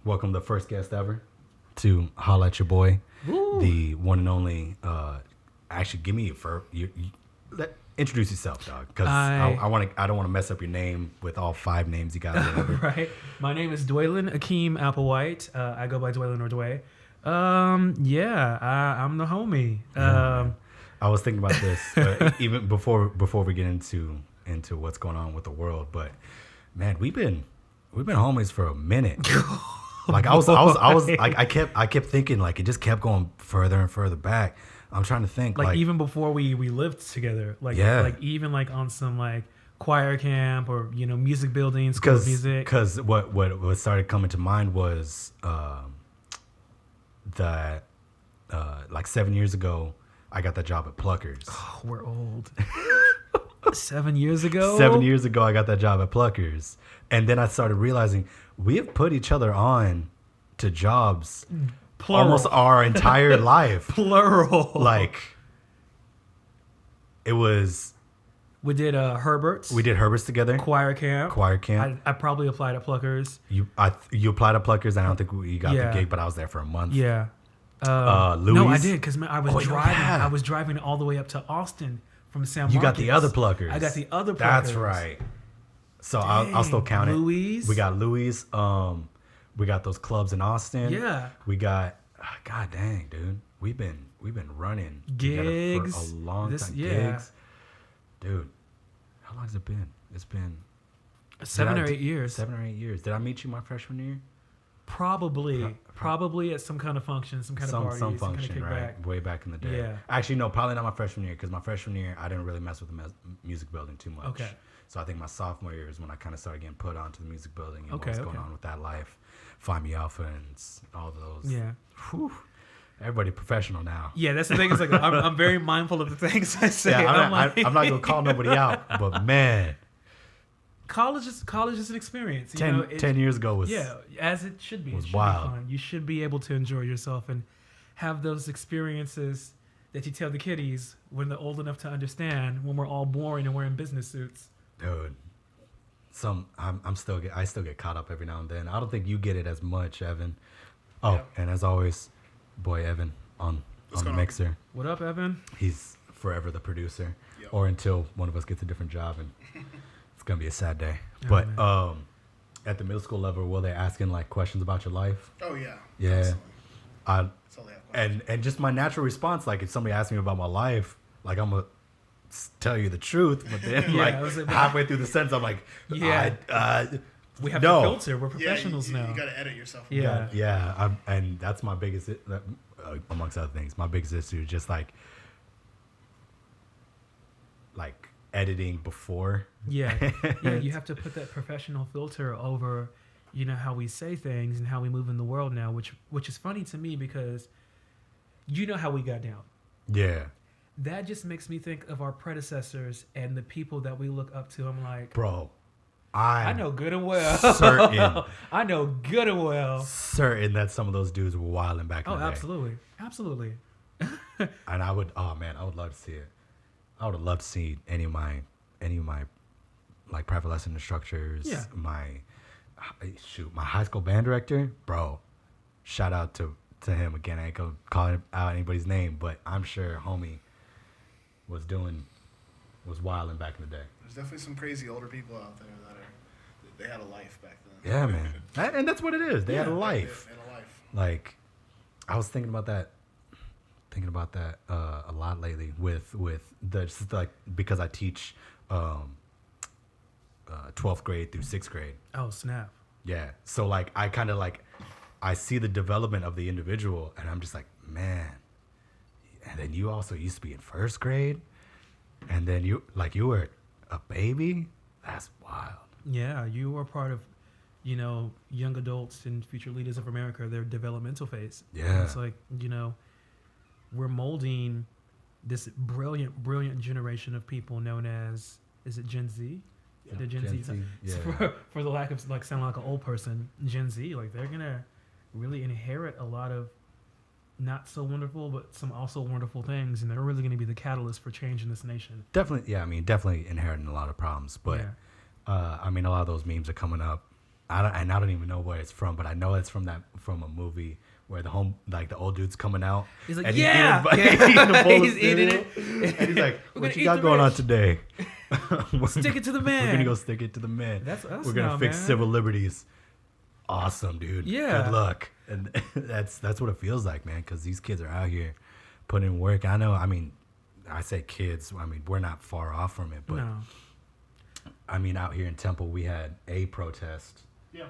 Welcome the first guest ever to Holla at Your Boy, Woo. the one and only. Actually, give me introduce yourself, dog, because I don't want to mess up your name with all 5 names you got. Right. My name is Dwaylan Akeem Applewhite. I go by Dwaylan or Dway. I'm the homie. I was thinking about this even before we get into what's going on with the world, but man, we've been homies for a minute. Like I was like I kept thinking, like it just kept going further and further back. I'm trying to think, like even before we lived together, like even like on some like choir camp or music building, school of music. Because what started coming to mind was that like 7 years ago I got that job at Pluckers. Oh, we're old. 7 years ago. 7 years ago I got that job at Pluckers, and then I started realizing we have put each other on to jobs. Plural. Almost our entire life. Plural. Like, it was... We did Herbert's. We did Herbert's together. Choir camp. I probably applied at Pluckers. You applied at Pluckers. I don't think you got the gig, but I was there for a month. Yeah. Louis. No, I did, because I was driving. Yeah. I was driving all the way up to Austin from San Marcos. You got the other Pluckers. I got the other Pluckers. That's right. So I'll still count it. Louis. We got Louis. We got those clubs in Austin. Yeah. We got, God dang, dude. We've been running gigs for a long time. Yeah. Gigs. Dude, how long has it been? It's been 7 or 8 years. 7 or 8 years. Did I meet you my freshman year? Probably at some kind of function, some kind of party, some function, kind of right? Way back in the day. Yeah. Actually, no, probably not my freshman year, because my freshman year I didn't really mess with the music building too much. Okay. So I think my sophomore year is when I kind of started getting put onto the music building and what's going on with that life. Find Me Alpha and all those. Yeah. Whew. Everybody professional now. Yeah, that's the thing. Is like I'm very mindful of the things I say. Yeah, I'm not gonna call nobody out, but man, college is an experience. 10 years ago was as it should be. Was it should wild. Be fun. You should be able to enjoy yourself and have those experiences that you tell the kiddies when they're old enough to understand. When we're all boring and wearing business suits. Dude, I still get caught up every now and then. I don't think you get it as much, Evan. Oh, yeah. And as always, boy Evan on the mixer. What up, Evan? He's forever the producer, or until one of us gets a different job, and it's gonna be a sad day. But at the middle school level, were they asking like questions about your life? Oh yeah. Yeah. That's all they have. And just my natural response, like if somebody asks me about my life, like I'm gonna tell you the truth, but then halfway through the sentence, I'm like, we have to filter. We're professionals now. You got to edit yourself. Yeah. And that's my biggest, amongst other things, my biggest issue is just like editing before. Yeah. You have to put that professional filter over, how we say things and how we move in the world now, which is funny to me because you know how we got down. Yeah. That just makes me think of our predecessors and the people that we look up to. I'm like, bro, I know good and well. Certain. I know good and well. Certain that some of those dudes were wilding back in the day. Absolutely. And I would love to see it. I would have loved to see any of my like private lesson instructors. Yeah. My high school band director, bro. Shout out to him again. I ain't gonna call out anybody's name, but I'm sure homie was wilding back in the day. There's definitely some crazy older people out there they had a life back then. Yeah, man. And that's what it is. They had a life. They had a life. Like, I was thinking about that a lot lately with the just like because I teach 12th grade through 6th grade. Oh, snap. Yeah. So like I kind of like I see the development of the individual, and I'm just like, man. And then you also used to be in 1st grade, and then you were a baby. That's wild. Yeah, you were part of, young adults and future leaders of America, their developmental phase. Yeah. And it's like, we're molding this brilliant generation of people known as, is it Gen Z? Yeah. The Gen Z. Yeah. For the lack of sounding like an old person, Gen Z, like they're gonna really inherit a lot of not so wonderful, but some also wonderful things, and they're really going to be the catalyst for change in this nation. Definitely, yeah. I mean, definitely inheriting a lot of problems, but a lot of those memes are coming up I don't even know where it's from, but I know it's from a movie where the old dude's coming out. He's like, and yeah, he's eating a bowl of he's eating cereal. it. And he's like, We're what gonna you eat got the going on rich. today? Stick it to the man. We're gonna go stick it to the man. That's us We're gonna now, fix man. civil liberties. Awesome, dude. Yeah. Good luck. And that's what it feels like, man. Because these kids are out here putting in work. I know. I mean, I say kids. I mean, we're not far off from it, but No. I mean, out here in Temple, we had a protest. Yeah.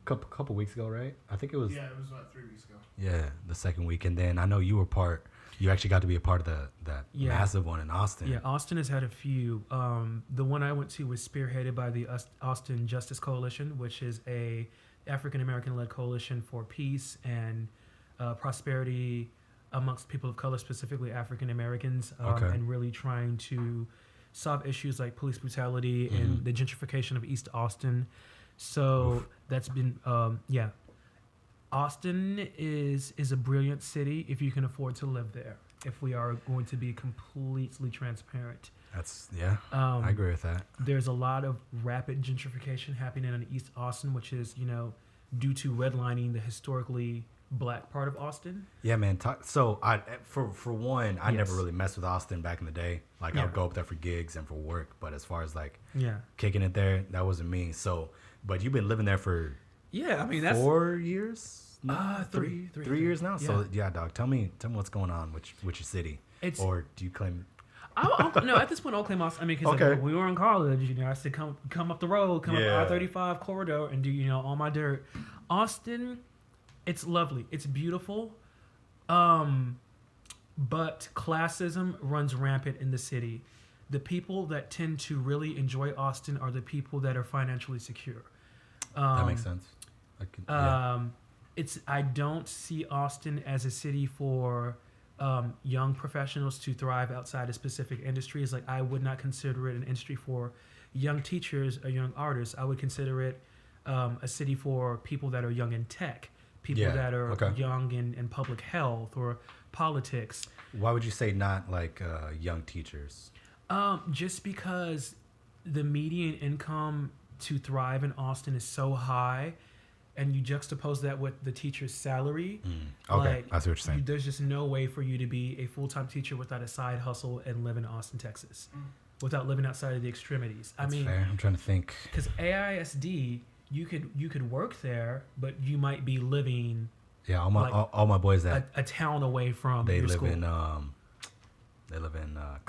Couple weeks ago, right? I think it was. Yeah, it was about 3 weeks ago. Yeah, the second week, and then I know you were part. You actually got to be a part of that Yeah. massive one in Austin. Yeah, Austin has had a few. The one I went to was spearheaded by the Austin Justice Coalition, which is a African American led coalition for peace and prosperity amongst people of color, specifically African Americans, Okay. and really trying to solve issues like police brutality and the gentrification of East Austin. So that's been Austin is a brilliant city if you can afford to live there. If we are going to be completely transparent, I agree with that. there's a lot of rapid gentrification happening in East Austin, which is due to redlining the historically black part of Austin. Yeah, man. So for one, I Yes. never really messed with Austin back in the day. Like I Yeah. would go up there for gigs and for work, but as far as like Yeah, kicking it there, that wasn't me. So, but you've been living there for yeah. I mean that's 4 years? No, three years now. Yeah. So yeah, dog. Tell me what's going on with your city. It's- Or do you claim? no, at this point, I'll claim Austin. I mean, because Okay. like, we were in college, I said come up the road, come Yeah. up I-35 corridor, and do all my dirt. Austin, it's lovely, it's beautiful, but classism runs rampant in the city. The people that tend to really enjoy Austin are the people that are financially secure. That makes sense. Yeah. I don't see Austin as a city for young professionals to thrive outside of specific industries. Like I would not consider it an industry for young teachers or young artists. I would consider it a city for people that are young in tech, people Yeah, that are okay. young in public health or politics. Why would you say not like young teachers? Just because the median income to thrive in Austin is so high, and you juxtapose that with the teacher's salary. Okay, I see what you're saying. There's just no way for you to be a full-time teacher without a side hustle and live in Austin, Texas, without living outside of the extremities. That's I mean, fair. I'm trying to think. because AISD, you could work there, but you might be living Yeah, all my boys that a town away from they your live school. in Kyle. A lot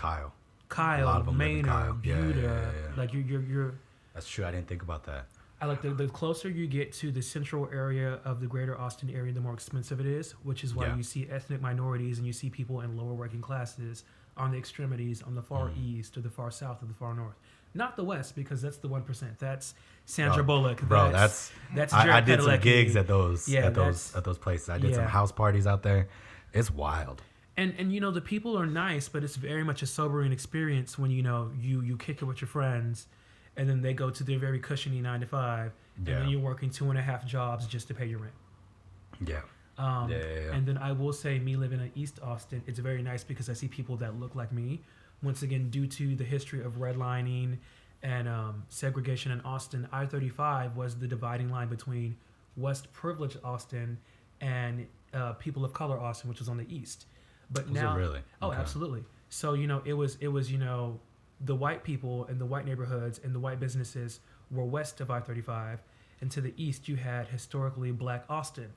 Kyle, of them live in Maynard, Kyle. Yeah, Buda, yeah. like you're. That's true. I didn't think about that. I like the closer you get to the central area of the greater Austin area, the more expensive it is, which is why Yeah. you see ethnic minorities and you see people in lower working classes on the extremities, on the far east or the far south or the far north. Not the west, because that's the 1%. That's Sandra Bullock. Bro, that's I Jared did some Padalecki. gigs at those Yeah, at those places. I did some yeah. house parties out there. It's wild. And the people are nice, but it's very much a sobering experience when you kick it with your friends, and then they go to their very cushiony 9 to 5, and Yeah. then you're working 2.5 jobs just to pay your rent. Yeah. Yeah. Yeah. And then I will say, me living in East Austin, it's very nice because I see people that look like me. Once again, due to the history of redlining and segregation in Austin, I-35 was the dividing line between West privileged Austin and people of color Austin, which was on the east. But Was now, it really? oh, Okay. absolutely. So it was the white people and the white neighborhoods and the white businesses were west of I-35, and to the east you had historically black Austin.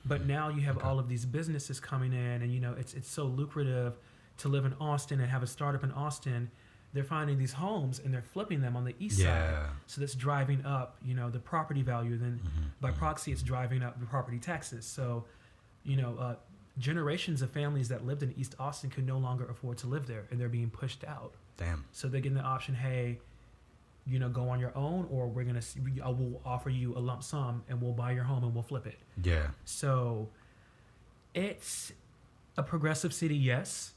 But now you have all of these businesses coming in, and it's so lucrative to live in Austin and have a startup in Austin. They're finding these homes and they're flipping them on the east side. Yeah. So that's driving up, the property value. Then by proxy, it's driving up the property taxes. So, generations of families that lived in East Austin could no longer afford to live there, and they're being pushed out. Damn. So they're getting the option, hey, go on your own, or I will offer you a lump sum and we'll buy your home and we'll flip it. Yeah. So it's a progressive city, yes,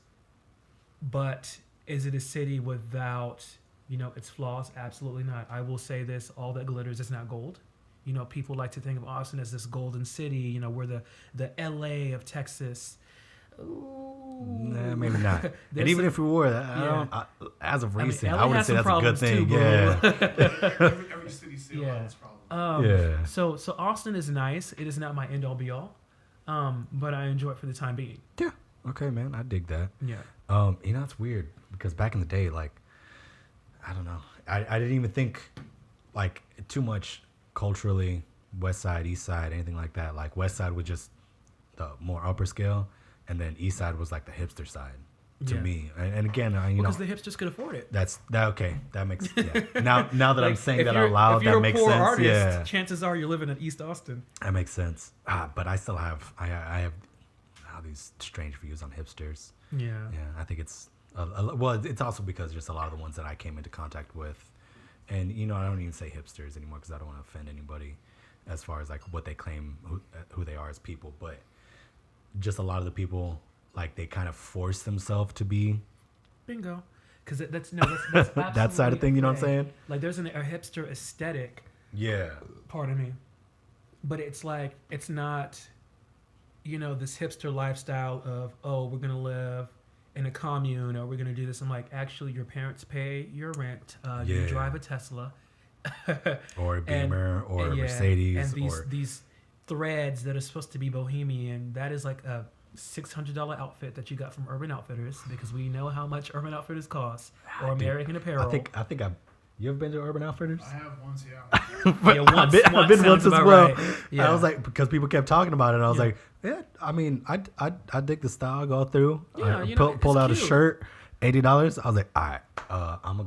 but is it a city without, its flaws? Absolutely not. I will say this, all that glitters is not gold. People like to think of Austin as this golden city, we're the LA of Texas. Nah, maybe not. And even if we were, as of recent, LA I wouldn't has say some that's a good problems thing. too, Yeah. Every city still has problems. Yeah. So Austin is nice. It is not my end all be all, but I enjoy it for the time being. Yeah. Okay, man. I dig that. Yeah. You know, it's weird because back in the day, like, I don't know. I didn't even think like too much culturally, West Side, East Side, anything like that. Like West Side was just the more upper scale, and then East Side was like the hipster side to me. And again, you know, because the hipsters could afford it. that's that. Okay, that makes now that I'm saying if that you're- out loud, if you're that a makes poor sense. artist, Yeah, chances are you're living in East Austin. that makes sense. But I still have I have these strange views on hipsters. Yeah. Yeah, I think it's well. It's also because just a lot of the ones that I came into contact with, and you know, I don't even say hipsters anymore because I don't want to offend anybody, as far as like what they claim who they are as people. But just a lot of the people, like they kind of force themselves to be Bingo. Because that's that side of thing. You know what I'm saying? Like there's a hipster aesthetic. Yeah. Pardon me. But it's like it's not, you know, this hipster lifestyle of, oh, we're gonna live in a commune or we're gonna do this. I'm like, actually, your parents pay your rent. You drive a Tesla, or a Beamer, or a Mercedes, and or these threads that are supposed to be bohemian. That is like a $600 outfit that you got from Urban Outfitters, because we know how much Urban Outfitters costs, or American Apparel. I think you ever been to Urban Outfitters? I have once, yeah. I've been once as well. Right. Yeah. I was like, because people kept talking about it, and I was like, yeah, I mean, I dig the style. Go through, Yeah, you know, pull it's out cute. a shirt, $80. I was like, all right, I'm gonna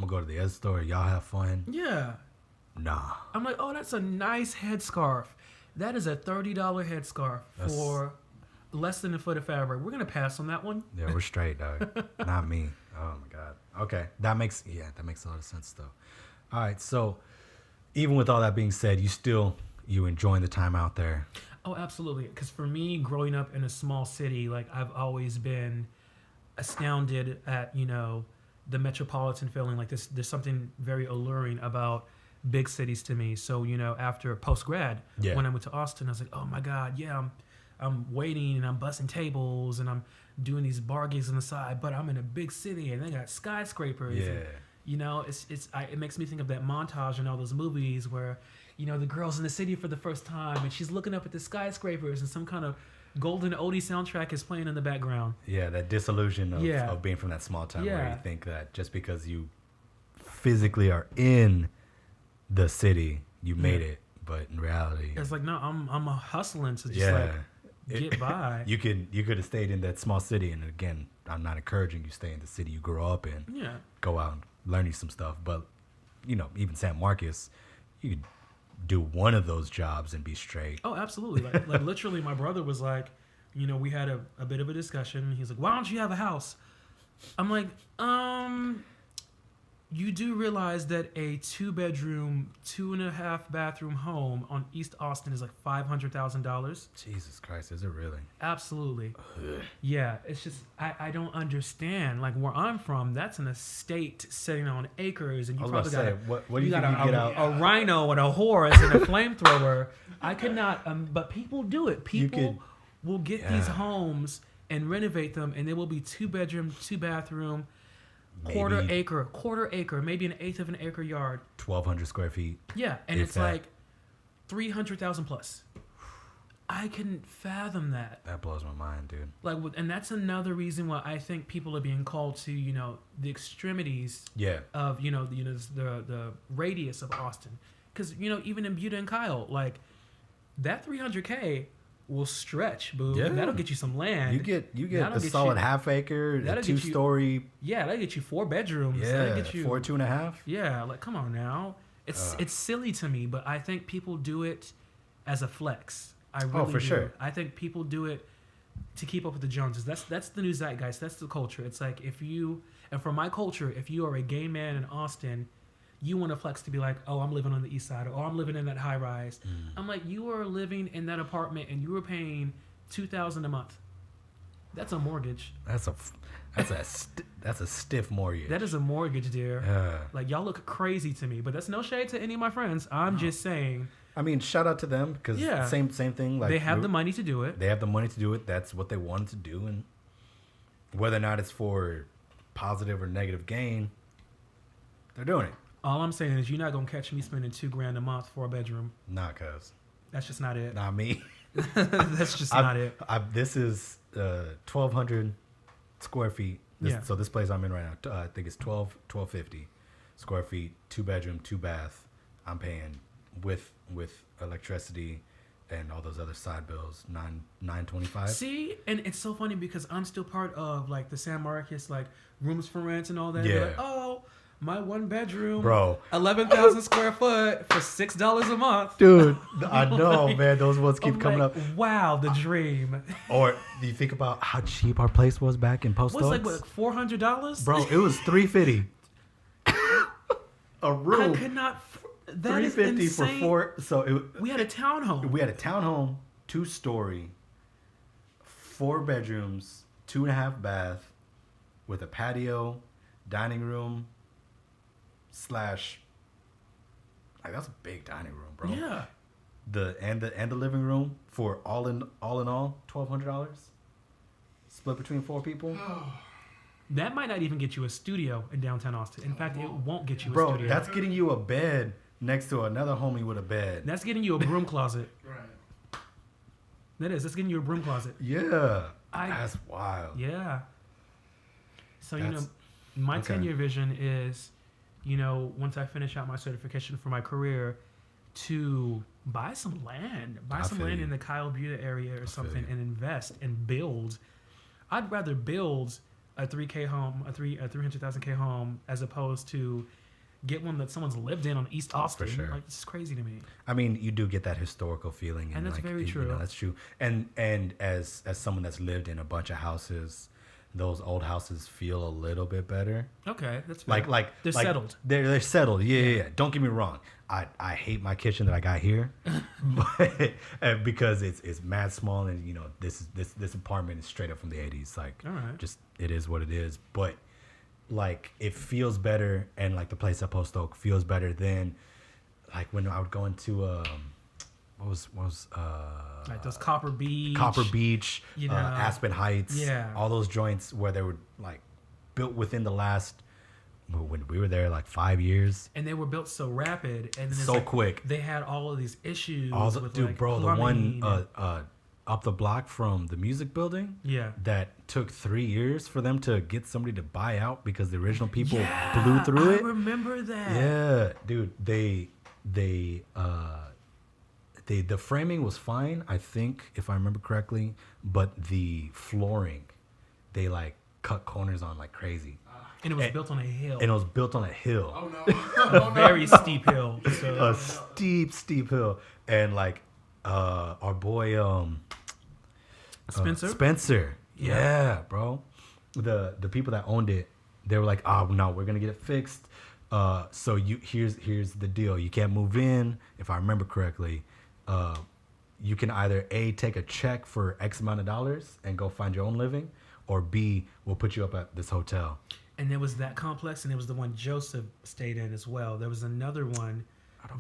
go to the Ed store. Y'all have fun. Yeah. Nah, I'm like, oh, that's a nice headscarf. That is a $30 headscarf for less than a foot of fabric. We're gonna pass on that one. yeah, we're straight, dog. Not me. Oh my god. Okay, that makes a lot of sense though. All right, so even with all that being said, you enjoying the time out there? Oh, absolutely. Because for me, growing up in a small city, like I've always been astounded at, you know, the metropolitan feeling. Like there's something very alluring about big cities to me. So, you know, after post grad, when I went to Austin, I was like, oh my God, yeah, I'm waiting and I'm bussing tables and I'm doing these bar gigs on the side, but I'm in a big city and they got skyscrapers. Yeah. And, you know, it makes me think of that montage in all those movies where, you know, the girl's in the city for the first time and she's looking up at the skyscrapers and some kind of golden oldie soundtrack is playing in the background. Yeah, that disillusion of being from that small town where you think that just because you physically are in the city, you made it, but in reality, it's like, no, I'm hustling to just get by. You could have stayed in that small city, and again, I'm not encouraging you stay in the city you grew up in. Yeah. Go out and learn you some stuff, but you know, even San Marcos, you could do one of those jobs and be straight. Oh, absolutely. Like literally, my brother was like, you know, we had a bit of a discussion. He's like, why don't you have a house? I'm like, you do realize that a 2-bedroom, 2.5 bathroom home on East Austin is like $500,000? Jesus Christ, is it really? Absolutely. Yeah, it's just, I don't understand. Like where I'm from, that's an estate sitting on acres, and you probably got what do you think you get out? A rhino and a horse and a flamethrower. I could not, but people do it. People will get these homes and renovate them, and they will be 2-bedroom, 2-bathroom, quarter acre, maybe an eighth of an acre yard. 1,200 square feet. Yeah, and it's like 300,000 plus. I couldn't fathom that. That blows my mind, dude. Like, and that's another reason why I think people are being called to, you know, the extremities. Of the radius of Austin, because you know, even in Buda and Kyle, like that 300K will stretch, boo. Yeah. That'll get you some land. You get a solid half acre, a 2-story. That'll get you 4 bedrooms. Yeah, that'll get you 4, 2.5. Yeah, like come on now. It's silly to me, but I think people do it as a flex. I really do. Sure. I think people do it to keep up with the Joneses. That's the new zeitgeist. That's the culture. It's like and for my culture, if you are a gay man in Austin, you want to flex to be like, oh, I'm living on the east side, or I'm living in that high rise. I'm like, you are living in that apartment and you were paying $2,000 a month. That's a mortgage. That's a stiff mortgage. That is a mortgage, dear. Like y'all look crazy to me, but that's no shade to any of my friends. I'm just saying, I mean, shout out to them because same thing. Like they have the money to do it. They have the money to do it. That's what they wanted to do, and whether or not it's for positive or negative gain, they're doing it. All I'm saying is you're not gonna catch me spending $2,000 a month for a bedroom. Nah, cuz. That's just not it. Not me. That's just not it. This is 1,200 square feet. So this place I'm in right now, I think it's 1,250 square feet, 2-bedroom, 2-bath. I'm paying with electricity and all those other side bills, $925. See, and it's so funny because I'm still part of like the San Marcos like rooms for rent and all that. Yeah. Like, oh, my 1-bedroom, bro, 11,000 square foot for $6 a month, dude. I know, man. Those ones keep I'm coming like, up. Wow, the dream. Or you think about how cheap our place was back in Post Oaks? What's like $400? Bro, it was $350. A room. I could not. That is $350 for insane. 4. So we had a townhome. We had a townhome, 2-story, 4 bedrooms, 2.5 bath, with a patio, dining room, / like that's a big dining room, bro. Yeah. The living room for all in all, $1,200, split between 4 people. That might not even get you a studio in downtown Austin. In fact, it won't get you a Bro, studio. that's getting you a bed next to another homie with a bed. That's getting you a broom closet. Right. That's getting you a broom closet. Yeah. That's wild. Yeah. So, That's- my okay. 10-year vision is, once I finish out my certification for my career, to buy some land. Buy some land in the Kyle Butte area or something and invest and build. I'd rather build a 3K home, a 300,000K home, as opposed to get one that someone's lived in on East Austin. For sure. Like, it's crazy to me. I mean, you do get that historical feeling, And that's like, very true. That's true. And as someone that's lived in a bunch of houses, those old houses feel a little bit better. Okay, that's fair. Like they're settled. They're settled. Yeah. Don't get me wrong. I hate my kitchen that I got here, but because it's mad small and this apartment is straight up from the 80s. Like, all right. just it is what it is. But like it feels better, and like the place at Post Oak feels better than like when I would go into what was like those Copper Beach, Aspen Heights, Yeah. all those joints where they were like built within the last, when we were there, like 5 years. and they were built so rapid and then So quick. They had all of these issues. With The plumbing one up the block from the music building, Yeah. that took 3 years for them to get somebody to buy out because the original people blew through it. I remember that. Yeah, dude, the framing was fine, I think, if I remember correctly, but the flooring, they like cut corners on like crazy. And it was built on a hill. And it was built on a hill. Oh no. A very steep hill. So. A steep hill. And like our boy Spencer. Yeah, bro. The people that owned it, they were like, "Oh no, we're gonna get it fixed. So here's the deal. You can't move in, if I remember correctly. You can either A, take a check for X amount of dollars and go find your own living, or B, we'll put you up at this hotel." And there was that complex, and there was the one Joseph stayed in as well. There was another one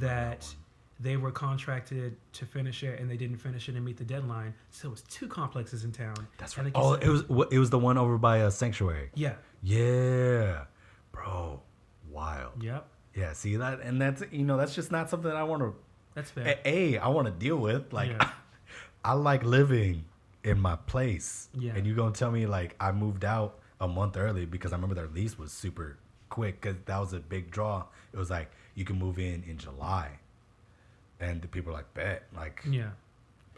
that they were contracted to finish it, and they didn't finish it and meet the deadline. So it was 2 complexes in town. That's And right. like you said- It was the one over by Sanctuary. Yeah. Yeah, bro, wild. Yep. Yeah, see that, and that's just not something that I want to. That's fair. I want to deal with. Like, Yeah. I like living in my place. Yeah. And you gonna tell me like I moved out a month early because I remember their lease was super quick, because that was a big draw. It was like you can move in July, and the people were like, bet, like, Yeah.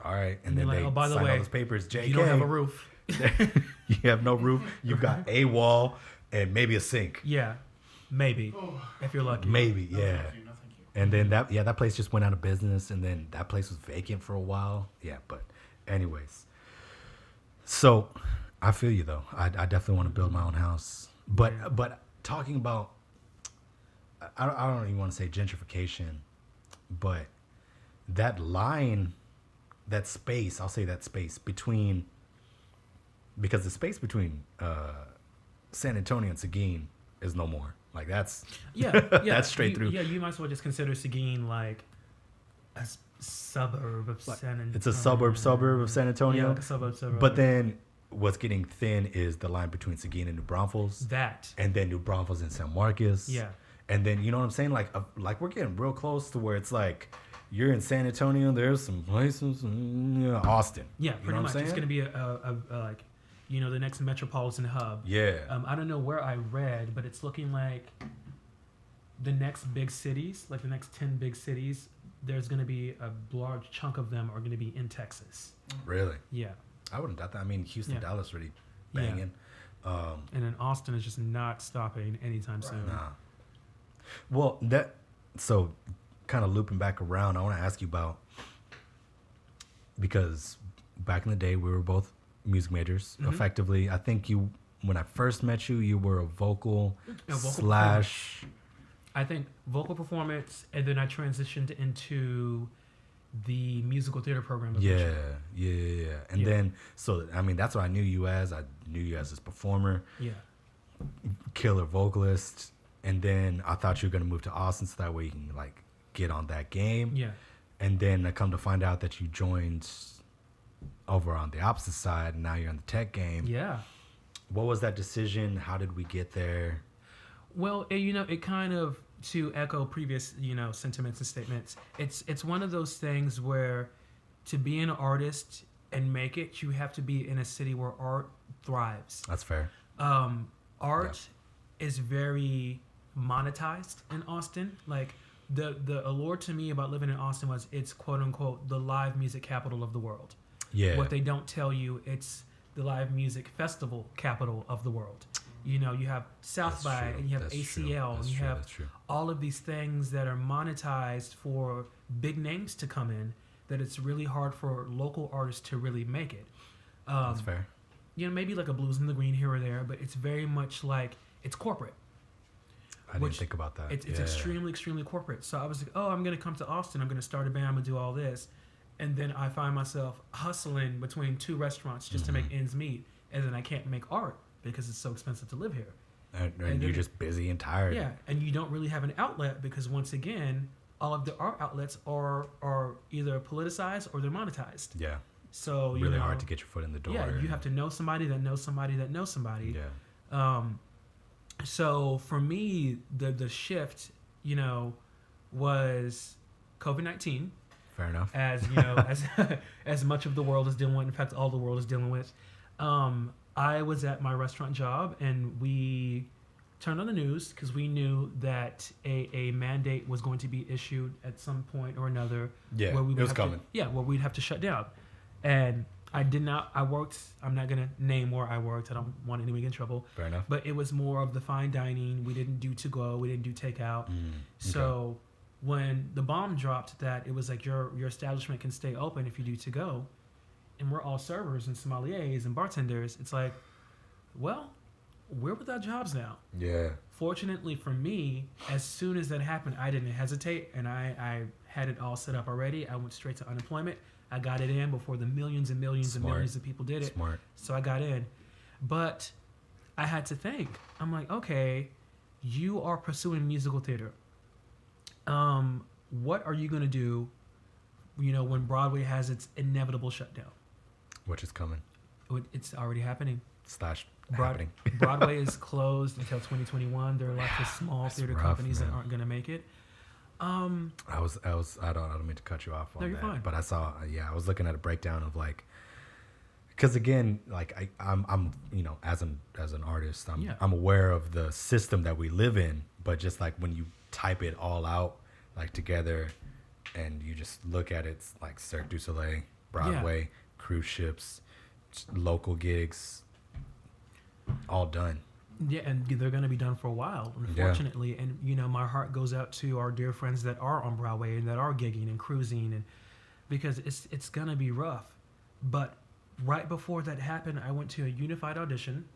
all right, and And then you're like, they "Oh, by the sign way, all those papers. JK, You don't have a roof. you have no roof. You've got a wall and maybe a sink. Yeah. Maybe. If you're lucky. Maybe, No, yeah. thank you. No, thank you. And then that place just went out of business, and then that place was vacant for a while. Yeah, but anyways. So I feel you though. I definitely want to build my own house. But Yeah. but talking about, I don't even want to say gentrification, but that line, that space, I'll say that space between, because the space between San Antonio and Seguin is no more. Like that's Yeah. that's straight through. Yeah, you might as well just consider Seguin like suburb of San Antonio. It's a suburb of San Antonio. Yeah, like a suburb. But then what's getting thin is the line between Seguin and New Braunfels. That. And then New Braunfels and San Marcos. Yeah. And then, you know what I'm saying? Like we're getting real close to where it's like you're in San Antonio. There's some places in Austin. Yeah, you pretty know much. what I'm It's saying? going to be a like, the next metropolitan hub. Yeah. I don't know where I read, but it's looking like the next big cities, like the next 10 big cities, there's going to be a large chunk of them are going to be in Texas. Really? Yeah. I wouldn't doubt that. I mean, Houston, Yeah. Dallas really banging. And then Austin is just not stopping anytime soon. Nah. Well, so kind of looping back around, I want to ask you about, because back in the day we were both music majors. Mhm. Effectively, I think when I first met you, you were a vocal slash. I think vocal performance, and then I transitioned into the musical theater program. Yeah. And Yeah. then, so I mean, that's what I knew you as. I knew you as this performer, Yeah. killer vocalist. And then I thought you were gonna move to Austin so that way you can like get on that game. Yeah. And then I come to find out that you joined over on the opposite side, and now you're on the tech game. Yeah. What was that decision? How did we get there? Well, it kind of, to echo previous, sentiments and statements, it's one of those things where to be an artist and make it, you have to be in a city where art thrives. That's fair. Art is very monetized in Austin. Like the allure to me about living in Austin was it's quote unquote the live music capital of the world. Yeah. What they don't tell you, it's the live music festival capital of the world. You have South That's by, true. and you have That's ACL, true. and you That's have true. all of these things that are monetized for big names to come in, that it's really hard for local artists to really make it. That's fair. Maybe like a Blues in the Green here or there, but it's very much like it's corporate. I didn't think about that. It's extremely, extremely corporate. So I was like, I'm going to come to Austin. I'm going to start a band. I'm going to do all this. And then I find myself hustling between two restaurants just to make ends meet. And then I can't make art because it's so expensive to live here. And you're just busy and tired. Yeah. And you don't really have an outlet because, once again, all of the art outlets are either politicized or they're monetized. Yeah. So, really hard to get your foot in the door. Yeah. You have to know somebody that knows somebody that knows somebody. Yeah. So for me, the shift, was COVID-19. Fair enough. As as much of the world is dealing with. In fact, all the world is dealing with. I was at my restaurant job, and we turned on the news because we knew that a mandate was going to be issued at some point or another. Yeah, where we would it was have coming. where we'd have to shut down. And I worked, I'm not going to name where I worked. I don't want anyone to get in trouble. Fair enough. But it was more of the fine dining. We didn't do to-go. We didn't do takeout. Okay. So when the bomb dropped that it was like your establishment can stay open if you do to-go, and we're all servers and sommeliers and bartenders, it's like, well, we're without jobs now. Yeah. Fortunately for me, as soon as that happened, I didn't hesitate, and I had it all set up already. I went straight to unemployment. I got it in before the millions and millions and millions of people did it. Smart. So I got in. But I had to think. I'm like, okay, you are pursuing musical theater. What are you going to do, when Broadway has its inevitable shutdown? Which is coming. It's already happening. Happening. Broadway is closed until 2021. There are lots of small theater rough, companies man. that aren't going to make it. I don't mean to cut you off on No, you're that, fine. but I was looking at a breakdown of like, because again, like I'm as an artist, I'm aware of the system that we live in, but just like when you type it all out like together, and you just look at it, it's like Cirque du Soleil, Broadway, cruise ships, local gigs, all done. Yeah, and they're going to be done for a while, unfortunately. Yeah. And, my heart goes out to our dear friends that are on Broadway and that are gigging and cruising, and because it's going to be rough. But right before that happened, I went to a unified audition.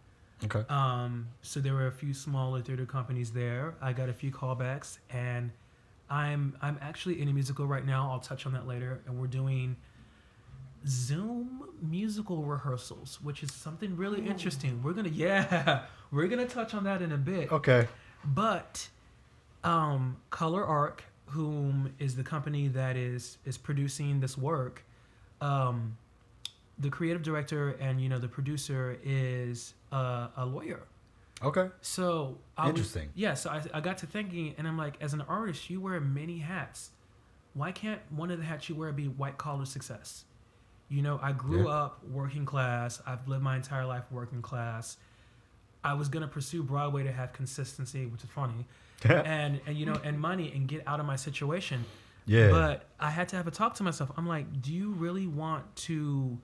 Okay. So there were a few smaller theater companies there. I got a few callbacks, and I'm actually in a musical right now. I'll touch on that later. And we're doing Zoom musical rehearsals, which is something really interesting. We're gonna touch on that in a bit. Okay. But Color Arc, whom is the company that is producing this work, the creative director and the producer is a lawyer. Okay. So Interesting. So I got to thinking, and I'm like, as an artist, you wear many hats. Why can't one of the hats you wear be white collar success? I grew up working class. I've lived my entire life working class. I was gonna pursue Broadway to have consistency, which is funny, and money and get out of my situation. Yeah. But I had to have a talk to myself. I'm like, do you really want to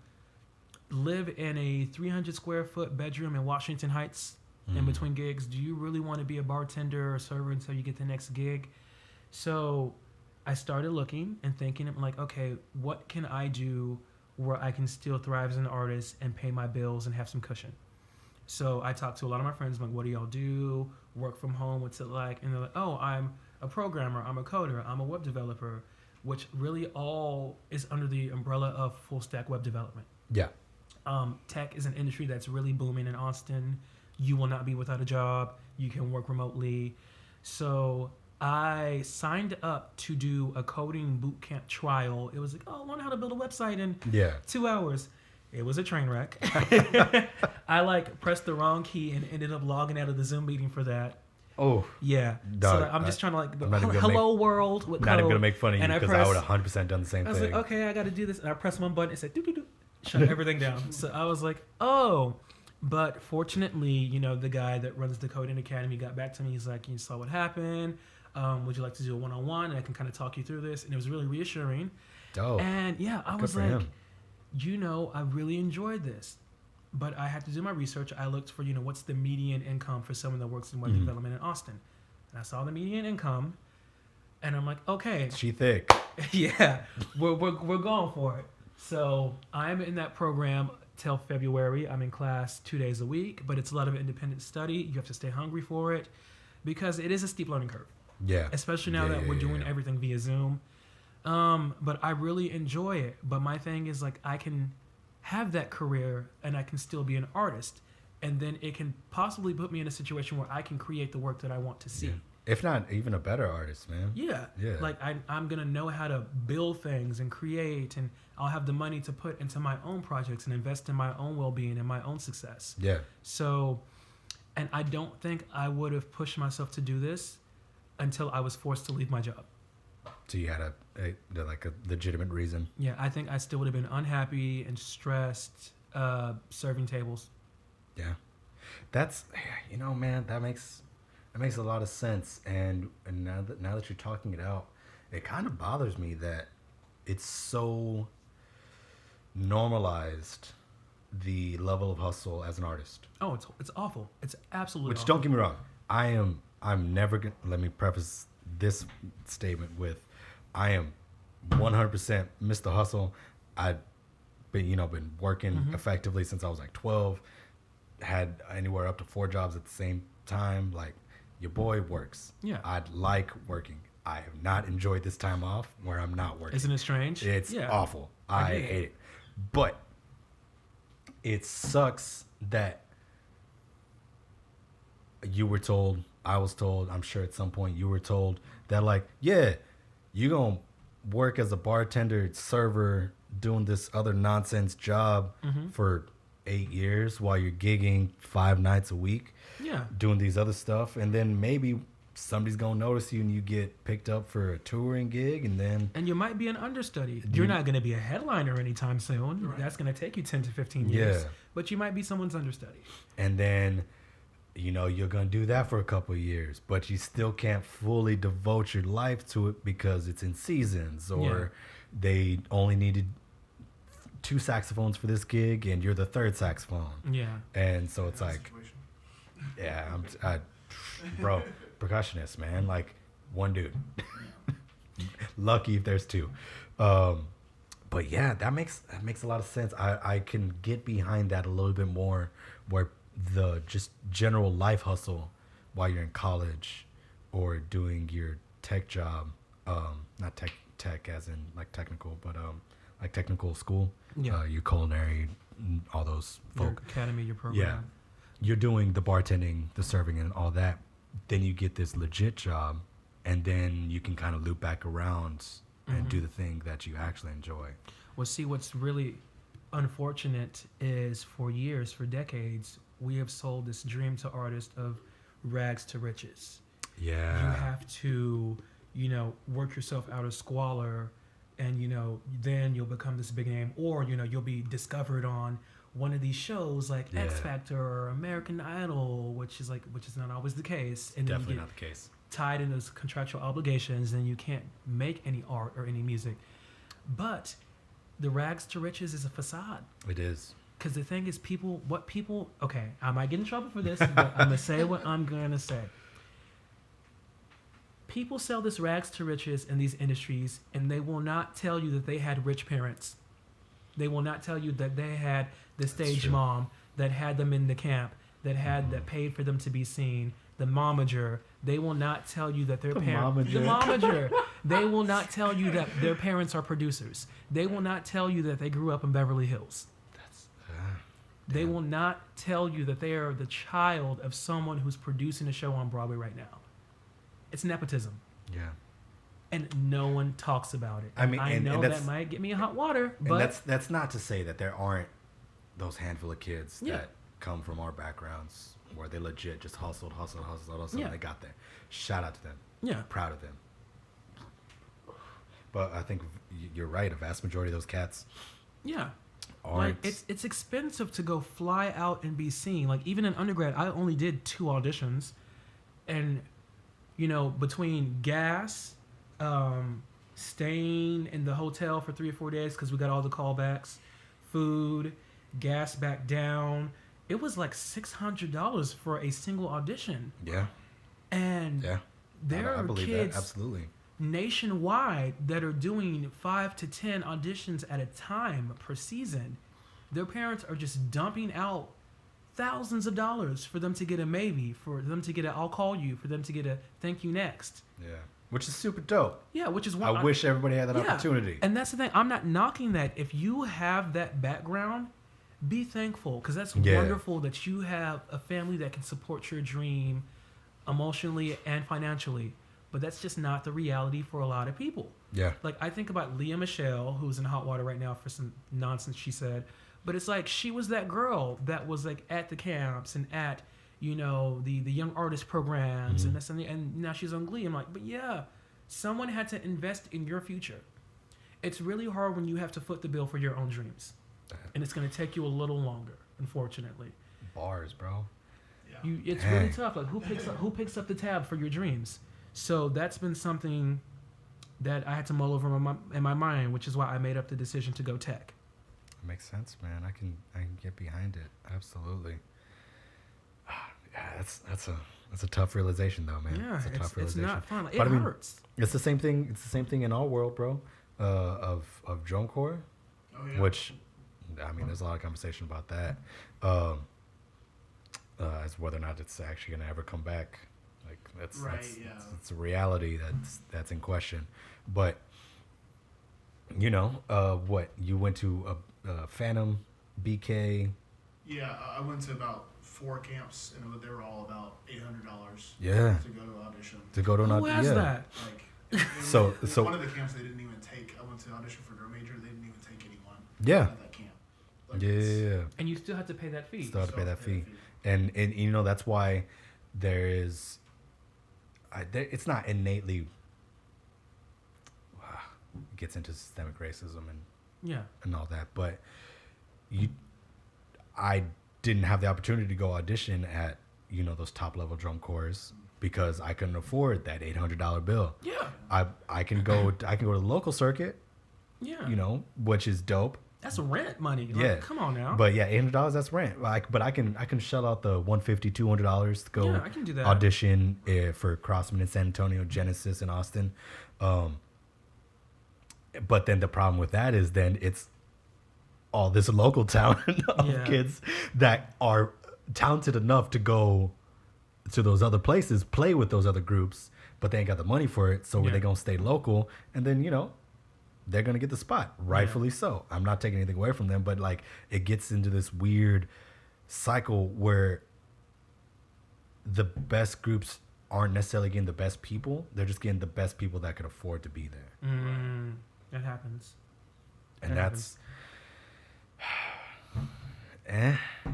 live in a 300 square foot bedroom in Washington Heights in between gigs? Do you really want to be a bartender or server until you get the next gig? So I started looking and thinking, I'm like, okay, what can I do where I can still thrive as an artist and pay my bills and have some cushion? So I talked to a lot of my friends. I'm like, what do y'all do? Work from home? What's it like? And they're like, oh, I'm a programmer. I'm a coder. I'm a web developer, which really all is under the umbrella of full stack web development. Yeah. Tech is an industry that's really booming in Austin. You will not be without a job. You can work remotely. So I signed up to do a coding bootcamp trial. It was like, oh, learn how to build a website in 2 hours. It was a train wreck. I pressed the wrong key and ended up logging out of the Zoom meeting for that. Oh. Yeah. Dog, so I'm just trying to hello world with not code. even going to make fun of you because I would have 100% done the same thing. I was like, okay, I got to do this. And I pressed one button. It said, doo-doo-doo. Shut everything down. So I was like, oh. But fortunately, the guy that runs the Coding Academy got back to me. He's like, you saw what happened. Would you like to do a one-on-one? And I can kind of talk you through this. And it was really reassuring. Dope. And yeah, I was like, I really enjoyed this. But I had to do my research. I looked for, what's the median income for someone that works in web development in Austin. And I saw the median income. And I'm like, okay. She thick. Yeah, we're going for it. So I'm in that program till February. I'm in class 2 days a week, but it's a lot of independent study. You have to stay hungry for it because it is a steep learning curve. Yeah. Especially now that we're doing everything via Zoom. But I really enjoy it. But my thing is I can have that career and I can still be an artist. And then it can possibly put me in a situation where I can create the work that I want to see. Yeah. If not even a better artist, man. Yeah. I'm going to know how to build things and create, and I'll have the money to put into my own projects and invest in my own well-being and my own success. Yeah. So, and I don't think I would have pushed myself to do this until I was forced to leave my job. So you had a legitimate reason. Yeah, I think I still would have been unhappy and stressed serving tables. Yeah. That's, man, that makes a lot of sense. And now that you're talking it out, it kind of bothers me that it's so normalized, the level of hustle as an artist. Oh, it's awful. It's absolutely Which, awful. don't get me wrong, I'm never gonna, let me preface this statement with, I am 100% Mr. Hustle. I've been working effectively since I was 12, had anywhere up to 4 jobs at the same time. Your boy works. Yeah. I like working. I have not enjoyed this time off where I'm not working. Isn't it strange? It's awful. I hate it. But it sucks that you were told, I was told, I'm sure at some point you were told that you're going to work as a bartender, server, doing this other nonsense job for 8 years while you're gigging 5 nights a week. Yeah. Doing these other stuff, and then maybe somebody's gonna notice you and you get picked up for a touring gig, and you might be an understudy. You're not gonna be a headliner anytime soon. Right. That's gonna take you 10 to 15 years. Yeah. But you might be someone's understudy. And then you're gonna do that for a couple of years, but you still can't fully devote your life to it because it's in seasons, or they only needed 2 saxophones for this gig and you're the 3rd saxophone. Yeah. And so it's bro, percussionist, man, one dude. Lucky if there's 2. But yeah, that makes a lot of sense. I can get behind that a little bit more, where the just general life hustle while you're in college or doing your tech job, not tech as in technical, but technical school, your culinary, all those folk. Your academy, your program. Yeah. You're doing the bartending, the serving, and all that. Then you get this legit job, and then you can kind of loop back around and do the thing that you actually enjoy. Well, see, what's really unfortunate is for years, for decades, we have sold this dream to artists of rags to riches. Yeah. You have to, work yourself out of squalor, and then you'll become this big name, or you'll be discovered on one of these shows like X Factor or American Idol, which is not always the case, and definitely then you not the case. tied in those contractual obligations, and you can't make any art or any music. But the rags to riches is a facade. It is. Because the thing is, okay, I might get in trouble for this, but I'm going to say what I'm going to say. People sell this rags to riches in these industries, and they will not tell you that they had rich parents. They will not tell you that they had the stage mom that had them in the camp, that paid for them to be seen, the momager. They will not tell you that their parents... The momager. They will not tell you that their parents are producers. They will not tell you that they grew up in Beverly Hills. They will not tell you that they are the child of someone who's producing a show on Broadway right now. It's nepotism. Yeah. And no one talks about it. I know that might get me in hot water, but... And that's not to say that there aren't those handful of kids that come from our backgrounds where they legit just hustled, and they got there. Shout out to them. Yeah. Proud of them. But I think you're right. A vast majority of those cats aren't. Like, it's expensive to go fly out and be seen. Like, even in undergrad, I only did 2 auditions. And, between gas, staying in the hotel for 3 or 4 days because we got all the callbacks, food, gas back down, it was like $600 for a single audition. Yeah. And there I are believe kids that. Absolutely. nationwide that are doing 5 to 10 auditions at a time per season. Their parents are just dumping out thousands of dollars for them to get a maybe, for them to get a I'll call you, for them to get a thank you next. Yeah. Which is super dope. Yeah, which is why I wish everybody had that opportunity. And that's the thing. I'm not knocking that. If you have that background, be thankful, because that's wonderful that you have a family that can support your dream emotionally and financially. But that's just not the reality for a lot of people. Yeah. Like, I think about Leah Michelle, who's in hot water right now for some nonsense she said. But it's like, she was that girl that was like at the camps and at, the young artist programs and this and now she's on Glee. I'm like, but yeah, someone had to invest in your future. It's really hard when you have to foot the bill for your own dreams. And it's going to take you a little longer, unfortunately. Bars, bro. Yeah. It's really tough. Like, who picks up the tab for your dreams? So that's been something that I had to mull over in my mind, which is why I made up the decision to go tech. Makes sense, man. I can get behind it. Absolutely. Yeah, that's a tough realization, though, man. Yeah, it's a tough realization. It's not fun. Like, but it hurts. It's the same thing. It's the same thing in our world, bro. Of drum corps, which, I mean, there's a lot of conversation about that. As whether or not it's actually gonna ever come back. Like that's a reality that's in question. But what you went to a Phantom, BK. Yeah, I went to about 4 camps, and they were all about $800. Yeah. To go to audition. To go to an audition. Who has that? Like, so one of the camps they didn't even take. I went to audition for drum major. They didn't even take anyone. Yeah. At that camp. Like, yeah. And you still have to pay that fee. Still have to pay that fee. And that's why there is. It's not innately. It gets into systemic racism and all that, but I didn't have the opportunity to go audition at those top level drum corps because I couldn't afford that $800 bill. Yeah. I can go to the local circuit. Yeah. Which is dope. That's rent money. Like, come on now. But yeah, $800 that's rent. But I can shell out the $150, $200 to go I can do that. audition for Crossman in San Antonio, Genesis in Austin. But then the problem with that is then it's all this local talent of kids that are talented enough to go to those other places, play with those other groups, but they ain't got the money for it. So they're going to stay local. And then, they're going to get the spot. Rightfully so. I'm not taking anything away from them, but like it gets into this weird cycle where the best groups aren't necessarily getting the best people. They're just getting the best people that could afford to be there. That happens. And that's,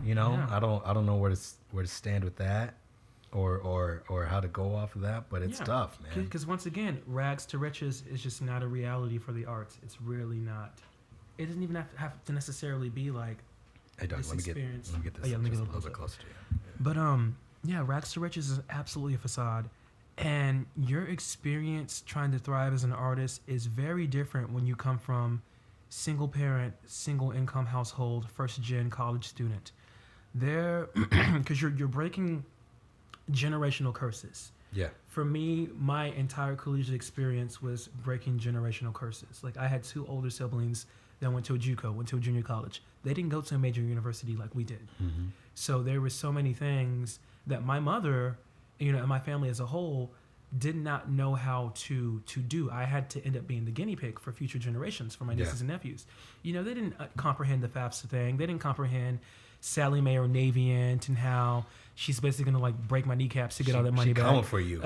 you know, Yeah. I don't know where to stand with that, or how to go off of that. But it's tough, man. Because once again, rags to riches is just not a reality for the arts. It's really not. It doesn't even have to necessarily be like Hey, Doug, this let me get experience. this Let me just get a little bit closer to you. But yeah, rags to riches is absolutely a facade, and your experience trying to thrive as an artist is very different when you come from single parent, single income household, first gen college student. There, because you're breaking generational curses. Yeah. For me, my entire collegiate experience was breaking generational curses. Like I had 2 older siblings that went to a JUCO, went to a junior college. They didn't go to a major university like we did. Mm-hmm. So there were so many things that my mother, you know, and my family as a whole did not know how to do. I had to end up being the guinea pig for future generations, for my nieces and nephews. You know, they didn't comprehend the FAFSA thing. They didn't comprehend Sally Mae or Navient and how she's basically gonna like break my kneecaps to get all that money back. Coming for you.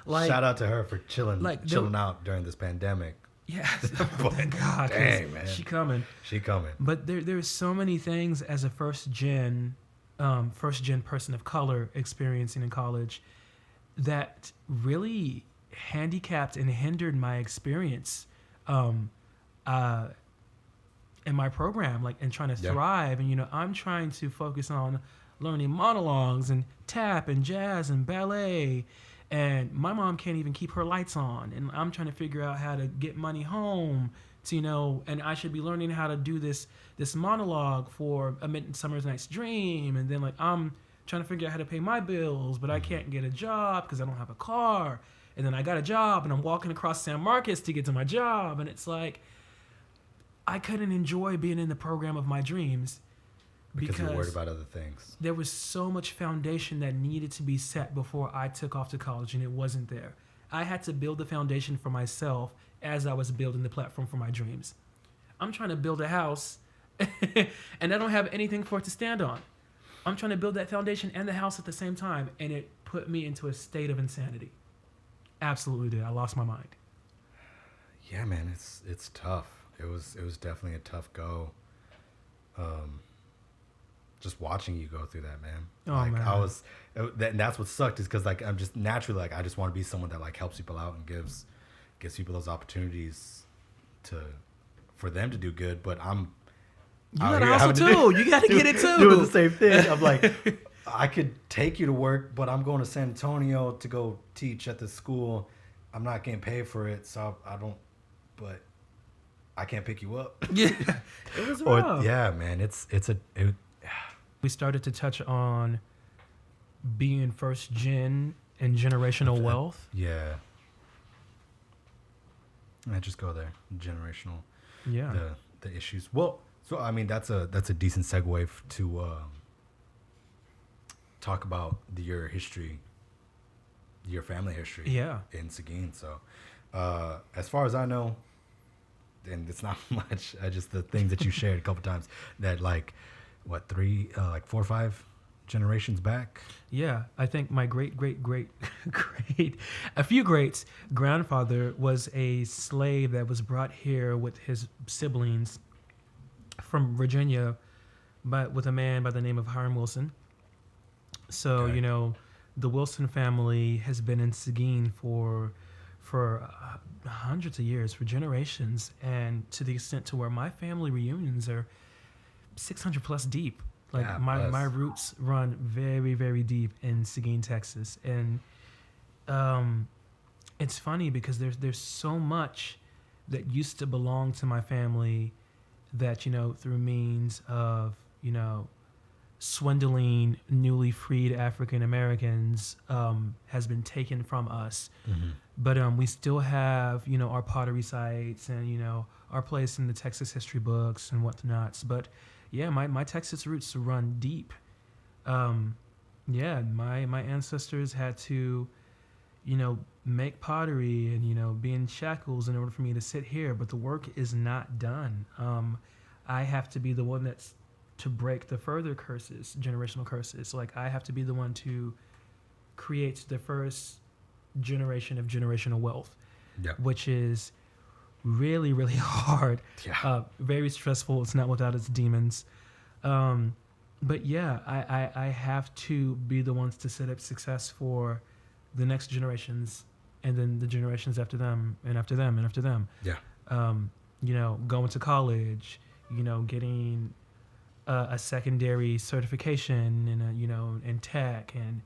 Like, shout out to her for chilling Like, out during this pandemic. yeah. Oh my God, dang, man. She coming. But there's so many things as a first gen person of color experiencing in college that really handicapped and hindered my experience in my program, like, and trying to thrive. And, you know, I'm trying to focus on learning monologues and tap and jazz and ballet. And my mom can't even keep her lights on. And I'm trying to figure out how to get money home to, you know, and I should be learning how to do this monologue for A Midsummer's Night's Dream. And then, like, I'm trying to figure out how to pay my bills, but I can't get a job because I don't have a car. And then I got a job and I'm walking across San Marcos to get to my job. And it's like, I couldn't enjoy being in the program of my dreams Because you're worried about other things. There was so much foundation that needed to be set before I took off to college, and it wasn't there. I had to build the foundation for myself as I was building the platform for my dreams. I'm trying to build a house, and I don't have anything for it to stand on. I'm trying to build that foundation and the house at the same time, and it put me into a state of insanity. Absolutely did. I lost my mind. Yeah, man, it's tough. It was definitely a tough go. Just watching you go through that, man. Man. That's what sucked is because, like, I'm just naturally, like, I just want to be someone that, like, helps people out and gives people those opportunities for them to do good. But I'm you gotta hustle too. You gotta get it too. Doing the same thing. I'm like, I could take you to work, but I'm going to San Antonio to go teach at the school. I'm not getting paid for it, so I don't. But I can't pick you up. Yeah, it was rough. Yeah, man, We started to touch on being first gen and generational wealth. Yeah. I just go there. Generational. Yeah. The issues. Well, so I mean that's a decent segue to talk about your history, your family history. Yeah. In Seguin. So, as far as I know, and it's not much. Just the things that you shared a couple times that like. What, 4 or 5 generations back? Yeah, I think my great, a few greats grandfather was a slave that was brought here with his siblings from Virginia, but with a man by the name of Hiram Wilson. So, Okay. you know, the Wilson family has been in Seguin for hundreds of years, for generations, and to the extent to where my family reunions are 600 plus deep. Like my roots run very, very deep in Seguin, Texas. And it's funny because there's so much that used to belong to my family that, you know, through means of, you know, swindling newly freed African Americans has been taken from us. Mm-hmm. But we still have, you know, our pottery sites and, you know, our place in the Texas history books and whatnots. But yeah, my Texas roots run deep. Yeah, my ancestors had to, you know, make pottery and, you know, be in shackles in order for me to sit here. But the work is not done. I have to be the one that's to break the further curses, generational curses. Like I have to be the one to creates the first generation of generational wealth, Yeah. which is really, really hard. Yeah. Very stressful. It's not without its demons. But yeah, I have to be the ones to set up success for the next generations, and then the generations after them, and after them, and after them. Yeah. Going to college, getting a secondary certification in tech and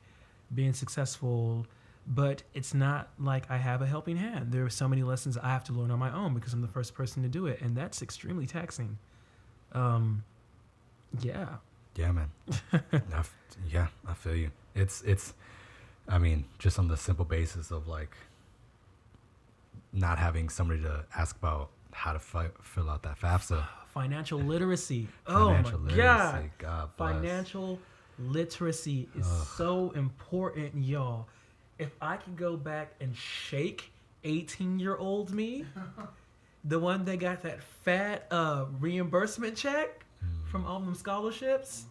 being successful. But it's not like I have a helping hand. There are so many lessons I have to learn on my own because I'm the first person to do it, and that's extremely taxing. Yeah. Yeah, man. I feel you. It's. I mean, just on the simple basis of like not having somebody to ask about how to fill out that FAFSA. Financial literacy. Financial my literacy. God. God bless. Financial literacy is so important, y'all. If I could go back and shake 18-year-old me, the one that got that fat reimbursement check from all them scholarships,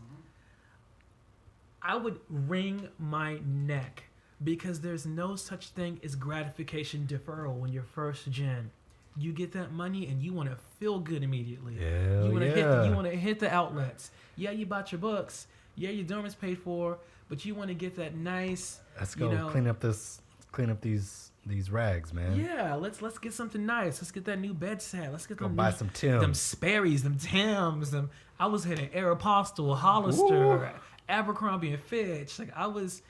I would wring my neck, because there's no such thing as gratification deferral when you're first gen. You get that money and you want to feel good immediately. Hell You want to yeah. hit the outlets. Yeah, you bought your books. Yeah, your dorm is paid for, but you want to get that nice. Let's go clean up these rags, man. Yeah, let's get something nice. Let's get that new bed set. Let's get Go them buy new, some Tim's. them Sperry's, them Timbs, them. I was hitting Aeropostale, Hollister, Abercrombie and Fitch. Like I was,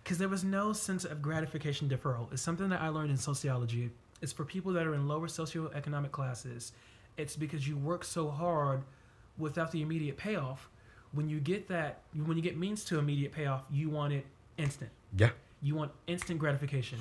because there was no sense of gratification deferral. It's something that I learned in sociology. It's for people that are in lower socioeconomic classes. It's because you work so hard without the immediate payoff. When you get means to immediate payoff, you want it instant. Yeah. You want instant gratification.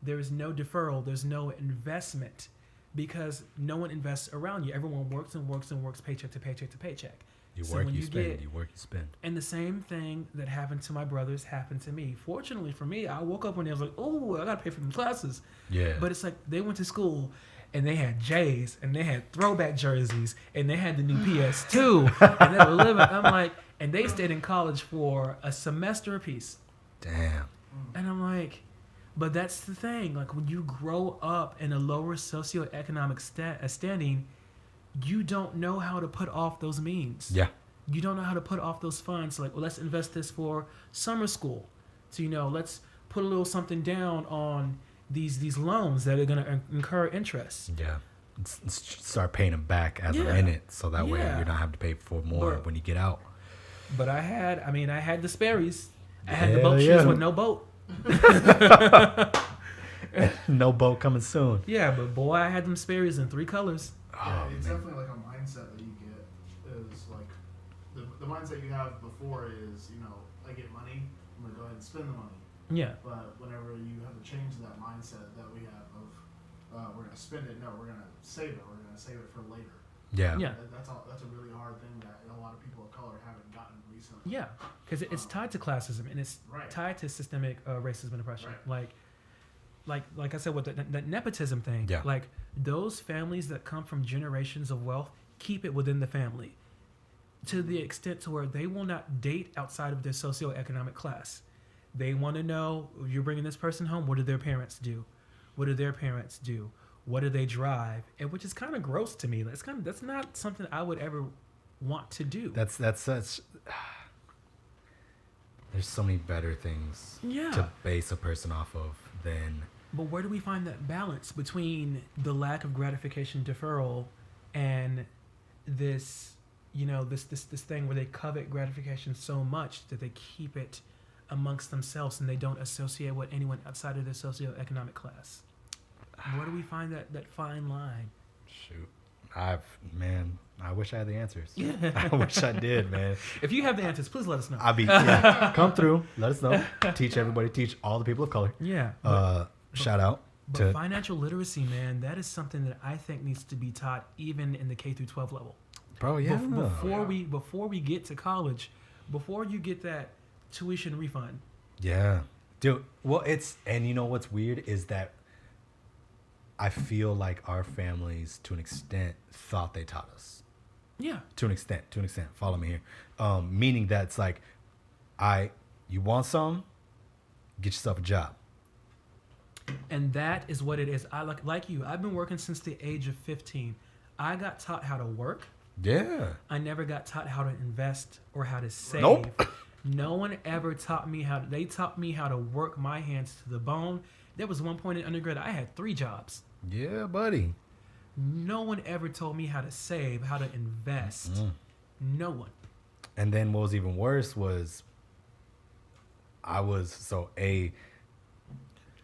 There is no deferral. There's no investment, because no one invests around you. Everyone works and works and works, paycheck to paycheck to paycheck. You So work, when you you spend. get- You work, you spend. And the same thing that happened to my brothers happened to me. Fortunately for me, I woke up one day, I was like, oh, I got to pay for them classes. Yeah. But it's like they went to school and they had J's and they had throwback jerseys and they had the new PS2 and they were living. I'm like, and they stayed in college for a semester apiece. Damn. And I'm like, but that's the thing. Like when you grow up in a lower socioeconomic standing, you don't know how to put off those means. Yeah. You don't know how to put off those funds. Like, well, let's invest this for summer school. So, let's put a little something down on these loans that are going to incur interest. Yeah. Start paying them back as a Yeah. minute, so that way Yeah. you're not having to pay for more But- when you get out. But I had the Sperry's. I had the Hell boat yeah. shoes with no boat. No boat coming soon. Yeah, but boy, I had them Sperry's in 3 colors. Yeah, Oh, it's man. definitely like a mindset that you get is like the mindset you have before is, I get money, I'm gonna go ahead and spend the money. Yeah. But whenever you have to change that mindset that we have of we're gonna spend it, no, we're gonna save it. We're gonna save it for later. Yeah. Yeah. That's a really hard thing that a lot of people of color haven't gotten recently. Yeah, because it's tied to classism and it's Right. tied to systemic racism and oppression. Right. Like I said, with the nepotism thing, Yeah. like those families that come from generations of wealth keep it within the family to the extent to where they will not date outside of their socioeconomic class. They want to know, you're bringing this person home, what do their parents do? What do their parents do? What do they drive? And which is kind of gross to me. That's not something I would ever want to do. That's such. There's so many better things Yeah. to base a person off of than. But where do we find that balance between the lack of gratification deferral and this, this thing where they covet gratification so much that they keep it amongst themselves and they don't associate with anyone outside of their socioeconomic class? Where do we find that fine line? Shoot. I wish I had the answers. I wish I did, man. If you have the answers, please let us know. Come through. Let us know. Teach all the people of color. Yeah. Shout out But to financial literacy, man, that is something that I think needs to be taught even in the K through 12 level. bro. Yeah. Before we get to college, before you get that tuition refund. Yeah, dude. Well, and you know what's weird is that I feel like our families, to an extent, thought they taught us. Yeah. To an extent. Follow me here. Meaning that it's like, you want some, get yourself a job. And that is what it is. I like you. I've been working since the age of 15. I got taught how to work. Yeah. I never got taught how to invest or how to save. Nope. No one ever taught me how. They taught me how to work my hands to the bone. There was one point in undergrad I had 3 jobs. Yeah, buddy. No one ever told me how to save, how to invest. No one. And then what was even worse was I was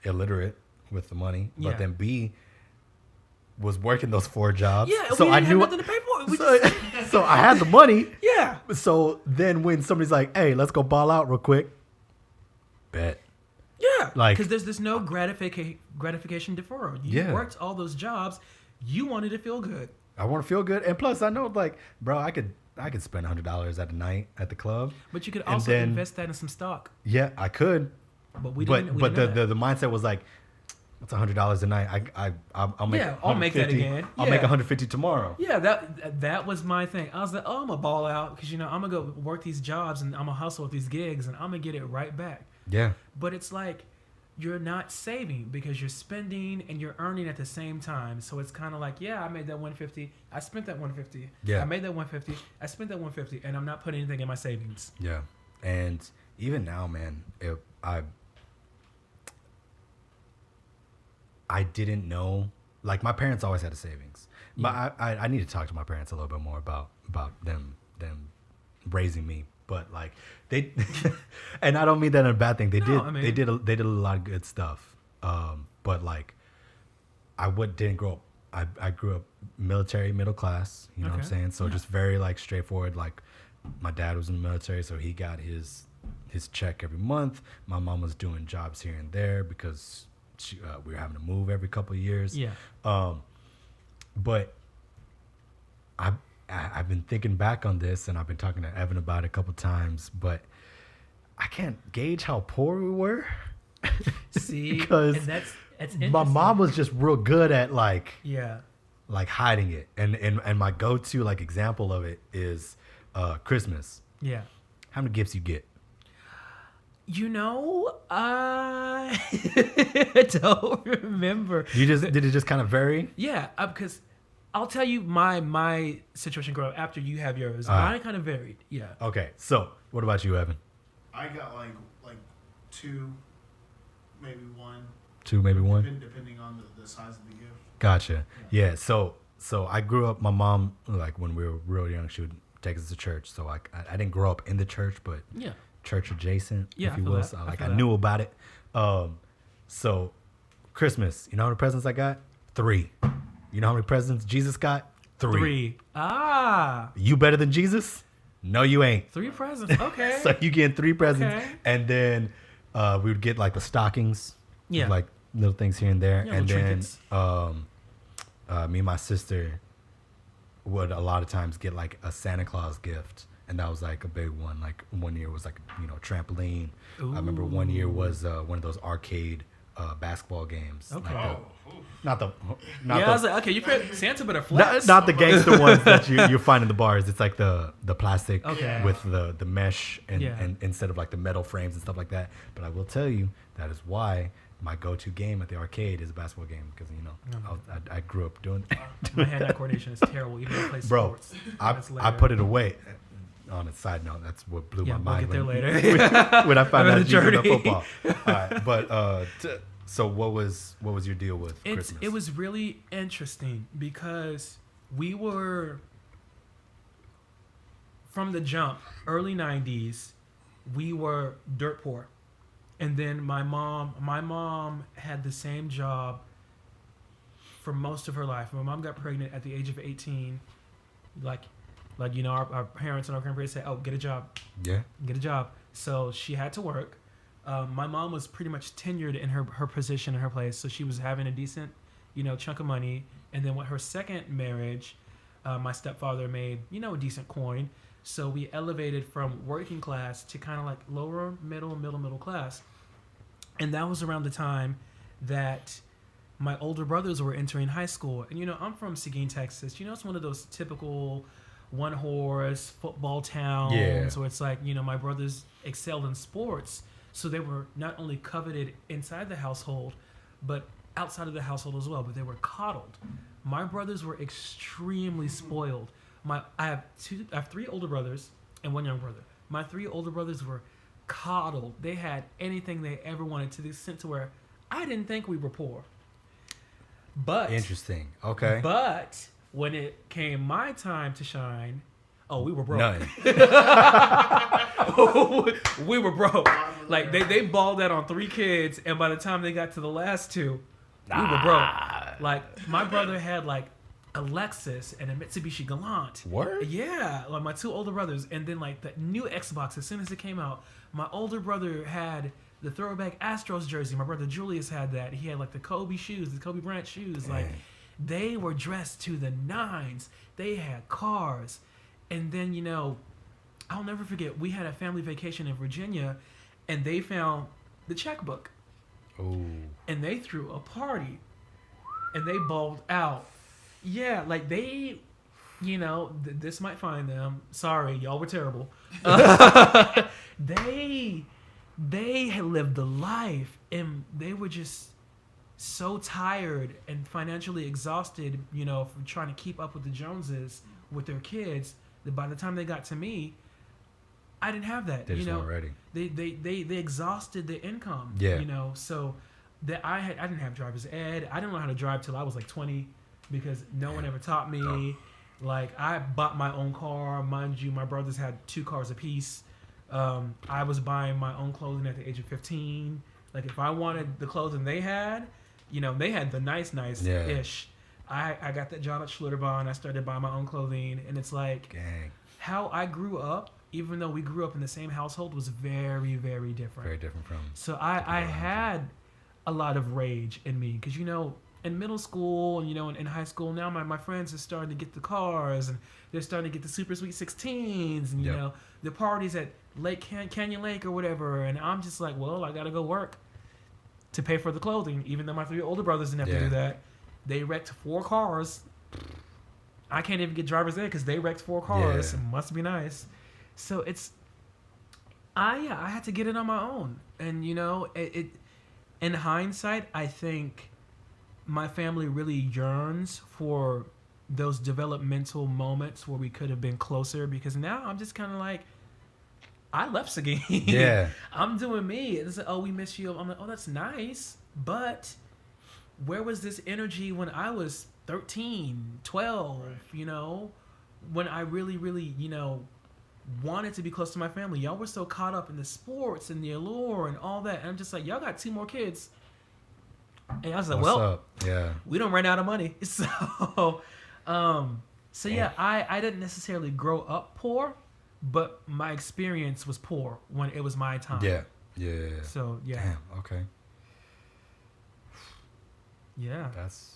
illiterate with the money, but Yeah. then B was working those 4 jobs. Yeah, so we I didn't knew have nothing to pay for it. We so, just, so I had the money. yeah. So then when somebody's like, "Hey, let's go ball out real quick," bet. Yeah, Like- because there's no gratification deferral. You Yeah. worked all those jobs. You wanted to feel good. I want to feel good, and plus I know, like, bro, I could spend $100 at a night at the club. But you could And also then- invest that in some stock. Yeah, I could, But we didn't. but we didn't know the mindset was like, "What's $100 a night? I'll make Yeah, I'll make that 150. again. I'll make Yeah. 150 tomorrow." Yeah, that was my thing. I was like, oh, I'm gonna ball out because I'm gonna go work these jobs and I'm gonna hustle with these gigs and I'm gonna get it right back. Yeah, But it's like you're not saving because you're spending and you're earning at the same time. So it's kind of like, yeah, I made that 150. I spent that 150. Yeah. I made that 150. I spent that 150, and I'm not putting anything in my savings. yeah. And even now, man, I didn't know. Like, my parents always had a savings, but I need to talk to my parents a little bit more about them raising me. But like they, and I don't mean that in a bad thing. They did a lot of good stuff. But like, didn't grow up. I grew up military, middle class. You know what I'm Okay. saying? So just very like straightforward. Like, my dad was in the military, so he got his check every month. My mom was doing jobs here and there because we were having to move every couple of years. Yeah. But I've been thinking back on this, and I've been talking to Evan about it a couple times, but I can't gauge how poor we were. See, Because and that's my interesting. mom was just real good at like Yeah. hiding it, and my go-to like example of it is Christmas. Yeah. How many gifts you get? I don't remember. Did it just kind of vary? Yeah, because I'll tell you my situation growing up after you have yours. All right. Mine kind of varied. Yeah. Okay, so what about you, Evan? I got like 2, maybe 1, 2, maybe 1. depending on the size of the gift. Gotcha. Yeah. So I grew up. My mom, like, when we were real young, she would take us to church. So I didn't grow up in the church, but Yeah. church adjacent, Yeah, if I you feel will. that. So I like, feel I that. knew about it. So Christmas, you know how many presents I got? 3. You know how many presents Jesus got? 3. 3. You better than Jesus? No, you ain't. 3 presents. Okay. So you get 3 presents, Okay. and then we would get like the stockings, with, Yeah. like little things here and there, Yeah, and little then trinkets. me and my sister would a lot of times get like a Santa Claus gift, and that was like a big one. Like, one year was like, trampoline. I remember one year was one of those arcade basketball games. Okay. Like not the I was like, okay, you put Santa better flex. not the gangster ones that you find in the bars. It's like the plastic Okay. with the mesh and Yeah. instead of like the metal frames and stuff like that. But I will tell you, that is why my go-to game at the arcade is a basketball game, because I grew up doing My hand-eye coordination is terrible, even though I play bro. sports. I That's I later. put it away. On a side note, that's what blew Yeah, my we'll mind get there when, later. when I found out The you did journey. football. All right, but so what was your deal with Christmas? It was really interesting because we were, from the jump, early 90s, we were dirt poor. And then my mom had the same job for most of her life. My mom got pregnant at the age of 18. Our parents and our grandparents said, oh, get a job. Yeah. Get a job. So she had to work. My mom was pretty much tenured in her position in her place, so she was having a decent, chunk of money. And then with her second marriage, my stepfather made, a decent coin. So we elevated from working class to kind of like lower middle class. And that was around the time that my older brothers were entering high school. And, I'm from Seguin, Texas. It's one of those typical one-horse football towns Yeah. where it's like, my brothers excelled in sports. So they were not only coveted inside the household, but outside of the household as well. But they were coddled. My brothers were extremely spoiled. I have 3 older brothers and 1 young brother. My 3 older brothers were coddled. They had anything they ever wanted, to the extent to where I didn't think we were poor. But Interesting. Okay. But when it came my time to shine, we were broke. None. We were broke. Like they balled out on 3 kids, and by the time they got to the last 2, we were broke. Like my brother had like a Lexus and a Mitsubishi Galant. Word? Yeah, like my 2 older brothers, and then like the new Xbox as soon as it came out. My older brother had the throwback Astros jersey. My brother Julius had that. He had like the Kobe shoes, the Kobe Bryant shoes. Like they were dressed to the nines. They had cars. And then, I'll never forget, we had a family vacation in Virginia, and they found the checkbook. Ooh. And they threw a party. And they balled out. Yeah, like they, this might find them. Sorry, y'all were terrible. They had lived the life, and they were just so tired and financially exhausted, from trying to keep up with the Joneses with their kids, that by the time they got to me, I didn't have that. They just weren't ready. They exhausted the income. Yeah. So that I didn't have driver's ed. I didn't know how to drive till I was like 20 because no one ever taught me. Oh. Like I bought my own car. Mind you, my brothers had 2 cars apiece. I was buying my own clothing at the age of 15. Like if I wanted the clothing they had, they had the nice-ish. I got that job at Schlitterbahn. I started buying my own clothing, and it's like Gang. how I grew up, even though we grew up in the same household, was very, very different. Very different from. So I had a lot of rage in me because in middle school and in high school now my friends are starting to get the cars and they're starting to get the super sweet 16s and the parties at Canyon Lake or whatever, and I'm just like, well, I gotta go work to pay for the clothing, even though my 3 older brothers didn't have to do that. They wrecked 4 cars. I can't even get driver's ed because they wrecked 4 cars. Yeah. It must be nice. So I had to get it on my own, and it in hindsight, I think my family really yearns for those developmental moments where we could have been closer, because now I'm just kind of like, I left Seguin. Yeah. I'm doing me. It's like, we miss you. I'm like, that's nice. But where was this energy when I was 13, 12, when I really, really, wanted to be close to my family? Y'all were so caught up in the sports and the allure and all that. And I'm just like, y'all got 2 more kids. And I was like, What's up? Yeah. we don't run out of money. So, I didn't necessarily grow up poor, but my experience was poor when it was my time. Yeah. So, yeah. Damn. Okay. Yeah. That's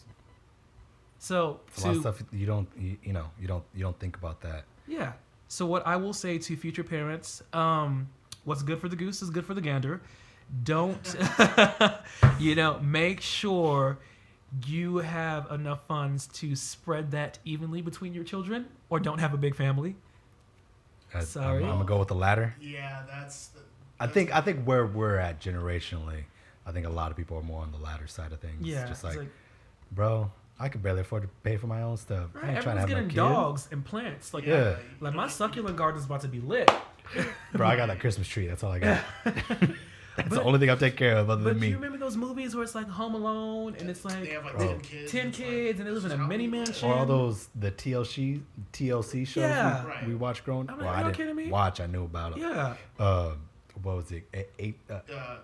So, a lot of stuff you don't think about that. Yeah. So what I will say to future parents, what's good for the goose is good for the gander. Don't, make sure you have enough funds to spread that evenly between your children, or don't have a big family. Sorry. I'm gonna go with the latter. Yeah, I think where we're at generationally, I think a lot of people are more on the latter side of things. Yeah. Just like, bro, I could barely afford to pay for my own stuff. Right, I ain't trying to have everyone's no getting kid. dogs and plants. Like, Yeah. like my succulent garden's about to be lit. Bro, I got that Christmas tree. That's all I got. That's the only thing I take care of other But than do me. you remember those movies where it's like Home Alone and it's they like have like Bro. 10 kids. 10 It's kids and they live in a mini mansion? Or all the TLC shows Yeah. we watched growing. I'm like, Well, are I you didn't kidding me? watch. I knew about it. Yeah. What was it?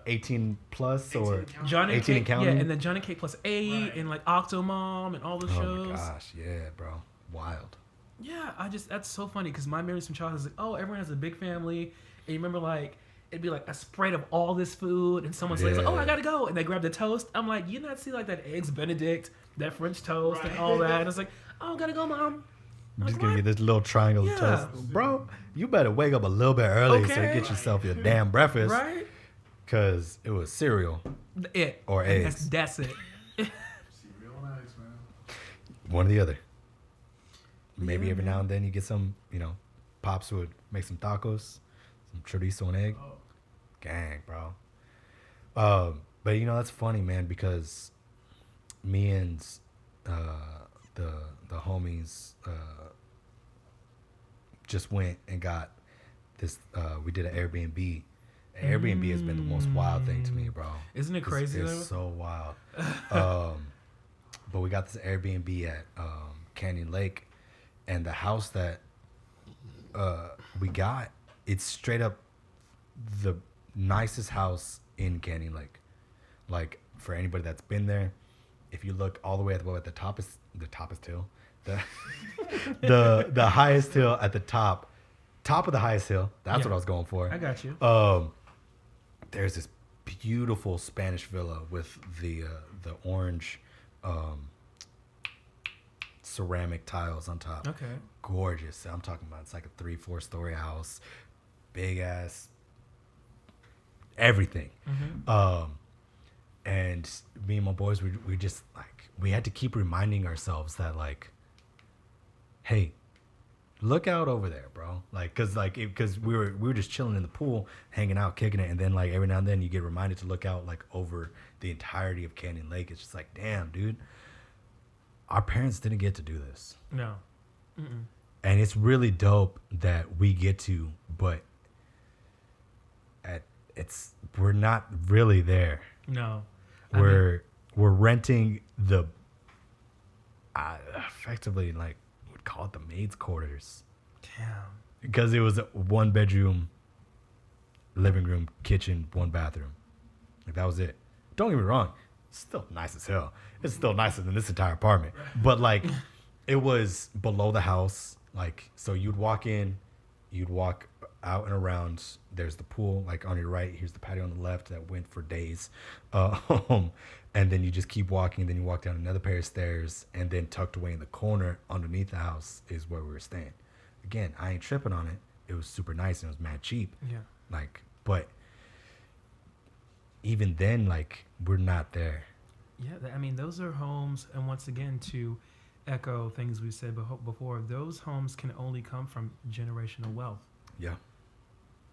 18 plus or 18 Johnny 18 Cake, and counting? yeah, and then Johnny Cake Plus 8 Right. and like Octomom and all the oh shows. my gosh, yeah, bro, wild. Yeah, that's so funny because my memories from childhood is like, everyone has a big family, and you remember like it'd be like a spread of all this food, and someone's like, Yeah. I gotta go, and they grab the toast. I'm like, you not see like that eggs Benedict, that French toast, and Right. all that, and it's like, gotta go, mom. I'm just Like, giving you what? this little triangle Yeah. of toast, bro. You better wake up a little bit early so you Okay. get yourself your damn breakfast, Right? Cause it was cereal It or And eggs, That's it. Cereal and eggs, man. one or the other. Maybe Yeah, every man. now and then you get some, pops would make some tacos, some chorizo and egg. Oh, Gang, bro. But that's funny, man, because me and the homies just went and got this. We did an Airbnb. Airbnb has been the most wild thing to me, bro. Isn't it crazy though? It's so wild. But we got this Airbnb at Canyon Lake, and the house that we got, it's straight up the nicest house in Canyon Lake. Like, for anybody that's been there, if you look all the way at the top is hill, the highest hill at the top of the highest hill. That's what I was going for. I got you. There's this beautiful Spanish villa with the orange ceramic tiles on top. Okay. Gorgeous. I'm talking about, it's like a 3-4 story house, big ass, everything. Mm-hmm. And me and my boys, we just like, we had to keep reminding ourselves that, like, hey, look out over there, bro. Like, because we were just chilling in the pool, hanging out, kicking it, and then like every now and then you get reminded to look out like over the entirety of Canyon Lake. It's just like, damn, dude, our parents didn't get to do this. No. Mm-mm. And it's really dope that we get to, but we're not really there. No. We're renting the effectively, like, would call it the maid's quarters. Damn. Because it was a 1-bedroom, living room, kitchen, 1 bathroom. Like, that was it. Don't get me wrong, it's still nice as hell. It's still nicer than this entire apartment. But like, it was below the house. Like, so you'd walk in, you'd walk out and around. There's the pool, like on your right. Here's the patio on the left that went for days. And then you just keep walking. And then you walk down another pair of stairs. And then tucked away in the corner underneath the house is where we were staying. Again, I ain't tripping on it. It was super nice and it was mad cheap. Yeah. Like, but even then, like, we're not there. Yeah, I mean, those are homes, and once again, to echo things we said before, those homes can only come from generational wealth. Yeah.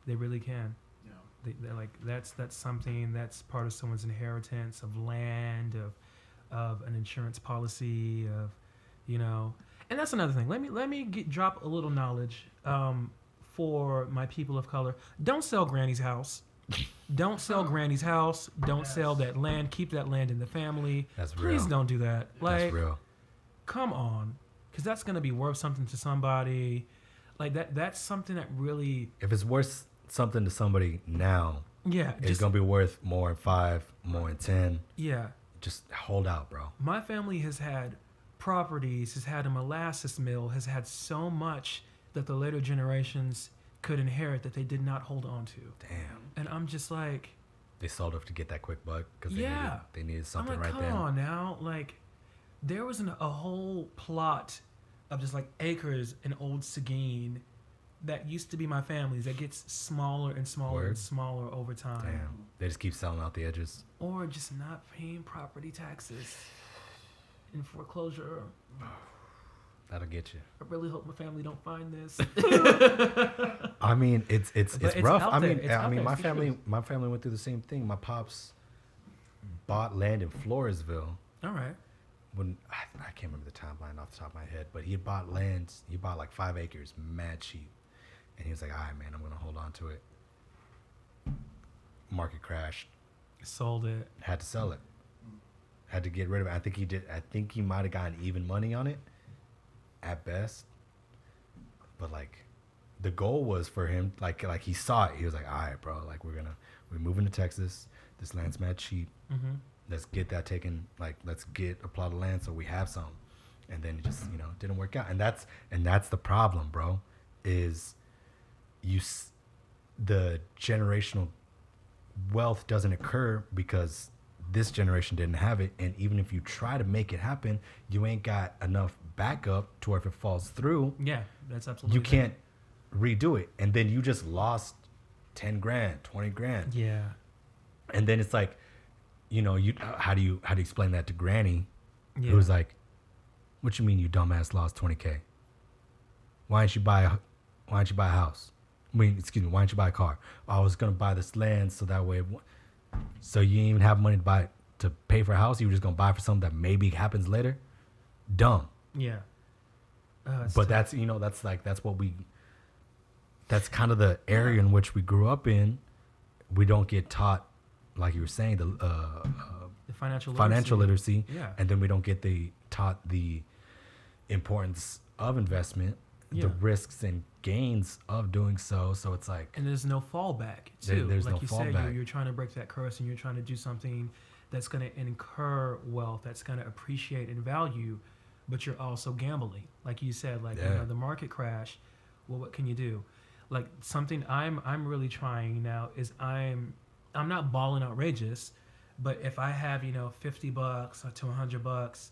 They really can. Yeah. They're like, that's something that's part of someone's inheritance of land, of an insurance policy, of, and that's another thing. Let me drop a little knowledge for my people of color. Don't sell Granny's house. Don't sell Granny's house. Don't sell that land. Keep that land in the family. That's real. Please don't do that. Like, That's real. come on, because that's gonna be worth something to somebody. Like that's something that really. If it's worth something to somebody now, Yeah, it's gonna be worth more in 5, more in 10. Yeah. Just hold out, bro. My family has had properties, has had a molasses mill, has had so much that the later generations could inherit that they did not hold on to. Damn. And I'm just like, They sold off to get that quick buck because Yeah. they needed something I'm like, right come then. on now. Like, there was a whole plot of just like acres in Old Seguin that used to be my family's that gets smaller and smaller Word. and smaller over time. Damn. They just keep selling out the edges. Or just not paying property taxes in foreclosure. That'll get you. I really hope my family don't find this. I mean, it's But it's rough. out I there. mean, It's out there. my It's the family truth. went through the same thing. My pops bought land in Floresville. All right. When I can't remember the timeline off the top of my head, but he had bought land. He bought like 5 acres, mad cheap, and he was like, "All right, man, I'm gonna hold on to it." Market crashed. Sold it. Had to sell it. Had to get rid of it. I think he did. I think he might have gotten even money on it, at best. But like, the goal was for him. Like he saw it. He was like, "All right, bro. Like we're moving to Texas. This land's mad cheap. Mm-hmm. Let's get that taken. Like let's get a plot of land so we have some." And then it just didn't work out. And that's the problem, bro. Is the generational wealth doesn't occur because this generation didn't have it, and even if you try to make it happen, you ain't got enough backup to where if it falls through, Yeah, that's absolutely. you can't redo it, and then you just lost 10 grand, 20 grand, Yeah. and then it's like, you how do you explain that to Granny, Yeah. who's like, "What you mean you dumbass lost 20K? Why didn't you buy a house? I mean, excuse me, why didn't you buy a car? I was gonna buy this land so that way." So you didn't even have money to pay for a house. You were just gonna buy for something that maybe happens later. Dumb. Yeah. But that's that's kind of the area in which we grew up in. We don't get taught, like you were saying, the financial literacy. Yeah. And then we don't get taught the importance of investment, Yeah. the risks and gains of doing so. So it's like, And there's no fallback too. There's like no you said, fallback. you're trying to break that curse, and you're trying to do something that's going to incur wealth, that's going to appreciate in value, but you're also gambling. Like you said, like the market crash. Well, what can you do? Like something I'm really trying now is I'm not balling outrageous, but if I have $50 to $100,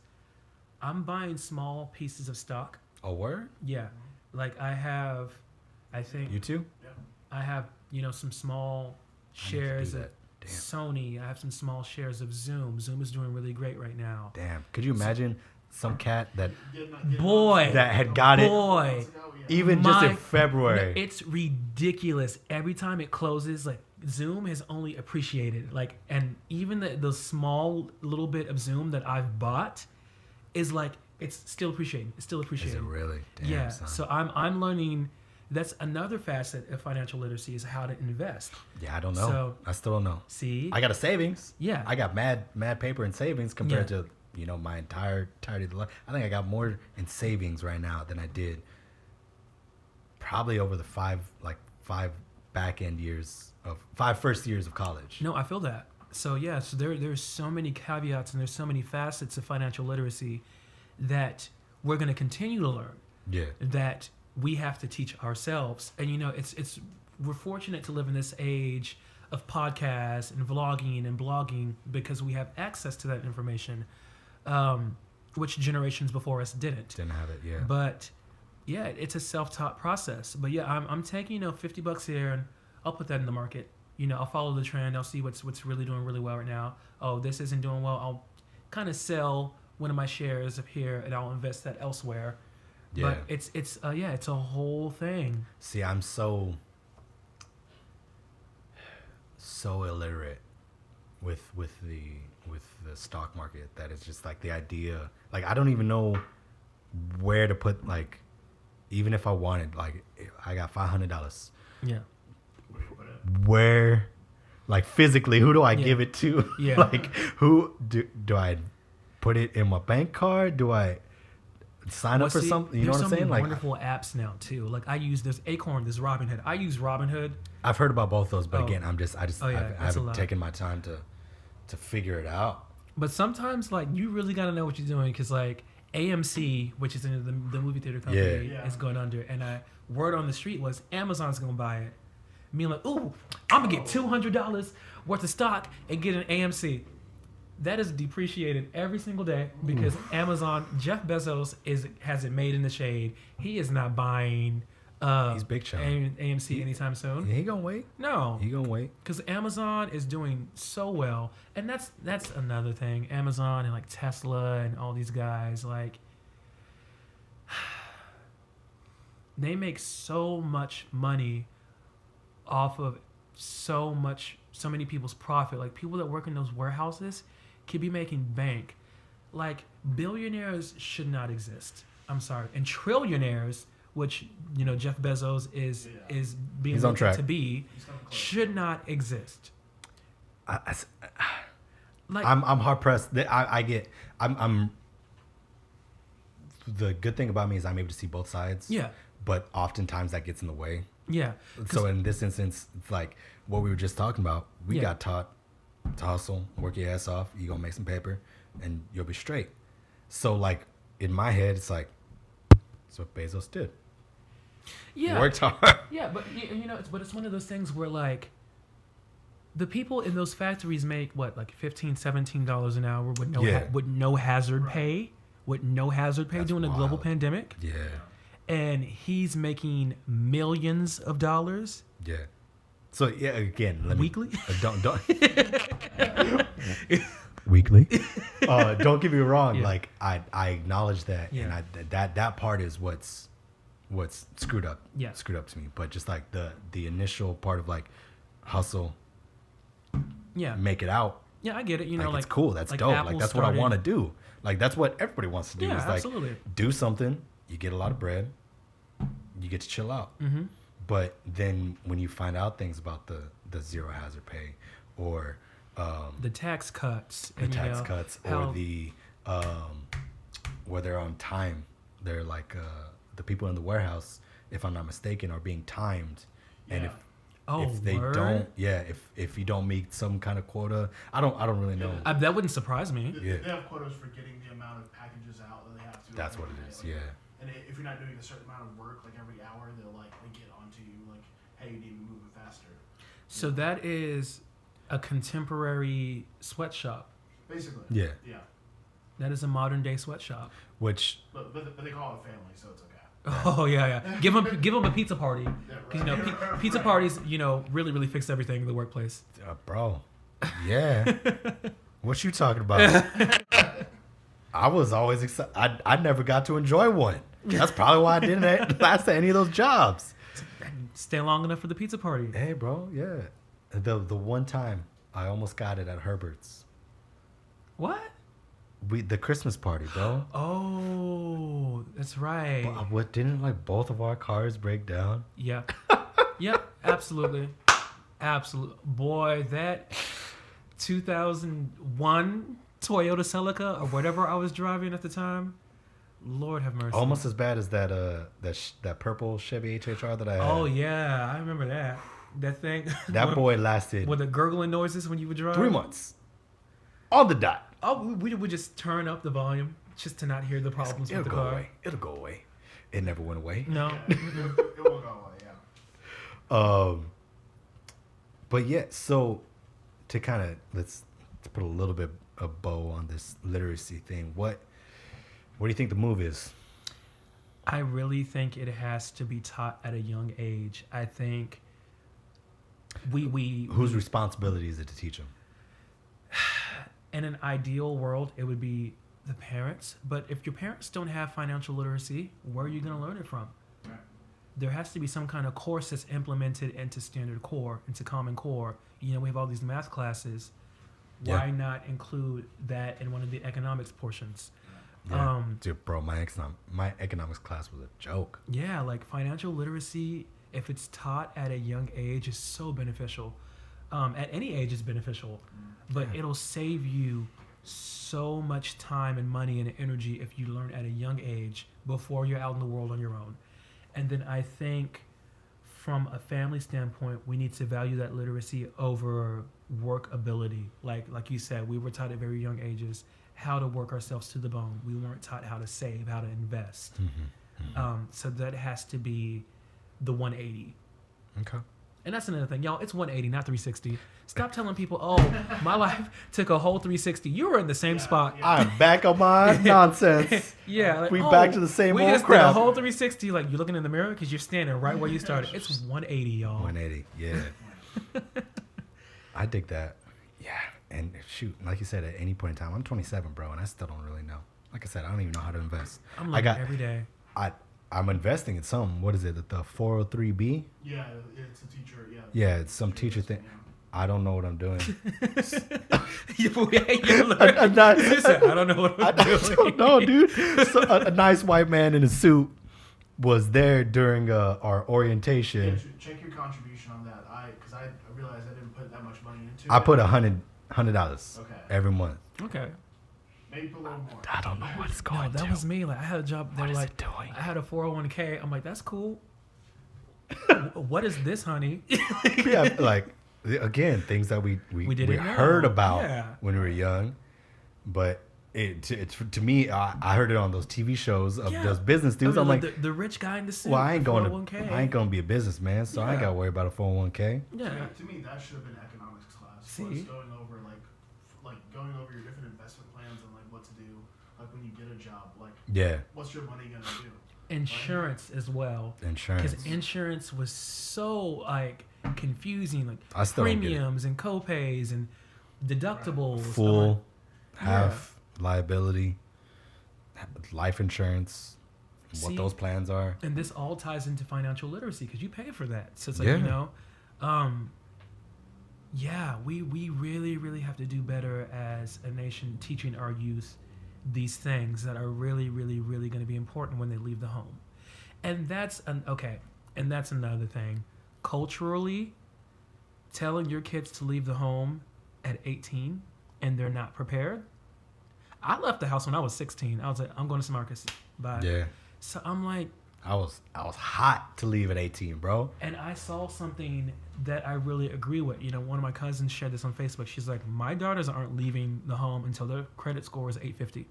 I'm buying small pieces of stock. a word? Yeah, like I think You too? Yeah. I have some small I need to do shares of that. Damn. Sony. I have some small shares of Zoom. Zoom is doing really great right now. Damn. Could you imagine some cat that Boy, that had got it boy, even just in My- February? it's ridiculous. Every time it closes, like Zoom has only appreciated. Like, and even the small little bit of Zoom that I've bought is like it's still appreciating. It's still Is appreciating. it really? Damn, Yeah. son. So I'm learning. That's another facet of financial literacy is how to invest. Yeah, I don't know. So- I still don't know. See, I got a savings. yeah, I got mad paper in savings compared to my entirety of the life. I think I got more in savings right now than I did probably over the five first years of college. no, I feel that. So yeah, so there's so many caveats and there's so many facets of financial literacy that we're going to continue to learn. Yeah. That we have to teach ourselves. And we're fortunate to live in this age of podcasts and vlogging and blogging because we have access to that information, which generations before us didn't. Didn't have it. Yeah. But yeah, it's a self-taught process. But yeah, I'm taking $50 here and I'll put that in the market. I'll follow the trend. I'll see what's really doing really well right now. Oh, this isn't doing well. I'll kind of sell one of my shares up here and I'll invest that elsewhere. Yeah. But it's a whole thing. See, I'm so illiterate with the stock market that it's just like the idea. Like I don't even know where to put, like, even if I wanted, like, I got $500. Yeah. Where, like, physically, who do I Yeah. give it to? Yeah. Like, who do I put it in my bank card? Do I sign up for something? You know what I'm saying? Like, wonderful apps now too. Like there's Acorn, there's Robinhood. I use Robinhood. I've heard about both those, but Oh. again, I Oh, yeah, I that's a haven't lot. taken my time to figure it out. But sometimes like you really got to know what you're doing because like AMC, which is in the movie theater company, Yeah. is going under. And word on the street was Amazon's going to buy it. Me like, ooh, I'm going to get $200 worth of stock and get an AMC. That is depreciated every single day because Amazon, Jeff Bezos has it made in the shade. He is not buying He's big shot. AMC anytime soon. He gonna wait. No, He gonna wait. because Amazon is doing so well, and that's another thing. Amazon and like Tesla and all these guys, like they make so much money off of so many people's profit. Like people that work in those warehouses could be making bank. Like billionaires should not exist. I'm sorry, and trillionaires, which Jeff Bezos is being He's on looked track. to be, should not exist. Like I'm hard pressed. I'm the good thing about me is I'm able to see both sides. yeah, But oftentimes that gets in the way. yeah. So in this instance, it's like what we were just talking about. We Yeah. got taught to hustle, work your ass off. You gonna make some paper, and you'll be straight. So like in my head, it's like that's what Bezos did. Yeah, Worked hard. yeah, but it's one of those things where like the people in those factories make what, like $15, $17 an hour with no Yeah. with no hazard pay, That's during a global wild. pandemic, Yeah, and he's making millions of dollars yeah. So yeah, again, let me weekly. don't weekly. Don't get me wrong. Yeah. Like I acknowledge that, Yeah. and that part is what's screwed up. Yeah. Screwed up to me. But just like the initial part of like hustle, make it out. Yeah, I get it. You know, Like it's cool. That's like dope. Apple Like that's what I started- want to do. Like that's what everybody wants to do. Yeah, is like absolutely. do something. You get a lot of bread. You get to chill out. Mm-hmm. But then when you find out things about the zero hazard pay or The tax cuts. the And, you tax know, cuts how- or the where they're on time, they're like the people in the warehouse, if I'm not mistaken, are being timed. And Yeah. if they word? don't, if you don't meet some kind of quota, I don't really know. That wouldn't surprise me. Yeah. They have quotas for getting the amount of packages out that they have to. That's what it every is. day. Yeah. And if you're not doing a certain amount of work, like every hour, they get onto you, like, hey, you need to move it faster. So that is a contemporary sweatshop. Basically. Yeah. Yeah. That is a modern day sweatshop. Which But they call it family, so it's okay. Oh yeah. Give them a pizza party. Yeah, Because you know, right. pizza Right. parties, really fix everything in the workplace. bro, yeah. What you talking about? I was always excited. I never got to enjoy one. That's probably why I didn't last at any of those jobs. Stay long enough for the pizza party. Hey, bro, yeah. The one time I almost got it at Herbert's. What? The Christmas party, bro. Oh, that's right. What didn't like both of our cars break down? Yeah. Yep, absolutely. Absolutely. Boy, that 2001 Toyota Celica or whatever I was driving at the time, Lord have mercy. Almost as bad as that purple Chevy HHR that I had. Oh, yeah. I remember that. That thing. That boy lasted With the gurgling noises when you would drive. 3 months. On the dot. Oh, we would just turn up the volume just to not hear the problems It'll with the go car. away. It'll go away. It never went away. No. Yeah, it will go away, yeah. But yeah, so to kind of let's put a little bit of bow on this literacy thing. What do you think the move is? I really think it has to be taught at a young age. I think Whose responsibility is it to teach them? in an ideal world, it would be the parents. But if your parents don't have financial literacy, where are you going to learn it from? Right. There has to be some kind of course that's implemented into standard core, into common core. We have all these math classes. Why Yeah. not include that in one of the economics portions? Yeah. Dude, bro, my economics class was a joke. Yeah, like financial literacy, if it's taught at a young age, is so beneficial. At any age, it's beneficial, but it'll save you so much time and money and energy if you learn at a young age before you're out in the world on your own. And then I think from a family standpoint, we need to value that literacy over work ability. Like you said, we were taught at very young ages how to work ourselves to the bone. We weren't taught how to save, how to invest. So that has to be the 180. Okay. And that's another thing, y'all. It's 180, not 360. Stop telling people, "Oh, my life took a whole 360." You were in the same spot. Yeah. I'm back on my nonsense. Yeah, like, We back to the same we old just crap. did a whole 360. Like you're looking in the mirror because you're standing right where you started. It's 180, y'all. 180. Yeah. I dig that. Yeah. And shoot, like you said, at any point in time, I'm 27, bro, and I still don't really know. Like I said, I don't even know how to invest. I'm looking every day. I'm investing in some. What is it? The 403B? Yeah, it's a teacher, yeah. Yeah, it's some teacher thing. I don't know what I'm doing. You I'm not, said, I don't know what I'm doing. I don't know, dude. So a nice white man in a suit was there during our orientation. Yeah, check your contribution on that. Because I realized I didn't put that much money into it. I put $100 Okay. every month. Okay. Maybe put a little more. I don't know what it's No, going that to. was me. Like I had a job. They What were is like, it doing? I had a 401k. I'm like, that's cool. What is this, honey? Yeah, like again, things that we didn't know. heard about Yeah. when we were young, but it's to me, I heard it on those TV shows of Yeah. those business dudes. I I'm mean, like, the rich guy in the suit. well, I ain't the going 401k. to be a businessman, so I ain't Yeah. got to worry about a 401k. Yeah. To me, that should have been economics class. See? Was going over going over your different investment plans and like what to do, like when you get a job, like Yeah, what's your money gonna do? Insurance as well. insurance. Because insurance was so like confusing, like I still don't get it. premiums and copays and deductibles. Full, I'm half liability, life insurance, what See? those plans are. and this all ties into financial literacy because you pay for that. So it's like Yeah. yeah, we really, really have to do better as a nation teaching our youth these things that are really, really, really going to be important when they leave the home. And that's and that's another thing. Culturally, telling your kids to leave the home at 18 and they're not prepared. I left the house when I was 16. I was like, I'm going to San Marcos. Bye. Yeah. So I'm like, I was hot to leave at 18, bro. and I saw something that I really agree with. You know, one of my cousins shared this on Facebook. She's like, my daughters aren't leaving the home until their credit score is 850.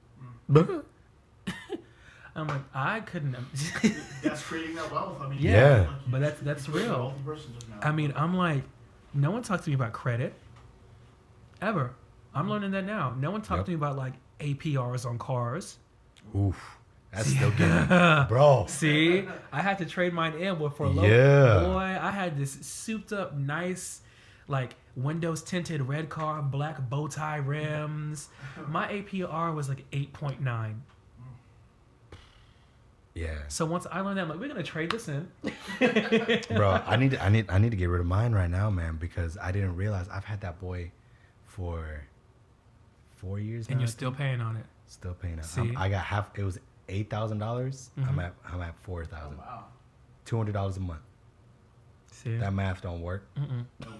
I'm like, I couldn't. That's creating that wealth. I mean, Yeah. But that's you create a real. wealthy person just now. I mean, I'm like, no one talks to me about credit ever. I'm learning that now. No one talks Yep. to me about like APRs on cars. Oof. That's still getting, bro. See, I had to trade mine in for a low. Yeah. Boy, I had this souped up, nice, like windows tinted red car, black bow tie rims. My APR was like 8.9. Yeah. So once I learned that, I'm like, we're gonna trade this in. Bro, I need to get rid of mine right now, man, because I didn't realize I've had that boy for 4 years now. And you're I still think. paying on it. Still paying it. See? I got half. It was $8,000. I'm Mhm. at Oh, $4,000. wow. $200 a month. See, That math don't work. mm-mm. Nope.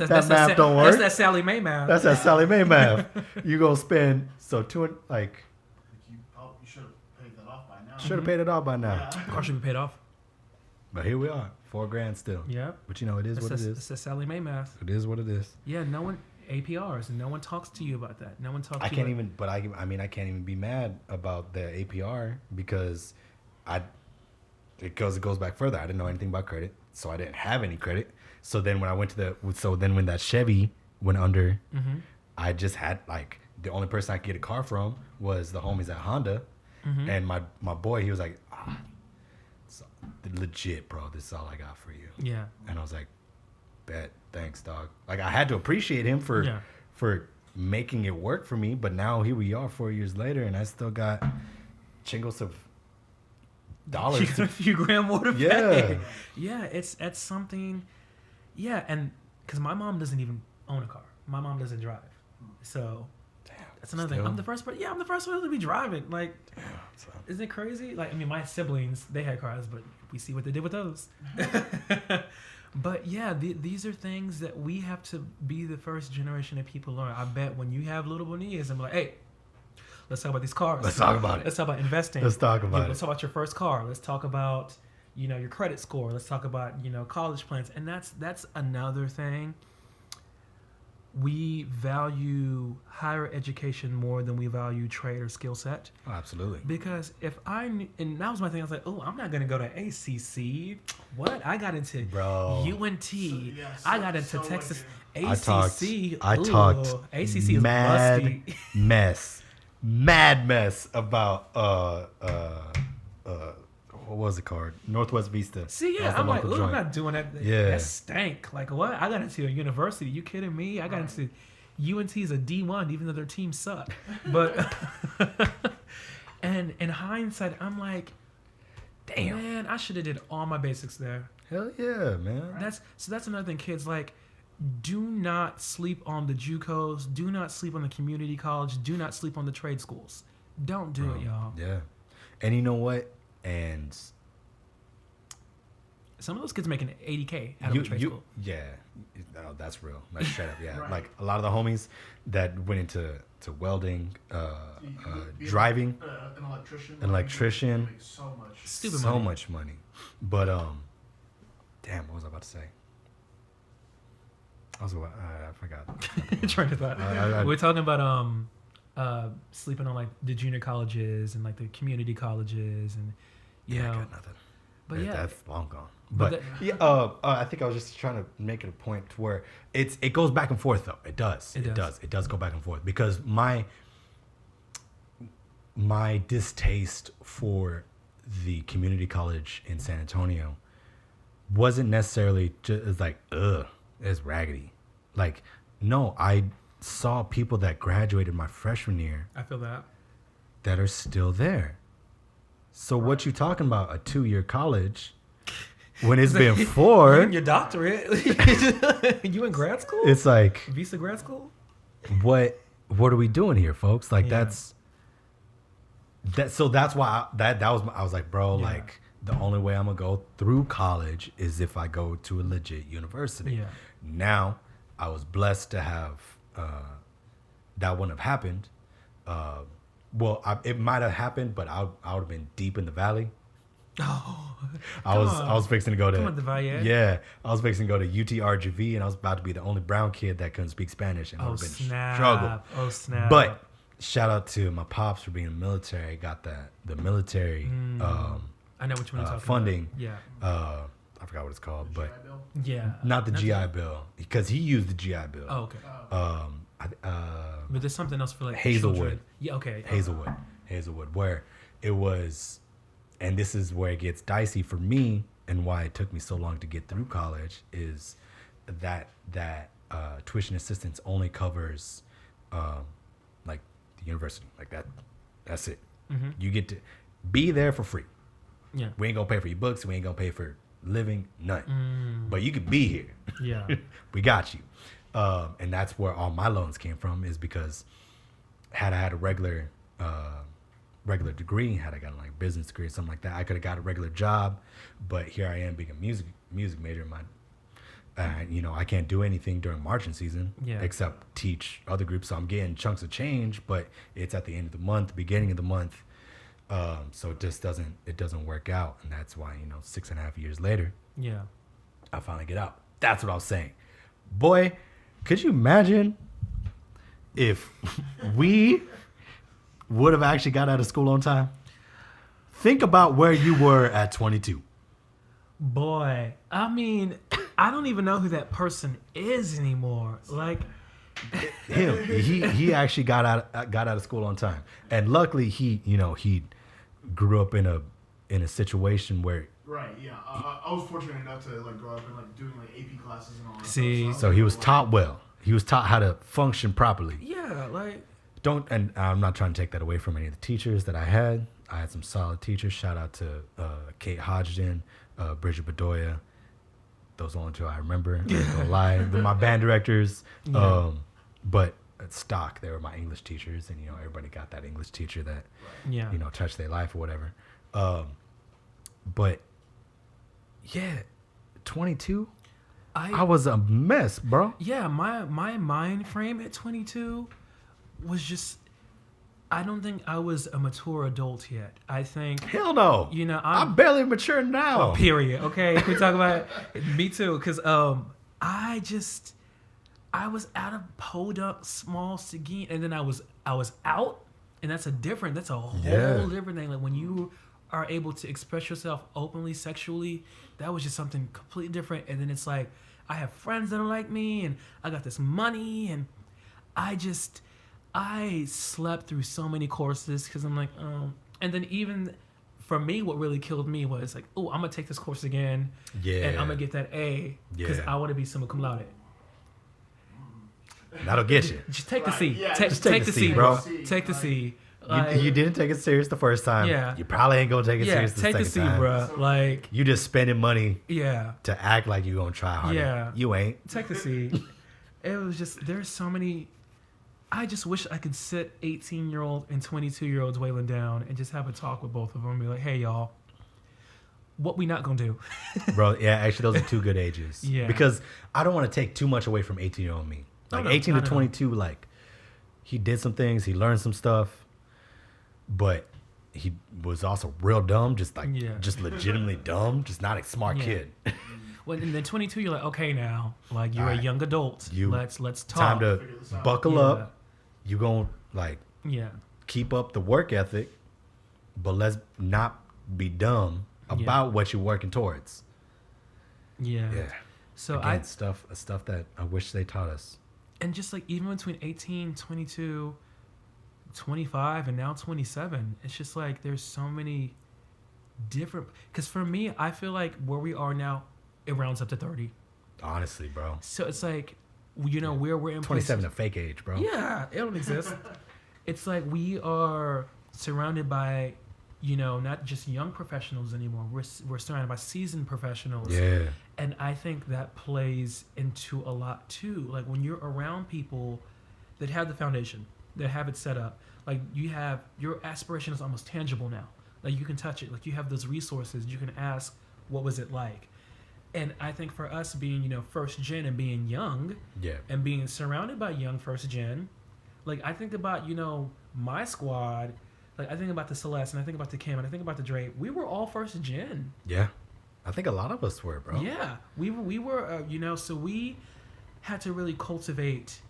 That's math don't work. That's that Sally Mae math. That's that Sally Mae math. You gonna spend so $200 like You should have paid that off by now. should have paid it off by now. Yeah. Car should be paid off. But here we are, $4,000 still. Yeah, But you know, it is what it it's is. the Sally Mae math. It is what it is. Yeah, no one APRs, and no one talks to you about that. No one talks. I to can't you even. But I mean, I can't even be mad about the APR because it goes back further. I didn't know anything about credit, so I didn't have any credit. So then when I went to when that Chevy went under, Mm-hmm. I just had like the only person I could get a car from was the homies at Honda, Mm-hmm. and my boy, he was like, it's legit, bro. This is all I got for you. Yeah. And I was like, bet, thanks, dog. Like I had to appreciate him Yeah. for making it work for me. But now here we are 4 years later, and I still got chingos of dollars. You got a few grand more to Yeah. pay. Yeah, it's something. Yeah, and because my mom doesn't even own a car. My mom doesn't drive. So Damn, that's another thing. still. I'm the first person. Yeah, I'm the first one to be driving. Like, So, isn't it crazy? Like, I mean, my siblings, they had cars, but we see what they did with those. But yeah, these are things that we have to be the first generation of people learn. I bet when you have little Bonias, I'm like, hey, let's talk about these cars. Let's talk about it. Let's talk about investing. Let's talk about it. Let's talk about your first car. Let's talk about, your credit score. Let's talk about, college plans. And that's another thing. We value higher education more than we value trade or skill set. oh, absolutely. Because if and that was my thing, I was like, oh, I'm not going to go to ACC. What? I got into Bro. UNT. yeah, I got into so Texas like ACC. I talked ACC is mad musty. mad mess about what was it called? Northwest Vista. See, That yeah, was the I'm like, local ooh, I'm joint. not doing that. Yeah. That stank. Like, what? I got into a university. You kidding me? I got into UNT is a D1, even though their team suck. But and in hindsight, I'm like, Damn. man, I should have did all my basics there. Hell yeah, man. That's another thing, kids. Like, do not sleep on the JUCOs. Do not sleep on the community college. Do not sleep on the trade schools. Don't do it, y'all. Yeah. And you know what? And Some of those kids making $80K out of a trade school. yeah, no, that's real. Like straight up, yeah. Right. Like a lot of the homies that went into welding, Be driving, an electrician. An electrician. Make so much. Stupid so money. much money. But damn, what was I about to say? I forgot. Trying to thought. We're talking about sleeping on like the junior colleges and like the community colleges and you I know. got nothing. But yeah, That's long gone. But But yeah, I think I was just trying to make it a point to where it goes back and forth though. It does. It does go back and forth because my distaste for the community college in San Antonio wasn't necessarily just like it's raggedy. Like no, I saw people that graduated my freshman year I feel that. that are still there. So what you talking about? A 2-year college when it's been You 4, in your doctorate. You in grad school? it's like, Visa grad school? what are we doing here, folks? Like Yeah. so that's why I was like, bro, Yeah. like the only way I'm gonna go through college is if I go to a legit university. Yeah. Now I was blessed to have that wouldn't have happened. It might have happened, but I would have been deep in the valley. Oh, I was fixing to go to Come on, Dwaylan. yeah, I was fixing to go to UTRGV, and I was about to be the only brown kid that couldn't speak Spanish, and it oh would have been snap. struggle. Oh snap. But shout out to my pops for being in the military. Got the military I know which one you're talking funding. about. Yeah. I forgot what it's called, but GI Bill? Yeah. not the Not GI Bill, because he used the GI Bill. Oh, okay. But But there's something else for like Hazelwood. children. Yeah, okay. Hazelwood, where it was, and this is where it gets dicey for me, and why it took me so long to get through college is that tuition assistance only covers like the university, like that. That's it. Mm-hmm. You get to be there for free. Yeah. We ain't gonna pay for your books. We ain't gonna pay for living, none. But you could be here. Yeah. We got you. And that's where all my loans came from, is because had I had a regular degree, had I got like a business degree or something like that, I could have got a regular job. But here I am being a music major. I can't do anything during marching season except teach other groups. So I'm getting chunks of change, but it's at the end of the month, beginning of the month. So it just doesn't work out. And that's why, 6.5 years later, Yeah. I finally get out. That's what I was saying. Boy, could you imagine if we would have actually got out of school on time? Think about where you were at 22. Boy, I mean, I don't even know who that person is anymore. Like, Him, he actually got out of school on time, and luckily he grew up in a situation where. Right, yeah. I was fortunate enough to like grow up and like doing like AP classes and all that See? stuff. So he was taught well. He was taught how to function properly. yeah, like, And I'm not trying to take that away from any of the teachers that I had. I had some solid teachers. Shout out to Kate Hodgson, Bridget Bedoya. Those are the only two I remember. I'm not gonna lie. They're my band directors. Yeah. But at stock, they were my English teachers, and everybody got that English teacher that yeah. touched their life or whatever. But yeah, 22. I was a mess, bro. Yeah, my mind frame at 22 was just, I don't think I was a mature adult yet. I think, Hell no. I'm barely mature now. period. Okay, we talk about it. Me too, because I was out of Podunk, small Seguin, and then I was out, and that's a whole different thing. Like when you are able to express yourself openly sexually, that was just something completely different. And then it's like, I have friends that are like me, and I got this money, and I slept through so many courses because I'm like, and then even for me, what really killed me was like, oh, I'm gonna take this course again, Yeah. and I'm gonna get that A because Yeah. I want to be summa cum laude. That'll get you. Just take the Right, C. yeah, Just take take the the C, C, bro. bro. Take the C. You didn't take it serious the first time. Yeah. You probably ain't gonna take it Yeah, serious the take second the C, time. bro. Like, You just spending money yeah, to act like you gonna try harder. Yeah. You ain't. take the C. It was just, there's so many. I just wish I could sit 18-year-old and 22-year-old Dwaylan down and just have a talk with both of them and be like, hey, y'all, what we not gonna do? Bro, yeah, actually those are two good ages. Yeah. Because I don't want to take too much away from 18-year-old me. Like no, 18 to not at all. 22, like he did some things, he learned some stuff, but he was also real dumb, just legitimately dumb, just not a smart Yeah. kid. Well, and then 22, you're like, okay, now, like you're All a right. young adult. You- Let's talk. Time to Figure this out. buckle Yeah. up. You gonna like Yeah. keep up the work ethic, but let's not be dumb about what you're working towards. Yeah. Yeah. So Again, stuff that I wish they taught us. and just like even between 18, 22, 25, and now 27, it's just like there's so many different. Because for me, I feel like where we are now, it rounds up to 30. Honestly, bro. So it's like, we're in 27 places- a fake age, bro. Yeah, it don't exist. It's like we are surrounded by not just young professionals anymore. We're surrounded by seasoned professionals. Yeah. And I think that plays into a lot too. Like when you're around people that have the foundation, that have it set up, like your aspiration is almost tangible now. Like you can touch it. Like you have those resources. You can ask, what was it like? And I think for us being, first gen and being young, and being surrounded by young first gen, like I think about, my squad. Like I think about the Celeste, and I think about the Kim, and I think about the Dre. We were all first gen. Yeah, I think a lot of us were, bro. Yeah, we were. So we had to really cultivate,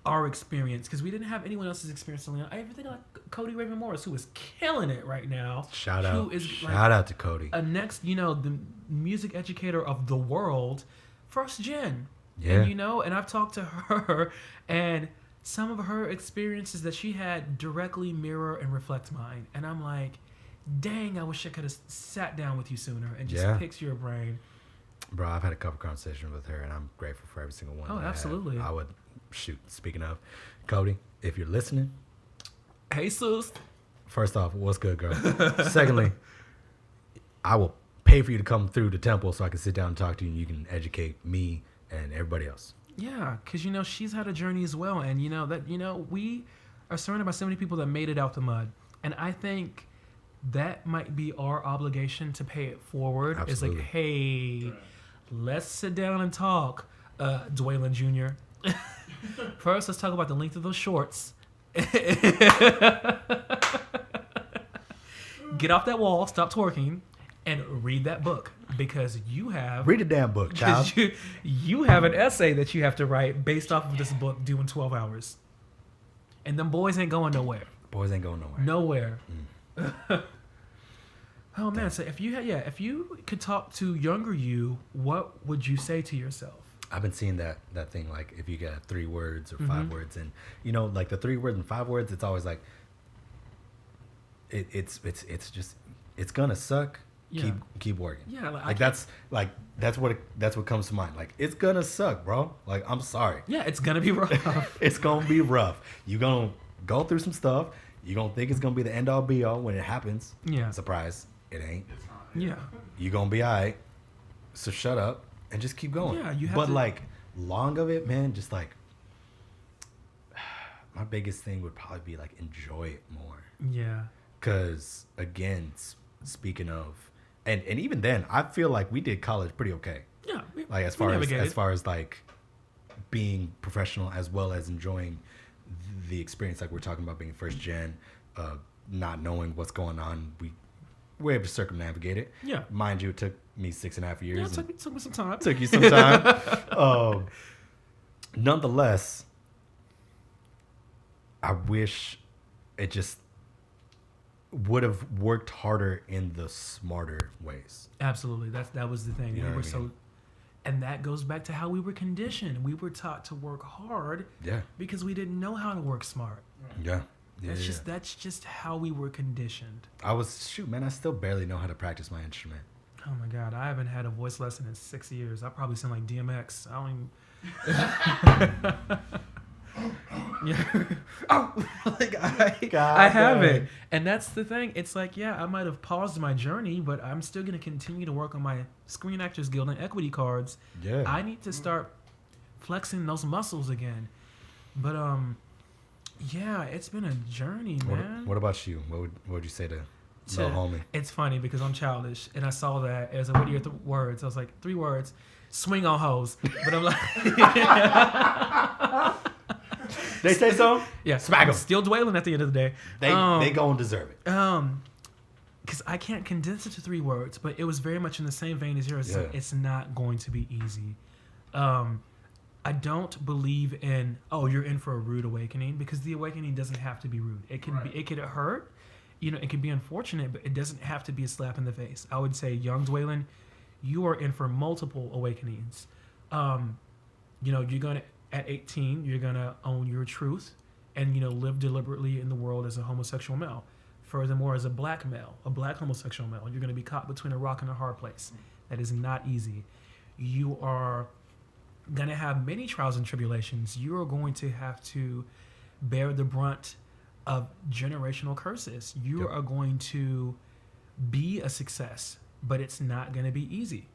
our experience because we didn't have anyone else's experience. I even think like Cody Raven Morris, who is killing it right now. Shout out to Cody. A next, the music educator of the world, first gen. Yeah. And I've talked to her, and some of her experiences that she had directly mirror and reflect mine. And I'm like, dang, I wish I could have sat down with you sooner and just picked your brain. Bro, I've had a couple conversations with her, and I'm grateful for every single one. Oh, absolutely. I would, speaking of, Cody, if you're listening. Hey, sis. First off, what's good, girl? Secondly, I will pay for you to come through the temple so I can sit down and talk to you, and you can educate me and everybody else. Yeah, because, she's had a journey as well. And, we are surrounded by so many people that made it out the mud. And I think that might be our obligation to pay it forward. Absolutely. It's like, hey, let's sit down and talk, Dwaylan Jr. First, let's talk about the length of those shorts. Get off that wall, stop twerking, and read that book. Because you have... Read the damn book, child. You have an essay that you have to write based off of this book due in 12 hours. And them boys ain't going nowhere. Boys ain't going nowhere. Nowhere. Oh, man. So if you could talk to younger you, what would you say to yourself? I've been seeing that thing, like, if you get 3 words or 5 words. And, like, the 3 words and 5 words, it's always like... It's just... It's gonna suck. Yeah. Keep working. Yeah, that's what comes to mind. Like, it's gonna suck, bro. Like, I'm sorry. Yeah, it's gonna be rough. It's gonna be rough. You're gonna go through some stuff. You're gonna think it's gonna be the end all be all when it happens. Yeah. Surprise, it ain't. It's not. Yeah. You're gonna be alright. So shut up and just keep going. Yeah, you have But to... like, long of it, man, just like, my biggest thing would probably be like, enjoy it more. Yeah. Cause again, speaking of, and even then, I feel like we did college pretty okay. Yeah. Like as far as like being professional as well as enjoying the experience, like we're talking about being first gen, not knowing what's going on, we were able to circumnavigate it. Yeah. Mind you, it took me 6.5 years. Yeah, it took me some time. Took you some time. Nonetheless, I wish it just would have worked harder in the smarter ways. Absolutely. That was the thing. You know We were what I mean? and that goes back to how we were conditioned. We were taught to work hard because we didn't know how to work smart. Yeah. That's just how we were conditioned. I still barely know how to practice my instrument. Oh my God, I haven't had a voice lesson in 6 years. I probably sound like DMX. I don't even... Yeah. I haven't. And that's the thing. It's like, yeah, I might have paused my journey, but I'm still going to continue to work on my Screen Actors Guild and equity cards. Yeah. I need to start flexing those muscles again. But yeah, it's been a journey, man. What about you? What would you say to little homie? It's funny because I'm childish, and I saw that as a what are your words? I was like, 3 words, swing on hoes. But I'm like, they say so? Yeah, smack them. Still Dwaylan at the end of the day. They gonna deserve it. Because I can't condense it to 3 words, but it was very much in the same vein as yours. So it's not going to be easy. I don't believe in you're in for a rude awakening, because the awakening doesn't have to be rude. It can be, it could hurt, it can be unfortunate, but it doesn't have to be a slap in the face. I would say, young Dwaylan, you are in for multiple awakenings. You're gonna at 18, you're gonna own your truth, and live deliberately in the world as a homosexual male. Furthermore, as a black male, a black homosexual male, you're gonna be caught between a rock and a hard place. That is not easy. You are gonna have many trials and tribulations. You are going to have to bear the brunt of generational curses. You are going to be a success, but it's not going to be easy.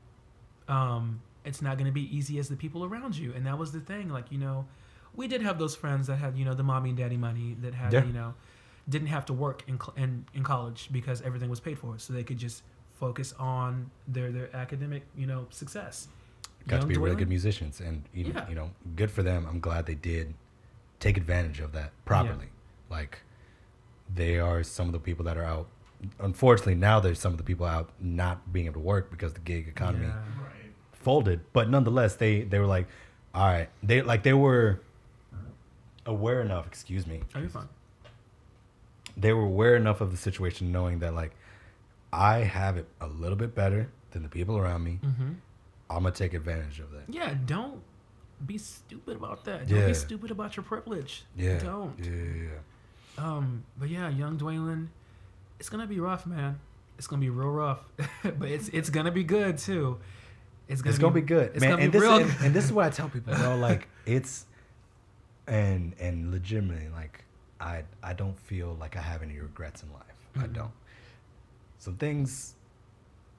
It's not going to be easy as the people around you. And that was the thing. Like, we did have those friends that had, the mommy and daddy money that had, didn't have to work in college because everything was paid for. So they could just focus on their academic, success. Got to be really good musicians. And, good for them. I'm glad they did take advantage of that properly. Yeah. Like, they are some of the people that are out. Unfortunately, now there's some of the people out not being able to work because the gig economy folded. But nonetheless, they were like, all right. They were aware enough. Excuse me. Oh, you're fine. They were aware enough of the situation, knowing that like I have it a little bit better than the people around me. Mm-hmm. I'm gonna take advantage of that. Yeah, don't be stupid about that. Don't be stupid about your privilege. Yeah, don't. Yeah. But yeah, young Dwaylan, it's gonna be rough, man. It's gonna be real rough, but it's gonna be good too. It's gonna be good, it's man. Gonna be and this is what I tell people, like it's and legitimately, like I don't feel like I have any regrets in life. Mm-hmm. I don't. Some things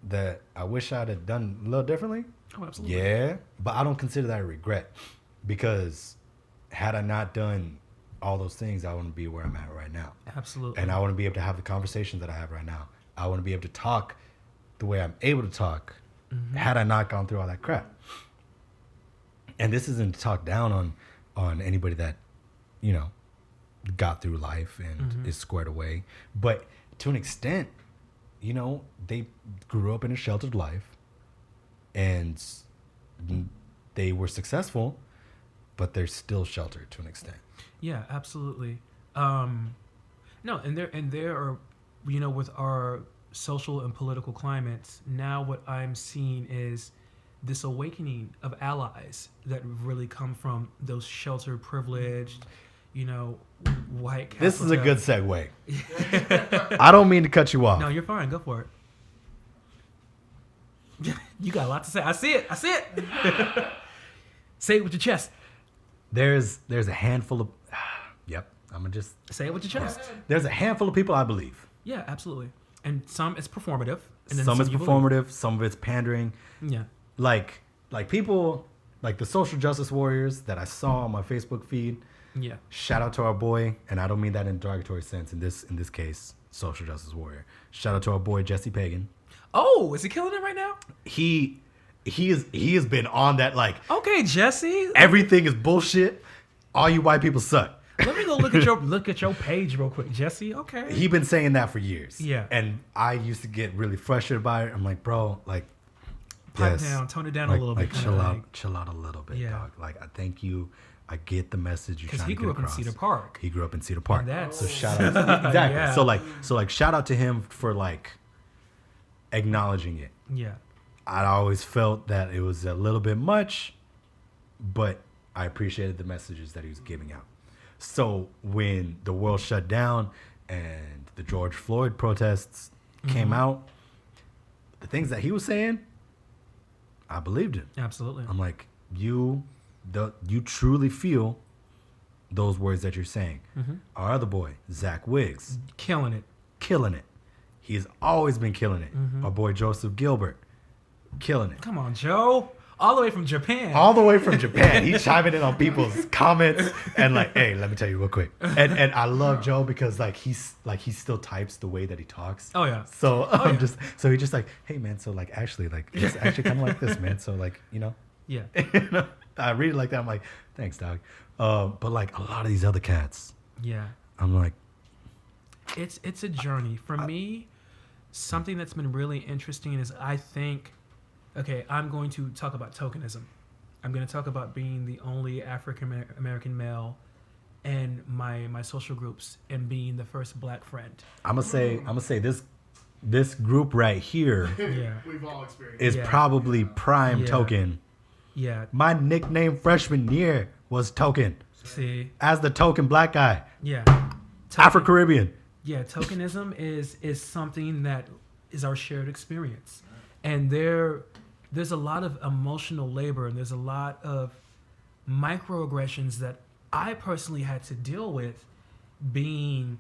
that I wish I'd have done a little differently. Oh, absolutely. Yeah, but I don't consider that a regret because had I not done all those things, I wouldn't be where I'm at right now. Absolutely. And I wouldn't be able to have the conversations that I have right now. I wouldn't be able to talk the way I'm able to talk had I not gone through all that crap. And this isn't to talk down on anybody that, got through life and is squared away. But to an extent, they grew up in a sheltered life and they were successful, but they're still sheltered to an extent. Yeah, absolutely. No, and there are, with our social and political climates, now what I'm seeing is this awakening of allies that really come from those sheltered, privileged, white Catholic. This is a good segue. I don't mean to cut you off. No, you're fine. Go for it. You got a lot to say. I see it. Say it with your chest. There's a handful of... Yep. I'm going to just... Say it with your chest. There's a handful of people I believe. Yeah, absolutely. And some it's performative. And then some it's performative. Some of it's pandering. Yeah. Like people... Like the social justice warriors that I saw on my Facebook feed. Yeah. Shout out to our boy, and I don't mean that in a derogatory sense. In this case, social justice warrior. Shout out to our boy Jesse Pagan. Oh, is he killing it right now? He has been on that like. Okay, Jesse. Everything is bullshit. All you white people suck. Let me go look at your page real quick, Jesse. Okay. He been saying that for years. Yeah. And I used to get really frustrated by it. I'm like, bro, like. Pipe down, tone it down a little bit. Chill out a little bit, dog. Like I thank you. I get the message you're trying to get across. Because he grew up in Cedar Park. He grew up in Cedar Park. So shout out. Exactly. Yeah. So like shout out to him for like acknowledging it. Yeah. I always felt that it was a little bit much, but I appreciated the messages that he was giving out. So when the world shut down and the George Floyd protests came out, the things that he was saying, I believed him. Absolutely. I'm like, you truly feel those words that you're saying. Our other boy, Zach Wiggs. Killing it. He's always been killing it. Our boy, Joseph Gilbert. Killing it. Come on, Joe. All the way from Japan. He's chiming in on people's comments and like, hey, let me tell you real quick. And I love Joe because he still types the way that he talks. Oh yeah. So he's just like, hey man, so like actually like it's actually kind of like this, man. So like, Yeah. I read it like that. I'm like, thanks, dog. But like a lot of these other cats. Yeah. I'm like, it's a journey. For me, something that's been really interesting is I think, okay, I'm going to talk about tokenism. I'm going to talk about being the only African American male in my social groups and being the first black friend. I'm gonna say this group right here we've all experienced is probably prime token. Yeah. My nickname freshman year was Token. See? As the token black guy. Yeah. Afro-Caribbean. Yeah, tokenism is something that is our shared experience. And there's a lot of emotional labor and there's a lot of microaggressions that I personally had to deal with being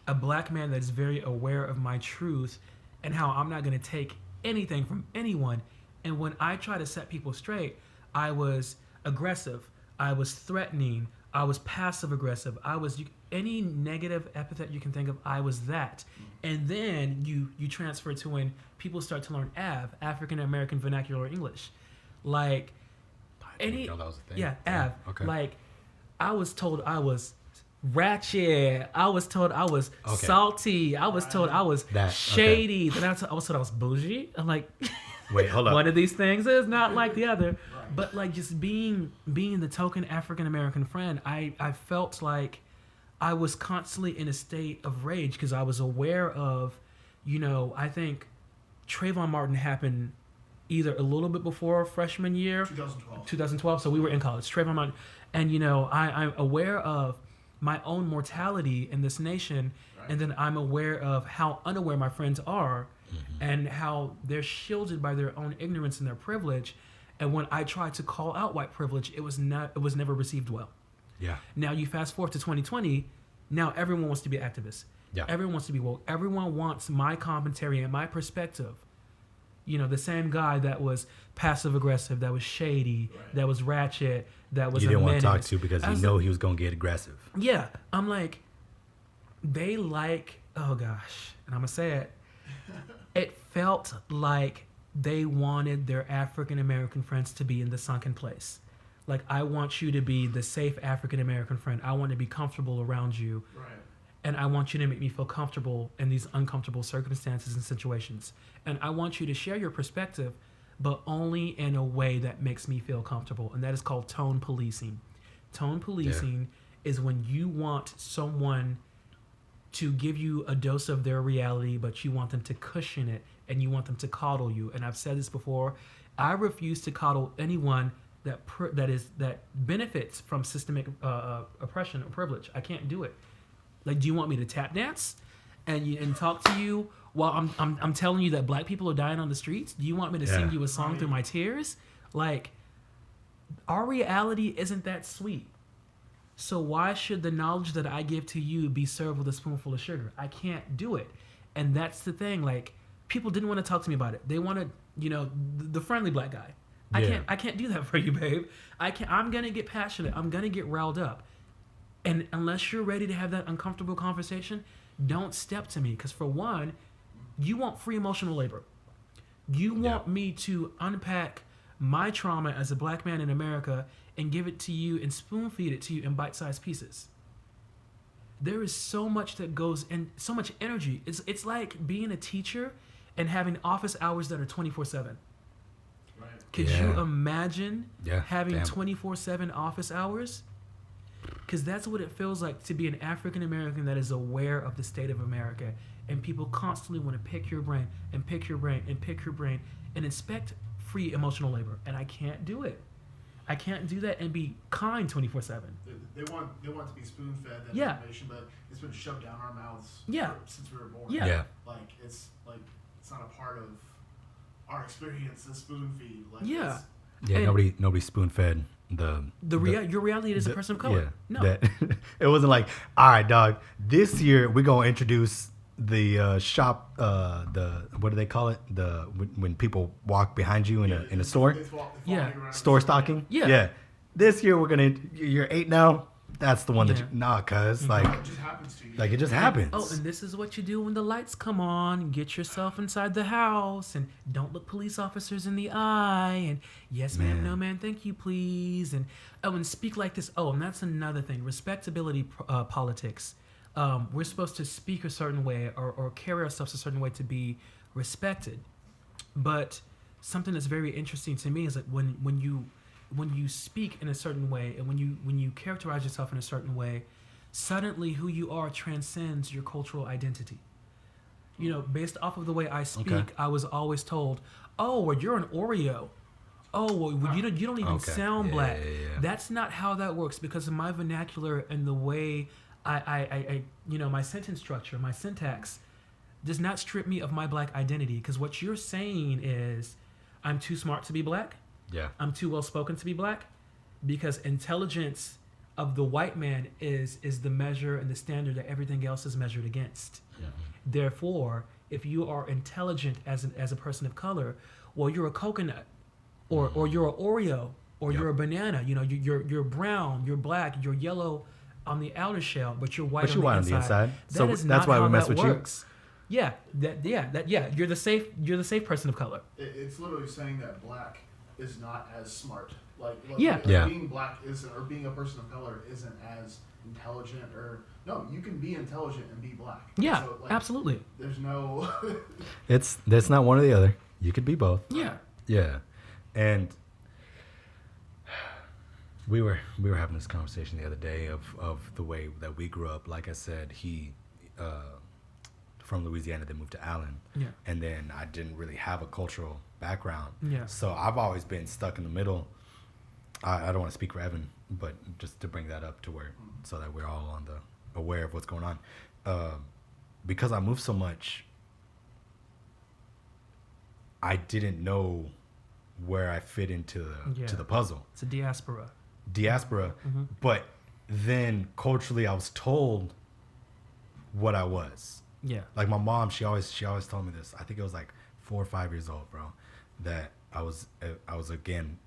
a black man that is very aware of my truth and how I'm not going to take anything from anyone. And when I try to set people straight, I was aggressive, I was threatening, I was passive aggressive, I was any negative epithet you can think of, I was that. And then you transfer to when people start to learn African American Vernacular English, like I didn't know that was a thing. yeah, Okay. like I was told I was ratchet, I was told I was salty, I was told I was shady, then I was told I was bougie. I'm like, wait, hold up. One of these things is not like the other. But like just being the token African American friend, I felt like I was constantly in a state of rage because I was aware of, I think Trayvon Martin happened either a little bit before freshman year, 2012. So we were in college. Trayvon Martin, and I'm aware of my own mortality in this nation, and then I'm aware of how unaware my friends are, and how they're shielded by their own ignorance and their privilege. And when I tried to call out white privilege, it was never received well. Yeah. Now you fast forward to 2020. Now everyone wants to be activists. Yeah. Everyone wants to be woke. Everyone wants my commentary and my perspective. The same guy that was passive aggressive, that was shady, that was ratchet, that was you didn't want to talk menace. to because you know he was going to get aggressive. Yeah. I'm like, they like, oh gosh, and I'm going to say it. It felt like they wanted their African American friends to be in the sunken place. Like, I want you to be the safe African American friend. I want to be comfortable around you. Right. And I want you to make me feel comfortable in these uncomfortable circumstances and situations. And I want you to share your perspective, but only in a way that makes me feel comfortable. And that is called tone policing. Tone policing is when you want someone to give you a dose of their reality, but you want them to cushion it and you want them to coddle you. And I've said this before. I refuse to coddle anyone that benefits from systemic oppression or privilege. I can't do it. Like, do you want me to tap dance and talk to you while I'm telling you that black people are dying on the streets? Do you want me to sing you a song through my tears? Like, our reality isn't that sweet. So why should the knowledge that I give to you be served with a spoonful of sugar? I can't do it. And that's the thing. Like, people didn't want to talk to me about it. They wanted, the friendly black guy. I can't do that for you, babe. I'm going to get passionate. I'm going to get riled up. And unless you're ready to have that uncomfortable conversation, don't step to me. Because for one, you want free emotional labor. You want me to unpack my trauma as a black man in America and give it to you and spoon feed it to you in bite-sized pieces. There is so much that goes in, so much energy. It's like being a teacher and having office hours that are 24/7. Right. Could you imagine having 24/7 office hours? Because that's what it feels like to be an African American that is aware of the state of America, and people constantly want to pick your brain and pick your brain and pick your brain and inspect free emotional labor, and I can't do it. I can't do that and be kind 24/7. They want to be spoon fed that information, but it's been shoved down our mouths since we were born. Yeah. Like it's not a part of our experience. The spoon feed. Like, And nobody spoon fed your reality as a person of color. It wasn't like, all right, dog, this year we're gonna introduce the shop, what do they call it, when people walk behind you in a store, store stocking. This year you're 8 now, that's the one that cuz like it just happens to you. Like, it just happens. Oh, and this is what you do when the lights come on. Get yourself inside the house and don't look police officers in the eye. And yes, ma'am, no, ma'am, thank you, please. And speak like this. Oh, and that's another thing. Respectability politics. We're supposed to speak a certain way or carry ourselves a certain way to be respected. But something that's very interesting to me is that when you speak in a certain way and when you characterize yourself in a certain way, suddenly who you are transcends your cultural identity. Based off of the way I speak, I was always told, "Oh, well, you're an Oreo. Oh, well, you don't even sound black." That's not how that works, because of my vernacular and the way I my sentence structure, my syntax does not strip me of my black identity. Because what you're saying is, I'm too smart to be black. I'm too well spoken to be black, because intelligence of the white man is the measure and the standard that everything else is measured against. Therefore, if you are intelligent as a person of color, well, you're a coconut, or you're an Oreo, or you're a banana. You know, you're brown, you're black, you're yellow on the outer shell, but you're white, on the inside. So that's why we mess with works. Yeah, you're the safe person of color. It's literally saying that black is not as smart. Yeah. Being black isn't, or being a person of color isn't as intelligent, or no, you can be intelligent and be black. Yeah, so, absolutely. There's no. That's not one or the other. You could be both. Yeah. Yeah, and we were having this conversation the other day of the way that we grew up. Like I said, he from Louisiana, then moved to Allen. Yeah. And then I didn't really have a cultural background. Yeah. So I've always been stuck in the middle. I don't want to speak for Evan, but just to bring that up to where, so that we're all aware of what's going on. Because I moved so much, I didn't know where I fit into to the puzzle. It's a diaspora. Mm-hmm. But then culturally, I was told what I was. Yeah. Like my mom, she always told me this. I think it was like 4 or 5 years old, bro. That I was again,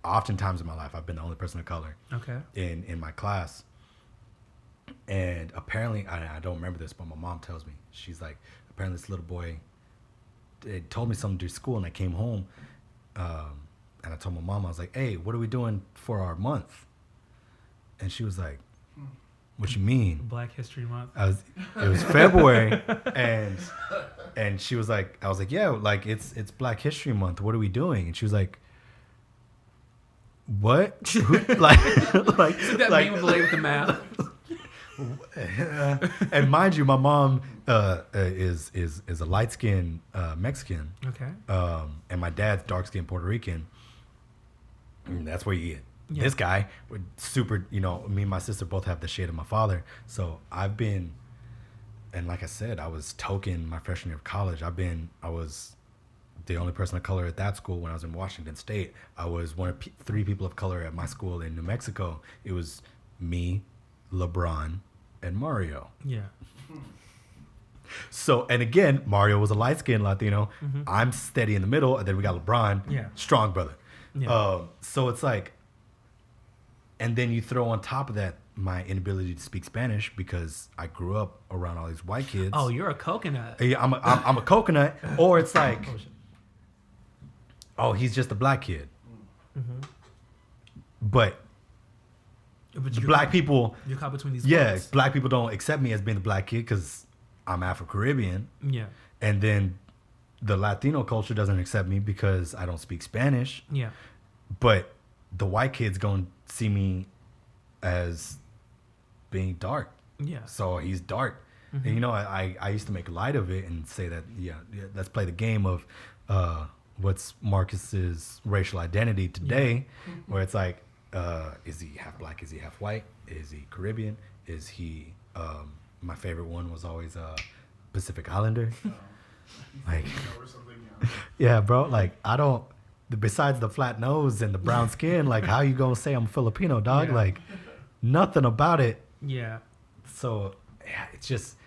oftentimes in my life, I've been the only person of color. Okay. In my class. And apparently, I don't remember this, but my mom tells me, she's like, apparently this little boy, it told me something to do school, and I came home, and I told my mom, I was like, hey, what are we doing for our month? And she was like, what you mean? Black History Month. It was February, and she was like, I was like, yeah, like it's Black History Month. What are we doing? And she was like, what? like that like, meme with the lady with the math. And mind you, my mom is a light skinned Mexican. Okay. And my dad's dark skinned Puerto Rican. And that's where you get. Yeah. This guy, super, me and my sister both have the shade of my father. So I've been, and like I said, I was token my freshman year of college. I was the only person of color at that school when I was in Washington State. I was one of 3 people of color at my school in New Mexico. It was me, LeBron, and Mario. Yeah. So, and again, Mario was a light-skinned Latino. Mm-hmm. I'm steady in the middle, and then we got LeBron, strong brother. Yeah. So it's like, and then you throw on top of that my inability to speak Spanish because I grew up around all these white kids. Oh, you're a coconut. Yeah, I'm a coconut. Or it's like, oh, he's just a black kid. Mm-hmm. But black people, you're caught between these. Yeah, worlds. black people don't accept me as being the black kid because I'm Afro-Caribbean. Yeah. And then the Latino culture doesn't accept me because I don't speak Spanish. Yeah. But the white kids gonna see me as being dark. Yeah. So he's dark. Mm-hmm. And I used to make light of it and say that, let's play the game of what's Marcus's racial identity today, where it's like, is he half black? Is he half white? Is he Caribbean? Is he, my favorite one was always Pacific Islander. Like, yeah, bro, like I don't, besides the flat nose and the brown skin, like how you gonna say I'm Filipino, dog? Yeah. Like nothing about it. Yeah. So yeah, it's just,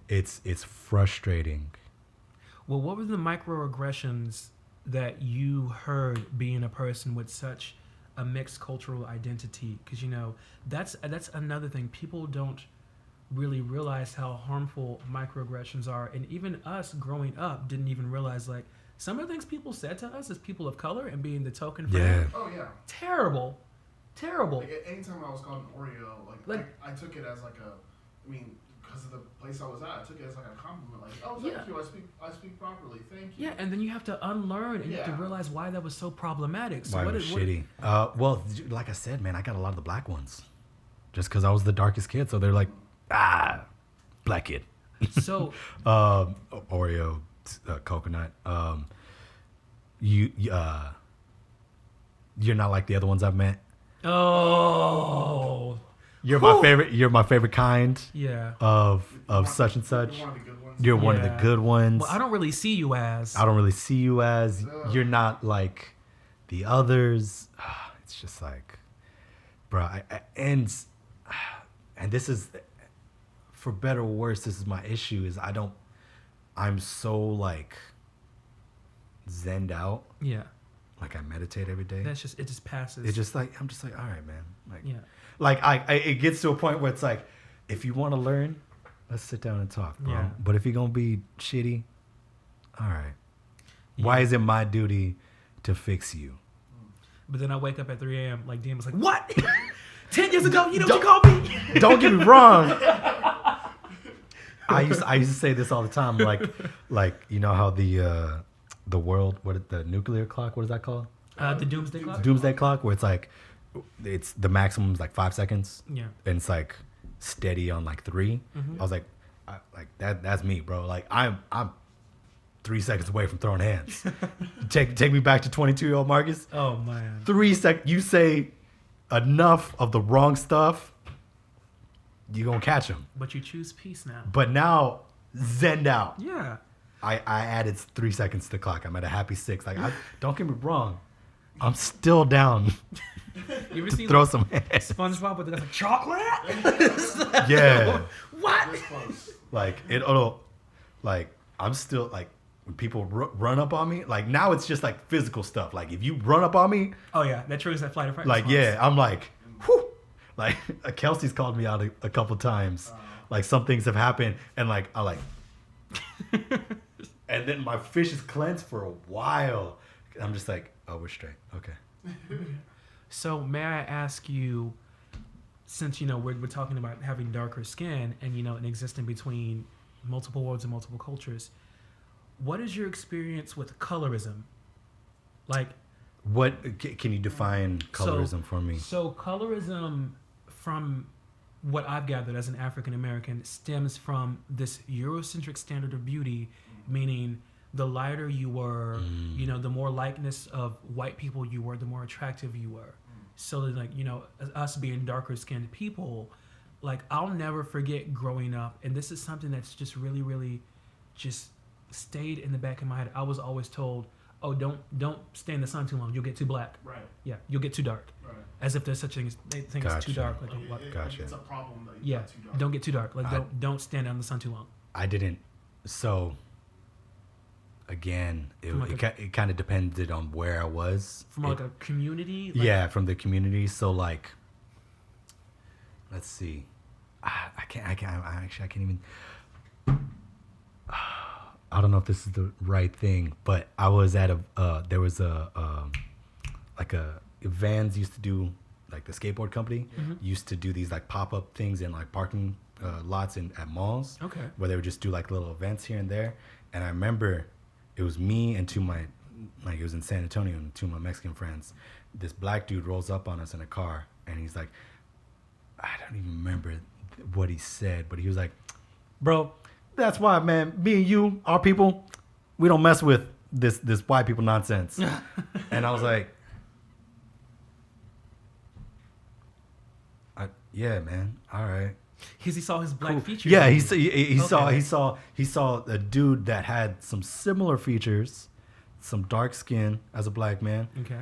it's frustrating. Well, what were the microaggressions that you heard being a person with such a mixed cultural identity? Because that's another thing. People don't really realize how harmful microaggressions are, and even us growing up didn't even realize, like, some of the things people said to us as people of color and being the token friend. Yeah. Oh yeah. Terrible. Like, anytime I was called an Oreo, like I took it as because of the place I was at, I took it as like a compliment. Like, oh, thank you. I speak properly. Thank you. Yeah, and then you have to unlearn and you have to realize why that was so problematic. So why it was shitty. Well, like I said, man, I got a lot of the black ones, just because I was the darkest kid. So they're like, black kid. So Oreo, coconut. You're not like the other ones I've met. Oh. You're my favorite. You're my favorite kind. Yeah. Of such and such. You're one of the good ones. You're one of the good ones. Well, I don't really see you as. You're not like the others. It's just like, bro. And and this is, for better or worse, this is my issue, is I'm so like zenned out. Yeah. Like I meditate every day. It just passes. It's just like, I'm just like, all right, man. Like, yeah. Like it gets to a point where it's like, if you want to learn, let's sit down and talk, bro. Yeah. But if you're going to be shitty, all right. Yeah. Why is it my duty to fix you? But then I wake up at 3 a.m. like DM was like, what? 10 years ago, you know what you called me? Don't get me wrong. I used to say this all the time, like you know how the world, the nuclear clock, what is that called? The doomsday clock. Doomsday clock, where it's like, it's the maximum is like 5 seconds. Yeah. And it's like steady on like 3. Mm-hmm. I was like, that's me, bro. Like I'm 3 seconds away from throwing hands. Take me back to 22-year-old Marcus. Oh man. 3 seconds. You say enough of the wrong stuff, you gonna catch him. But you choose peace now. But now, zenned out. Yeah. I added 3 seconds to the clock. I'm at a happy 6. Like, don't get me wrong, I'm still down You ever to seen throw like, some hands. SpongeBob with the guys like chocolate? Yeah. What? This close. Like like I'm still like, when people run up on me, like now it's just like physical stuff. Like if you run up on me, Oh yeah, that triggers that flight or fight like response. yeah, I'm like, whew. Like Kelsey's called me out a couple times. Like some things have happened, and like I like, and then my fish is cleansed for a while. I'm just like, oh, we're straight. Okay. So may I ask you, since we're talking about having darker skin and and existing between multiple worlds and multiple cultures, what is your experience with colorism? Like, What can you define colorism for me? So colorism, from what I've gathered as an African American, stems from this Eurocentric standard of beauty, meaning the lighter you were, the more likeness of white people you were, the more attractive you were. So that, like, us being darker skinned people, like I'll never forget growing up, and this is something that's just really, really just stayed in the back of my head. I was always told, oh, don't stay in the sun too long. You'll get too black. Right. Yeah, you'll get too dark. Right. As if there's such a thing as too dark. Like, Gotcha. It's a problem that you yeah, got too dark. don't get too dark. Like, don't stand out in the sun too long. I didn't. So again, From like it kind of depended on where I was. From like a community. Like, Yeah, from the community. So like, let's see. I can't even. I don't know if this is the right thing, but I was at there was Vans used to do, like the skateboard company used to do these like pop-up things in like parking lots at malls. Okay. Where they would just do like little events here and there. And I remember it was me and it was in San Antonio, and 2 of my Mexican friends. This black dude rolls up on us in a car, and he's like, I don't even remember what he said, but he was like, bro, that's why, man, me and you, our people, we don't mess with this white people nonsense. And I was like, yeah, man, all right. Because he saw his black features. Yeah, he saw a dude that had some similar features, some dark skin as a black man. Okay.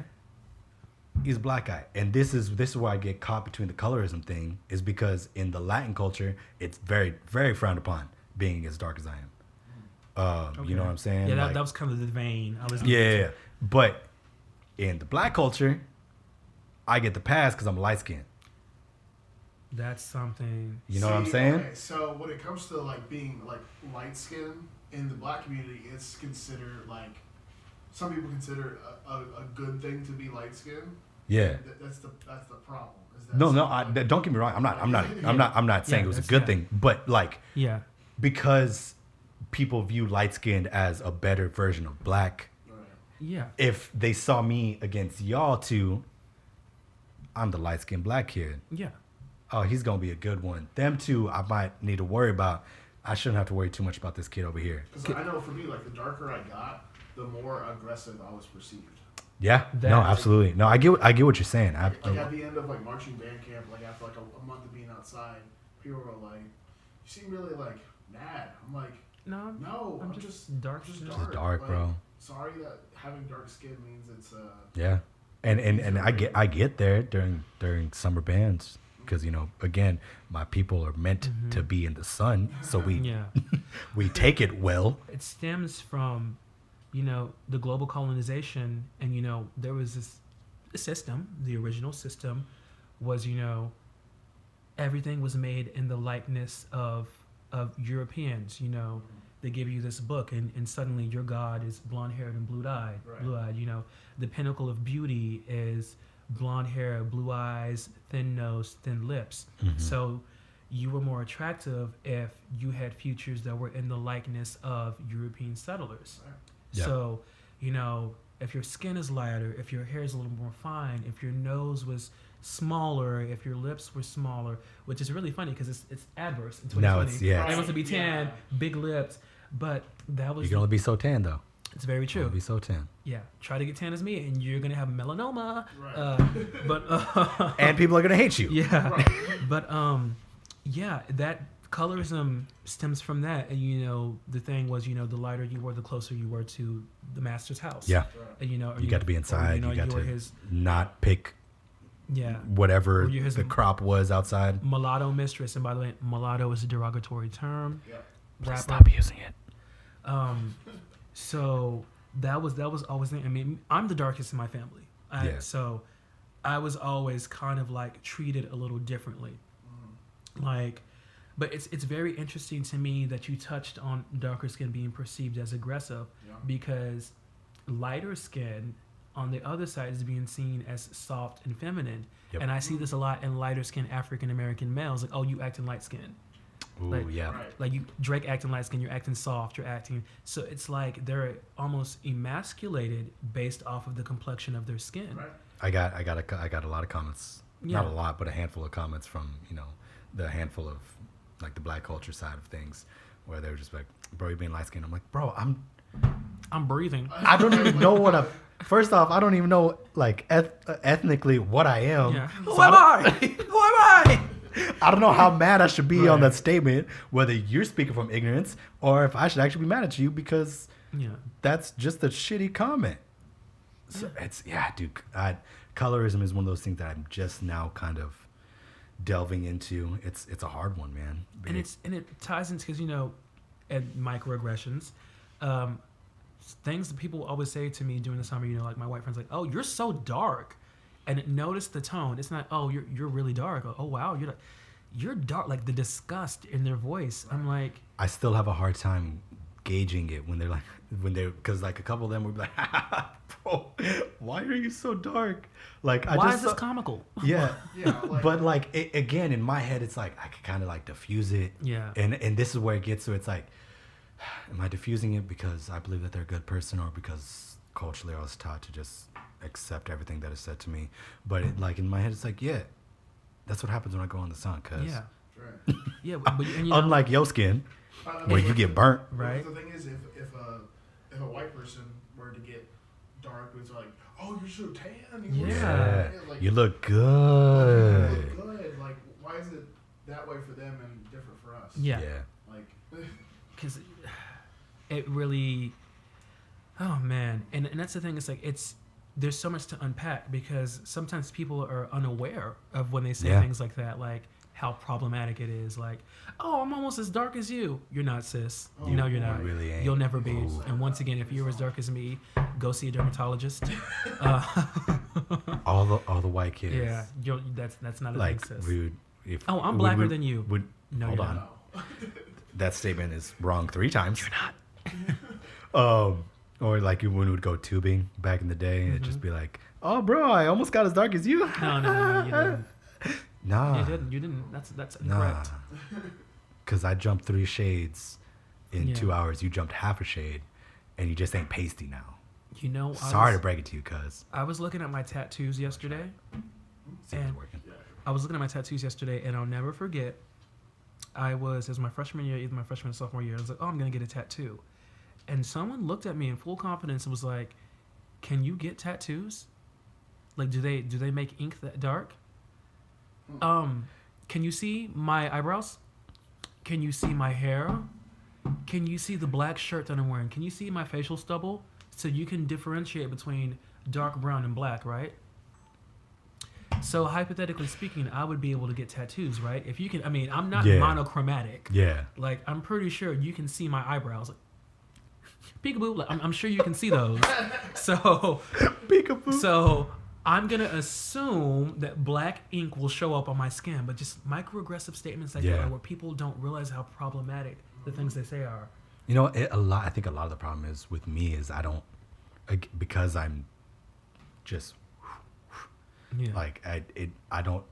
He's a black guy, and this is where I get caught between the colorism thing, is because in the Latin culture, it's very, very frowned upon being as dark as I am. Okay. You know what I'm saying? Yeah, Like, that was kind of the vein I was. yeah. But in the black culture, I get the pass because I'm light skinned. That's something. You know what I'm saying? Okay, so when it comes to like being like light skinned in the black community, it's considered like, some people consider a good thing to be light skinned. Yeah. That's the problem. Is that No, something don't get me wrong. I'm not saying it was a good thing, but like, Yeah. because people view light skinned as a better version of black. Right. Yeah. If they saw me against y'all two, I'm the light skinned black kid. Yeah. Oh, he's gonna be a good one. Them two, I might need to worry about. I shouldn't have to worry too much about this kid over here. Because I know for me, like the darker I got, the more aggressive I was perceived. Yeah, no, absolutely. No, I get what you're saying. Like at the end of like marching band camp, like after like a month of being outside, people were like, "You seem really like mad." I'm like, "No, I'm just dark. Just skin. dark, Just dark, like, bro. Sorry that having dark skin means it's Yeah, and I get there during summer bands. because again, my people are meant to be in the sun, so we we take it well. It stems from the global colonization, and there was this system. The original system was everything was made in the likeness of Europeans. They give you this book, and suddenly your god is blonde haired and blue eyed. The pinnacle of beauty is blonde hair, blue eyes, thin nose, thin lips. So you were more attractive if you had features that were in the likeness of European settlers. Yeah. So if your skin is lighter, if your hair is a little more fine, if your nose was smaller, if your lips were smaller, which is really funny because it's adverse in 2020. Now it's It wants to be tan, big lips, but that was. You can only be so tan though. It's very true. You can only be so tan. Yeah, try to get tan as me, and you're gonna have melanoma. Right. And people are gonna hate you. Yeah, Right. but that colorism stems from that, and the thing was, the lighter you were, the closer you were to the master's house. Yeah. And, You got to be inside. You got to not pick Yeah. whatever Or you're his the crop was outside. mulatto mistress, and by the way, mulatto is a derogatory term. Yeah. Rapper. Stop using it. So that was always the, I mean, I'm the darkest in my family. So I was always kind of like treated a little differently. Like, but it's very interesting to me that you touched on darker skin being perceived as aggressive, because lighter skin on the other side is being seen as soft and feminine. Yep. And I see this a lot in lighter skinned African American males. Like, oh, you acting light skinned. Ooh, Like, yeah. Right. Like Drake acting light skin, you're acting soft, you're acting. So it's like they're almost emasculated based off of the complexion of their skin. Right. I got a lot of comments. Yeah. Not a lot, but a handful of comments from the handful of like the black culture side of things, where they were just like, "Bro, you're being light skinned." I'm like, "Bro, I'm breathing. I don't even know what a. First off, I don't even know like ethnically what I am. Yeah. So Who am I? Who am I? I don't know how mad I should be on Right. that statement, whether you're speaking from ignorance or if I should actually be mad at you because Yeah. that's just a shitty comment. So it's dude. Colorism is one of those things that I'm just now kind of delving into. It's a hard one, man. And it ties into, because and microaggressions, things that people always say to me during the summer. Like my white friends, like, "Oh, you're so dark," and notice the tone. It's not, "Oh, you're really dark." Oh, wow, you're dark. Like the disgust in their voice. I'm like, I still have a hard time gauging it when because like a couple of them would be like, "Bro, why are you so dark?" Like, why is this comical? Yeah. Yeah. Like, But like again, in my head, it's like I can kind of like diffuse it. Yeah. And this is where it gets to. It's like, am I diffusing it because I believe that they're a good person, or because culturally I was taught to just accept everything that is said to me? But like in my head, it's like, yeah, that's what happens when I go in the sun. Cause Yeah. right. Yeah. But unlike your skin, where you get burnt. Right. The thing is, if a white person were to get dark, it's like, "Oh, you're so tan." Yeah. Like, You look you good. look good. Like, why is it that way for them and different for us? Yeah. Like, Because it really, oh man, and that's the thing. It's like there's so much to unpack, because sometimes people are unaware of when they say Yeah. things like that, like how problematic it is. Like, "Oh, I'm almost as dark as you." You're not, sis. Oh, No, you're not. You really ain't. You'll never be. Ooh. And once again, if you're as dark as me, go see a dermatologist. All the white kids. Yeah, that's not a Like thing, sis. we would. If, Oh, I'm would blacker we- than you. Would, No, hold you're on. not. That statement is wrong 3 times. You're not. Or like when we would go tubing back in the day, it'd just be like, "Oh, bro, I almost got as dark as you." No, you didn't. Nah. You didn't. That's incorrect. Because I jumped 3 shades in Yeah. 2 hours. You jumped half a shade, and you just ain't pasty now. Sorry to break it to you, cuz. I was looking at my tattoos yesterday. See if it's working. I was looking at my tattoos yesterday, and I'll never forget. It was my freshman year, either my freshman or sophomore year. I was like, "Oh, I'm gonna get a tattoo," and someone looked at me in full confidence and was like, "Can you get tattoos? Like, do they make ink that dark? Can you see my eyebrows? Can you see my hair? Can you see the black shirt that I'm wearing? Can you see my facial stubble? So you can differentiate between dark brown and black, right?" So hypothetically speaking, I would be able to get tattoos, right? If you can, I mean, I'm not Yeah. monochromatic. Yeah. Like, I'm pretty sure you can see my eyebrows. Like, peekaboo. Like, I'm sure you can see those. So, Peekaboo. so I'm gonna assume that black ink will show up on my skin, but just microaggressive statements like that, where people don't realize how problematic the things they say are. You know, I think a lot of the problem is with me is I don't, because I'm just like I don't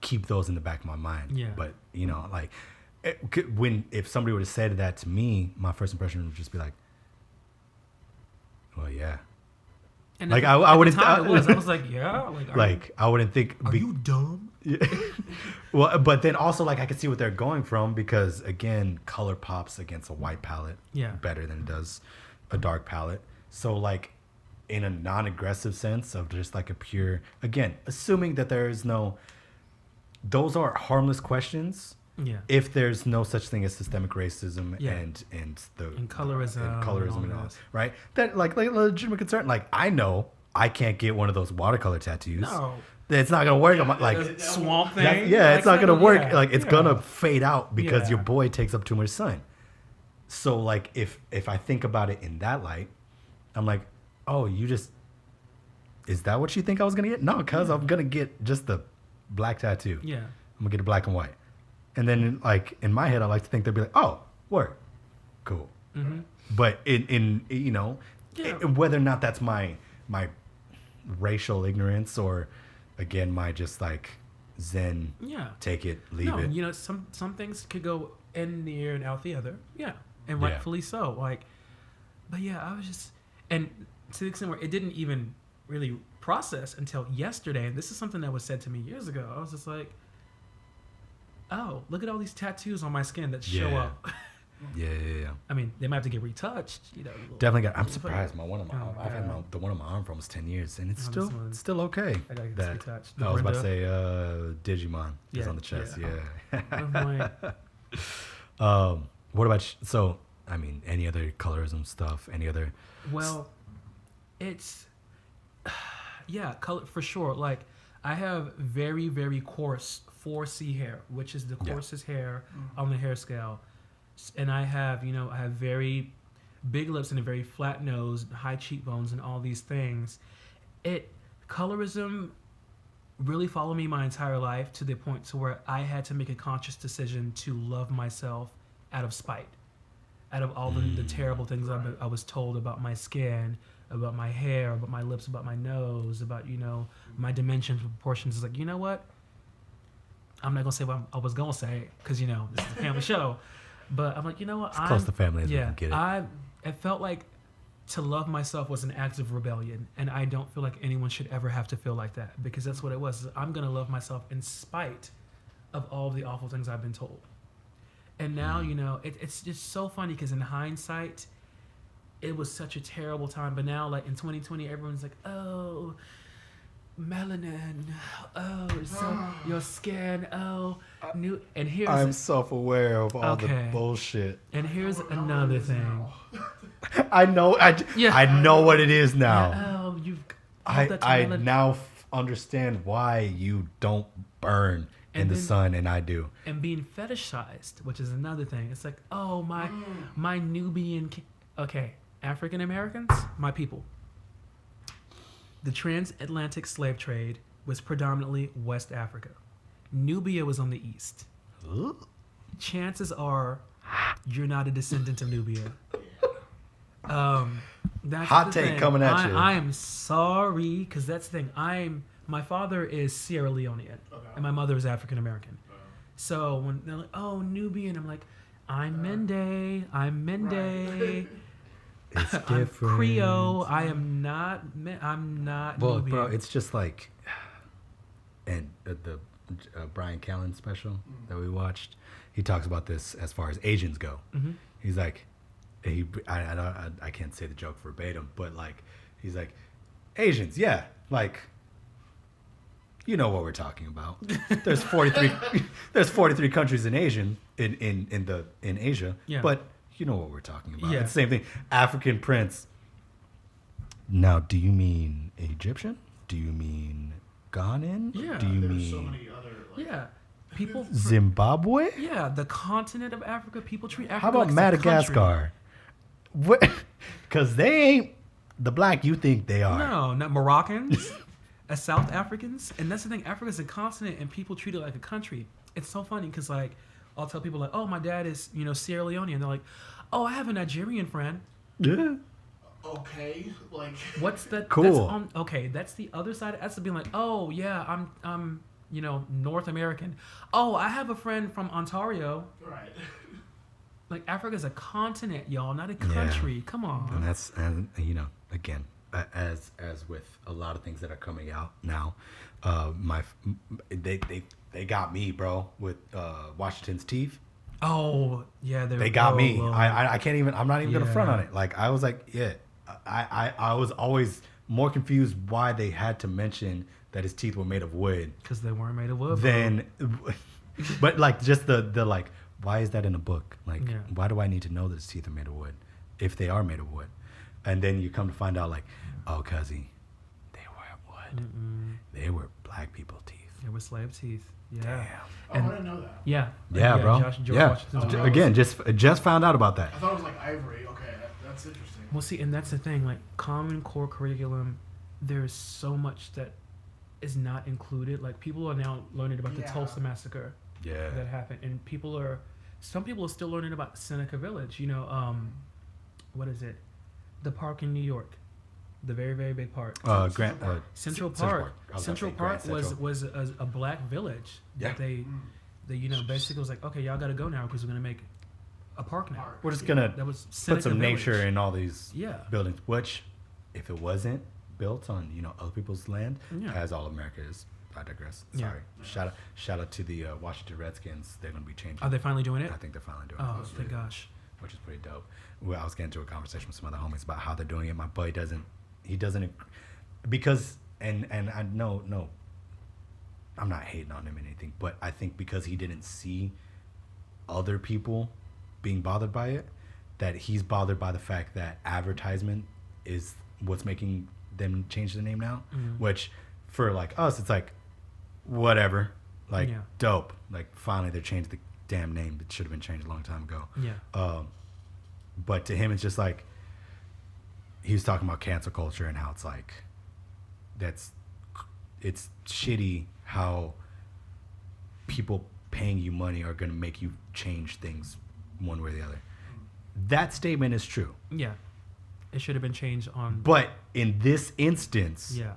keep those in the back of my mind. Yeah. But you know, like if somebody would have said that to me, my first impression would just be like, well, yeah. And Like at I the wouldn't. time I was like, yeah. Like, I wouldn't think. are you dumb? Yeah. Well, but then also like I could see what they're going from because again, color pops against a white palette better than it does a dark palette. So like in a non-aggressive sense of just like a pure, again, assuming that there is no, those are harmless questions. Yeah. If there's no such thing as systemic racism Yeah. and colorism and all, this. right? That like legitimate concern. Like I know I can't get one of those watercolor tattoos. No. It's not gonna work on my like swamp thing. it's not gonna work. Yeah, like it's gonna fade out because Yeah. your boy takes up too much sun. So like if I think about it in that light, I'm like, oh, is that what you think I was gonna get? No, cause I'm gonna get just the black tattoo. Yeah. I'm gonna get it black and white. And then like in my head, I like to think they'll be like, oh, word, cool. Mm-hmm. But in you know, whether or not that's my racial ignorance or again my just like Zen, take it, leave it. You know, some things could go in the ear and out the other. Yeah, and rightfully so. Like, but yeah, I was just, and to the extent where it didn't even really process until yesterday. And this is something that was said to me years ago. I was just like, oh, look at all these tattoos on my skin that show up. Yeah. I mean, they might have to get retouched. You know, definitely got. I'm surprised. I've had the one on my arm for almost 10 years, and it's still okay. I gotta get this retouched. I was about to say Digimon is on the chest. Yeah. What about so? I mean, any other colorism stuff? Any other? Well, it's color for sure. Like I have very very coarse 4C hair, which is the coarsest hair on the hair scale. And I have very big lips and a very flat nose, high cheekbones, and all these things. Colorism really followed me my entire life to the point to where I had to make a conscious decision to love myself out of spite, out of all the terrible things I was told about my skin, about my hair, about my lips, about my nose, about my dimensions, proportions. It's like, you know what? I'm not gonna say what I was gonna say because this is a family show. But I'm like, you know what? It's close to family as we can get it. It felt like to love myself was an act of rebellion, and I don't feel like anyone should ever have to feel like that because that's what it was. I'm gonna love myself in spite of all the awful things I've been told. And now, it's just so funny because in hindsight, it was such a terrible time. But now, like in 2020, everyone's like, oh, melanin, oh, so your skin, new, and here's I'm self-aware of all the bullshit. And here's another thing. I know, I know what it is now. Yeah, I now understand why you don't burn in the sun and I do. And being fetishized, which is another thing. It's like, oh my Nubian, African Americans, my people. The transatlantic slave trade was predominantly West Africa. Nubia was on the east. Ooh. Chances are you're not a descendant of Nubia. That's hot take thing. coming at you. I am sorry, because that's the thing. My father is Sierra Leonean, and my mother is African American. So when they're like, "Oh, Nubian," I'm like, "I'm Mende. I'm Mende." It's different. I'm Creole. I'm not. Well, Nubian. bro, it's just like, and the Brian Callen special that we watched, he talks about this as far as Asians go. Mm-hmm. He's like, I can't say the joke verbatim, but like, he's like, Asians, yeah, like, you know what we're talking about. There's 43 countries in Asia, but you know what we're talking about. Yeah. It's the same thing. African prince. Now, do you mean Egyptian? Do you mean Ghanaian? Yeah. Do you There's mean so many other. Like, Yeah. People. Zimbabwe? Yeah, the continent of Africa. People treat Africa How about like it's a country. Madagascar? What? Because they ain't the black you think they are. No, not Moroccans, South Africans, and that's the thing. Africa's a continent, and people treat it like a country. It's so funny because like I'll tell people like, "Oh, my dad is Sierra Leone," and they're like, "Oh, I have a Nigerian friend." Yeah. okay, like What's that? Cool. That's the other side. That's being like, "Oh, yeah, I'm North American." Oh, I have a friend from Ontario. right. Like Africa's a continent, y'all, not a country. Come on. And that's again, as with a lot of things that are coming out now, they got me, bro, with Washington's teeth. Oh, yeah, They got me. low. I can't even. I'm not even gonna front Yeah. on it. Like I was like, yeah. I was always more confused why they had to mention that his teeth were made of wood. Because they weren't made of wood. Then, but like just the like, why is that in a book? Like, Yeah. why do I need to know that his teeth are made of wood if they are made of wood? And then you come to find out like, oh, cuzzy, they weren't wood. They were black people teeth. It was slave teeth. Yeah. Damn. Oh, I didn't know that. Yeah. Yeah, bro. George yeah. Washington's Oh, Again, just found out about that. I thought it was like ivory. Okay, that's interesting. Well, see, and that's the thing. Like Common Core curriculum, there's so much that is not included. Like people are now learning about the Yeah. Tulsa massacre Yeah. that happened, and some people are still learning about Seneca Village. What is it? The park in New York, the very very big park. Grant. Central Central Park. Park. I was Central gonna say Park Grand was Central. was a black village. Yeah. That they basically was like, okay, y'all got to go now because we're gonna make a park now. Park. We're just gonna That was put Seneca some Village. nature in all these Yeah. buildings. Which, if it wasn't built on other people's land, Yeah. as all America is, I digress. Yeah. Sorry. Shout out to the Washington Redskins. They're gonna be changing. Are they finally doing it? I think they're finally doing Oh, it. thank gosh. Which is pretty dope. Well, I was getting into a conversation with some other homies about how they're doing it. My boy doesn't, because, and I no, I'm not hating on him or anything, but I think because he didn't see other people being bothered by it, that he's bothered by the fact that advertisement is what's making them change the name now, which for like us, it's like, whatever, like Yeah. dope. Like finally they changed the damn name. It should have been changed a long time ago. Yeah. But to him, it's just like he was talking about cancel culture and how it's like it's shitty how people paying you money are going to make you change things one way or the other. That statement is true. Yeah. It should have been changed on. But in this instance, Yeah.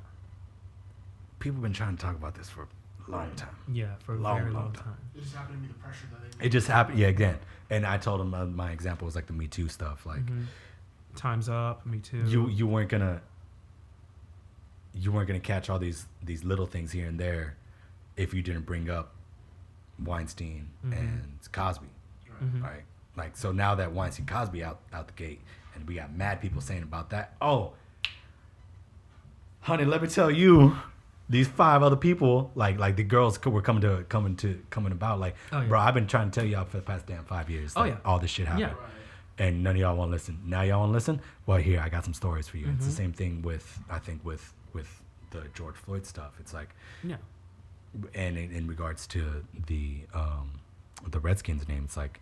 people have been trying to talk about this for a long time. Yeah. For a Long, very long long time. time. It just happened to be the pressure that they. It just happened. Yeah, again. And I told him my example was like the Me Too stuff. Like Time's Up. Me too. you weren't gonna catch all these little things here and there if you didn't bring up Weinstein and Cosby, right? Like so now that Weinstein Cosby out the gate, and we got mad people saying about that. Oh, honey, let me tell you, these 5 other people, like the girls were coming about. Like, Oh, yeah. bro, I've been trying to tell y'all for the past damn 5 years. Oh, that yeah. all this shit happened. Yeah. Right. And none of y'all want to listen. Now y'all want to listen? Well, here, I got some stories for you. It's the same thing with the George Floyd stuff. It's like, Yeah. and in regards to the Redskins name, it's like,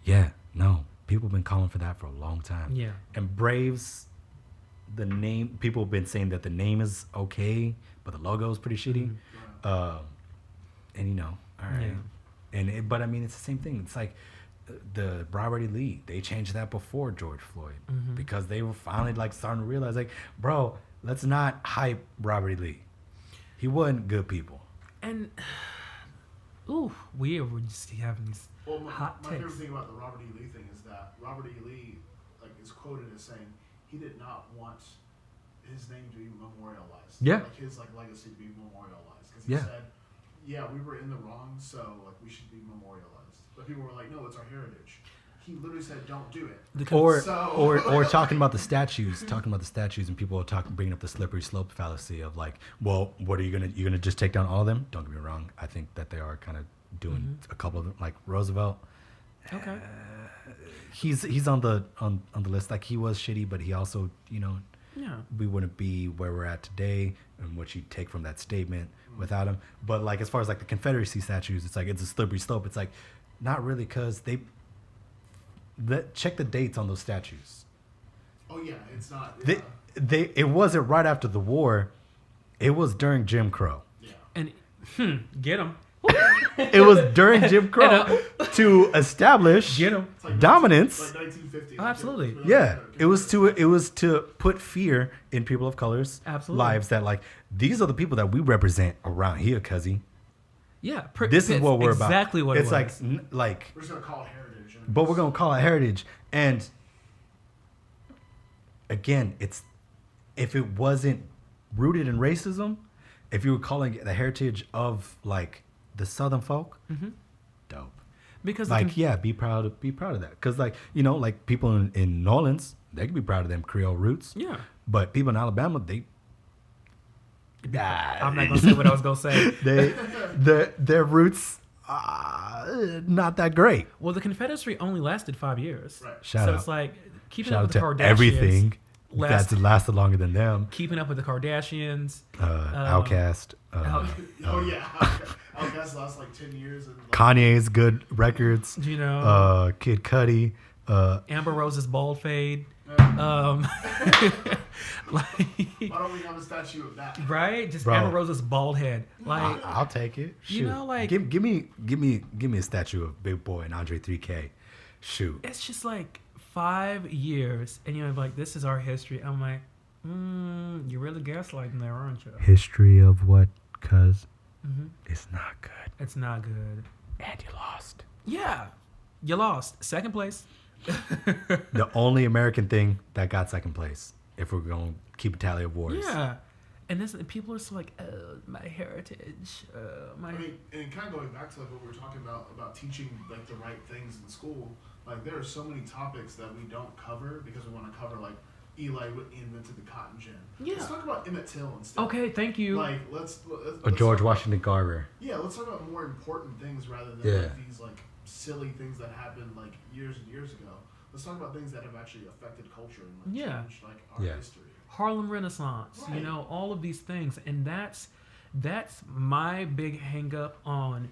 yeah, no, people have been calling for that for a long time. Yeah. And Braves, the name, people have been saying that the name is okay, but the logo is pretty shitty. And all right. Yeah. But I mean, it's the same thing. It's like the Robert E. Lee, they changed that before George Floyd because they were finally like starting to realize, like, bro, let's not hype Robert E. Lee. He wasn't good people. And we're just having these Well, my hot favorite takes. thing about the Robert E. Lee thing is that Robert E. Lee is quoted as saying he did not want his name to be memorialized. Yeah. Like his legacy to be memorialized because he Yeah. said, "Yeah, we were in the wrong, so we should be memorialized." But people were like, "No, it's our heritage." He literally said, "Don't do it." Or So- talking about the statues, and people are bringing up the slippery slope fallacy of like, well, what are you're gonna just take down all of them? Don't get me wrong, I think that they are kind of doing a couple of them, like Roosevelt. Okay. He's on the list. Like he was shitty, but he also we wouldn't be where we're at today, and what you take from that statement without them. But like as far as like the Confederacy statues, it's like it's a slippery slope. It's like not really, because check the dates on those statues. Oh yeah, it's not. Yeah. It wasn't right after the war. It was during Jim Crow. Yeah. And get them. It was during Jim Crow to establish dominance. Like 1950. Oh, absolutely. Yeah, it was to put fear in people of color's lives, that like these are the people that we represent around here, cuzzy. Yeah, this is what we're about. Exactly what it's it was. like. We're just gonna call it heritage. But we're gonna call it heritage, and again, if it wasn't rooted in racism, if you were calling it the heritage of like the Southern folk, dope. Because like be proud of that, because like like people in New Orleans, they can be proud of them Creole roots. Yeah. But people in Alabama, I'm not gonna say what I was gonna say. their roots not that great. Well, the Confederacy only lasted 5 years. Right. Shout out. It's like keeping Shout up with the out to Kardashians. everything that's lasted longer than them. Keeping up with the Kardashians. Outkast. Oh yeah, Outkast last like 10 years. And, like, Kanye's good records. Kid Cudi. Amber Rose's bald fade. why don't we have a statue of that? Right? Just Bro. Amber Rose's bald head. Like I'll take it. Shoot. like give me a statue of Big Boy and Andre 3K. Shoot. it's just like 5 years, and you're like, this is our history. I'm like, you're really gaslighting there, aren't you? History of what? Cuz it's not good. It's not good. And you lost. Yeah, you lost. Second place. The only American thing that got second place, if we're going to keep a tally of wars. Yeah. And people are just like, oh, my heritage. I mean, and kind of going back to like what we were talking about teaching like the right things in school. Like there are so many topics that we don't cover because we want to cover like Eli Whitney invented the cotton gin. Yeah. Let's talk about Emmett Till instead. Okay, thank you. Like let's Or George Washington Carver. Yeah, let's talk about more important things rather than like these like silly things that happened like years and years ago. Let's talk about things that have actually affected culture and like changed like our history. Harlem Renaissance, Right. all of these things. And that's my big hang up on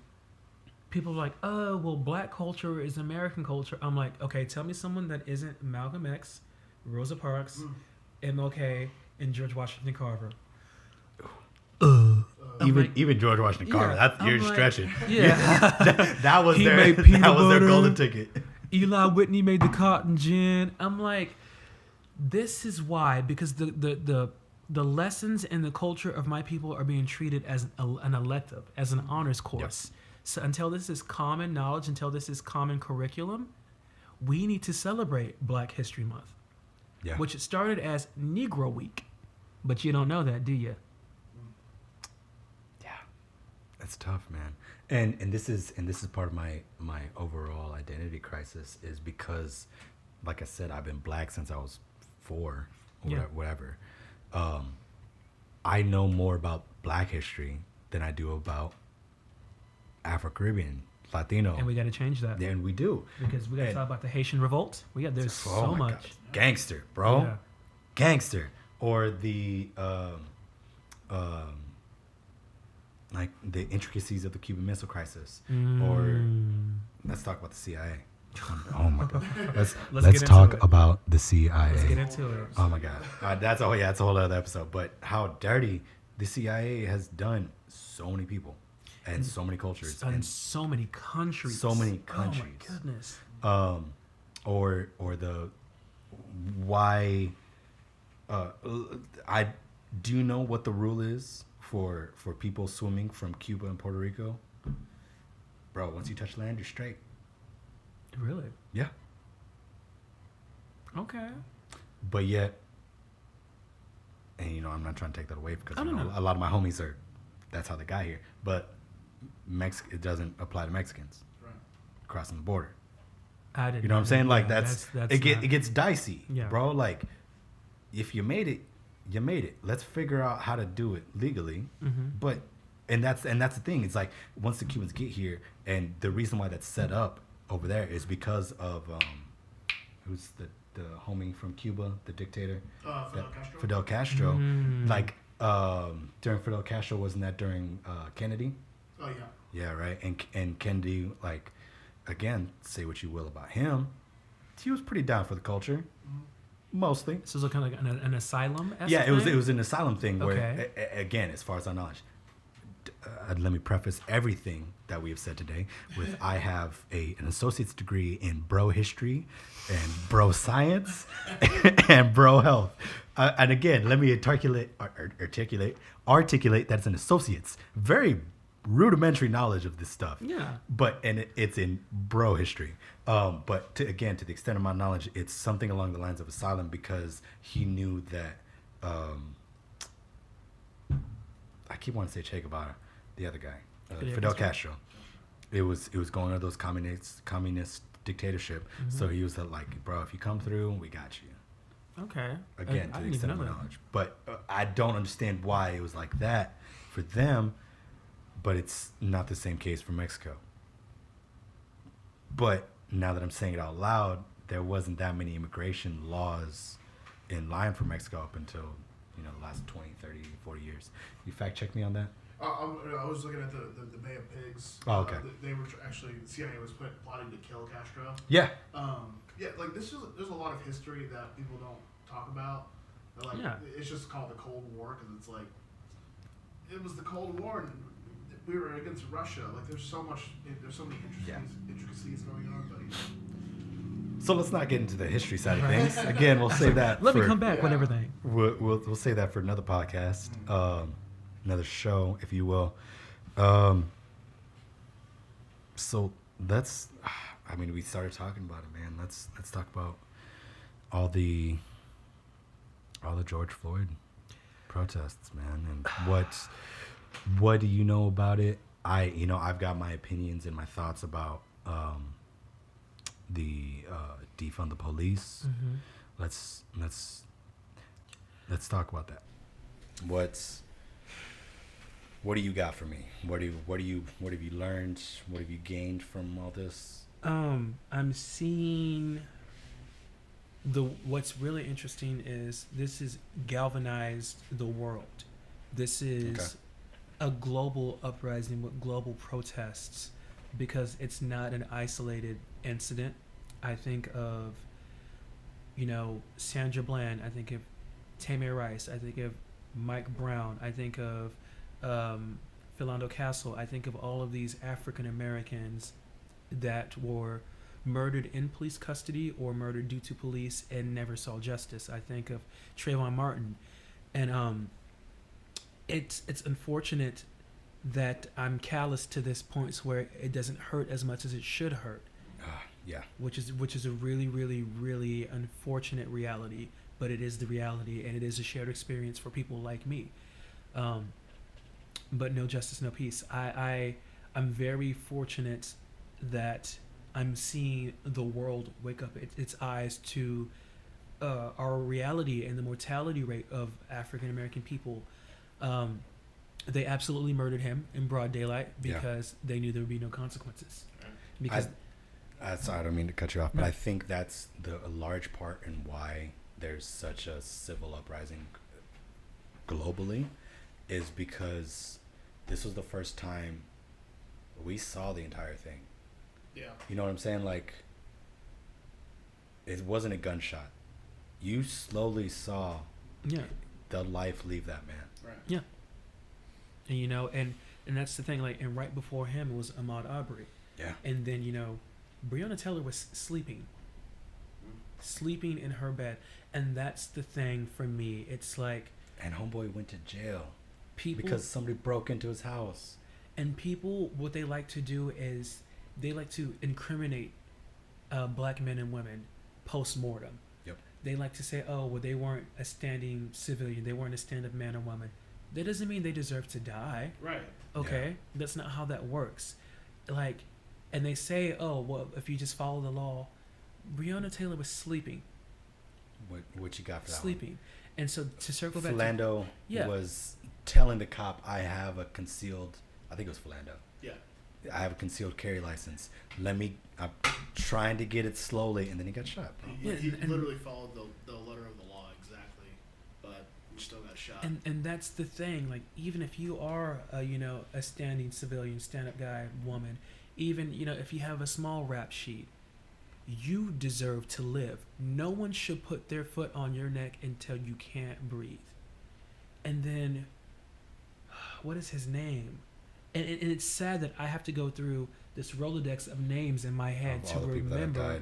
people like, oh, well, black culture is American culture. I'm like, okay, tell me someone that isn't Malcolm X, Rosa Parks, MLK, and George Washington Carver. Even George Washington Carver. You're stretching. Yeah. that was He their made peanut their butter. golden ticket. Eli Whitney made the cotton gin. I'm like, this is why, because the lessons and the culture of my people are being treated as an elective, as an honors course. Yep. So until this is common knowledge, until this is common curriculum, we need to celebrate Black History Month, which it started as Negro Week, but you don't know that, do you? Yeah, that's tough, man. And this is part of my overall identity crisis, is because, like I said, I've been Black since I was 4 or whatever. I know more about Black history than I do about Afro-Caribbean, Latino. And we got to change that. And we do. Because we got to talk about the Haitian Revolt. There's so much. God. Gangster, bro. Yeah. Gangster. Or the like the intricacies of the Cuban Missile Crisis. Or let's talk about the CIA. Oh my God. Let's talk about the CIA. Let's get into it. Oh my God. That's a whole other episode. But how dirty the CIA has done so many people and so many cultures and so many countries. So many countries. Oh my goodness. Or the why. I do you know what the rule is for people swimming from Cuba and Puerto Rico? Bro, once you touch land, you're straight. Really? Yeah. Okay. But yet, and I'm not trying to take that away because a lot of my homies that's how they got here. But it doesn't apply to Mexicans crossing the border. I didn't. You know what I'm saying? Like that's it gets dicey, yeah. Bro. Like if you made it, you made it. Let's figure out how to do it legally. But and that's the thing. It's like once the Cubans get here, and the reason why that's set up over there is because of who's the the homie from Cuba, the dictator, Fidel Castro. Fidel Castro. Like during Fidel Castro, wasn't that during Kennedy? Oh yeah. Yeah, right. And Kennedy, like, again, say what you will about him, he was pretty down for the culture, mostly. So it was kind of like an asylum. Yeah, it was an asylum thing where, Okay. again, as far as our knowledge, let me preface everything that we have said today with I have an associate's degree in bro history and bro science and bro health. And again, let me articulate that's an associate's. Very rudimentary knowledge of this stuff. Yeah. But it's in bro history. But to the extent of my knowledge, it's something along the lines of asylum because he knew that. I keep wanting to say Che Guevara, the other guy, Fidel Castro. It was going to those communist dictatorship. So he was like, bro, if you come through, we got you. Okay. Again, I to the didn't extent of even my know that. knowledge. But I don't understand why it was like that for them, but it's not the same case for Mexico. But now that I'm saying it out loud, there wasn't that many immigration laws in line for Mexico up until, the last 20, 30, 40 years. You fact check me on that? I was looking at the Bay of Pigs. Oh, okay. They were actually, CIA was plotting to kill Castro. Yeah. Like there's a lot of history that people don't talk about. Like, it's just called the Cold War because it's like, it was the Cold War and we were against Russia. Like there's so many intricacies going on, buddy. So let's not get into the history side of things. Again, we'll save that. Let me come back with everything. We'll save that for another podcast, another show, if you will. So that's, we started talking about it, man. Let's talk about all the George Floyd protests, man, and what do you know about it? I've got my opinions and my thoughts about the defund the police. Let's talk about that. What do you got for me? What have you learned? What have you gained from all this? I'm seeing what's really interesting is this has galvanized the world. This is a global uprising with global protests because it's not an isolated incident. I think of, Sandra Bland. I think of Tamir Rice. I think of Mike Brown. I think of Philando Castile. I think of all of these African Americans that were murdered in police custody or murdered due to police and never saw justice. I think of Trayvon Martin. And it's unfortunate that I'm callous to this point where it doesn't hurt as much as it should hurt. Yeah. Which is a really, really, really unfortunate reality, but it is the reality, and it is a shared experience for people like me. But no justice, no peace. I'm very fortunate that I'm seeing the world wake up its eyes to our reality and the mortality rate of African American people. They absolutely murdered him in broad daylight because they knew there would be no consequences. Because sorry, I don't mean to cut you off, but No. I think that's a large part in why there's such a civil uprising globally is because this was the first time we saw the entire thing. Yeah. You know what I'm saying? Like, it wasn't a gunshot. You slowly saw the life leave that man. Right. Yeah. And and that's the thing, and right before him it was Ahmaud Arbery. Yeah. And then, Breonna Taylor was sleeping in her bed. And that's the thing for me. It's like... And homeboy went to jail. People... Because somebody broke into his house. And people, what they like to do is they like to incriminate black men and women post-mortem. Yep. They like to say, they weren't a standing civilian. They weren't a stand-up man or woman. That doesn't mean they deserve to die. Right. Okay? Yeah. That's not how that works. And they say, if you just follow the law, Breonna Taylor was sleeping. What you got for that Sleeping. And so to circle back Philando was telling the cop, I have a concealed, I think it was Philando. Yeah. I have a concealed carry license. I'm trying to get it slowly, and then he got shot. Bro. He literally followed the letter of the law exactly, but he still got shot. And that's the thing. Like, even if you are a standing civilian, stand-up guy, woman, even if you have a small rap sheet, you deserve to live. No one should put their foot on your neck until you can't breathe. And then, what is his name? And it's sad that I have to go through this Rolodex of names in my head to remember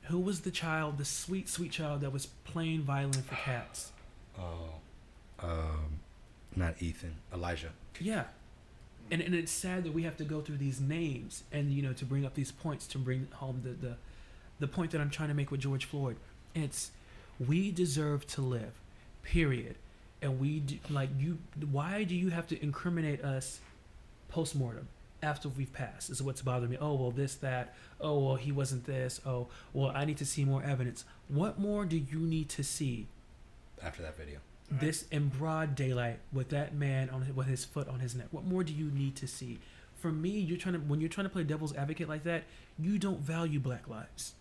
who was the child, the sweet, sweet child that was playing violin for cats. Not Ethan, Elijah. Yeah. And it's sad that we have to go through these names and, to bring up these points to bring home the point that I'm trying to make with George Floyd. It's, we deserve to live, period. And why do you have to incriminate us post-mortem after we've passed is what's bothering me. Oh, well, this, that. Oh, well, he wasn't this. Oh, well, I need to see more evidence. What more do you need to see after that video? This in broad daylight with that man with his foot on his neck? What more do you need to see? For me, when you're trying to play devil's advocate like that, you don't value black lives,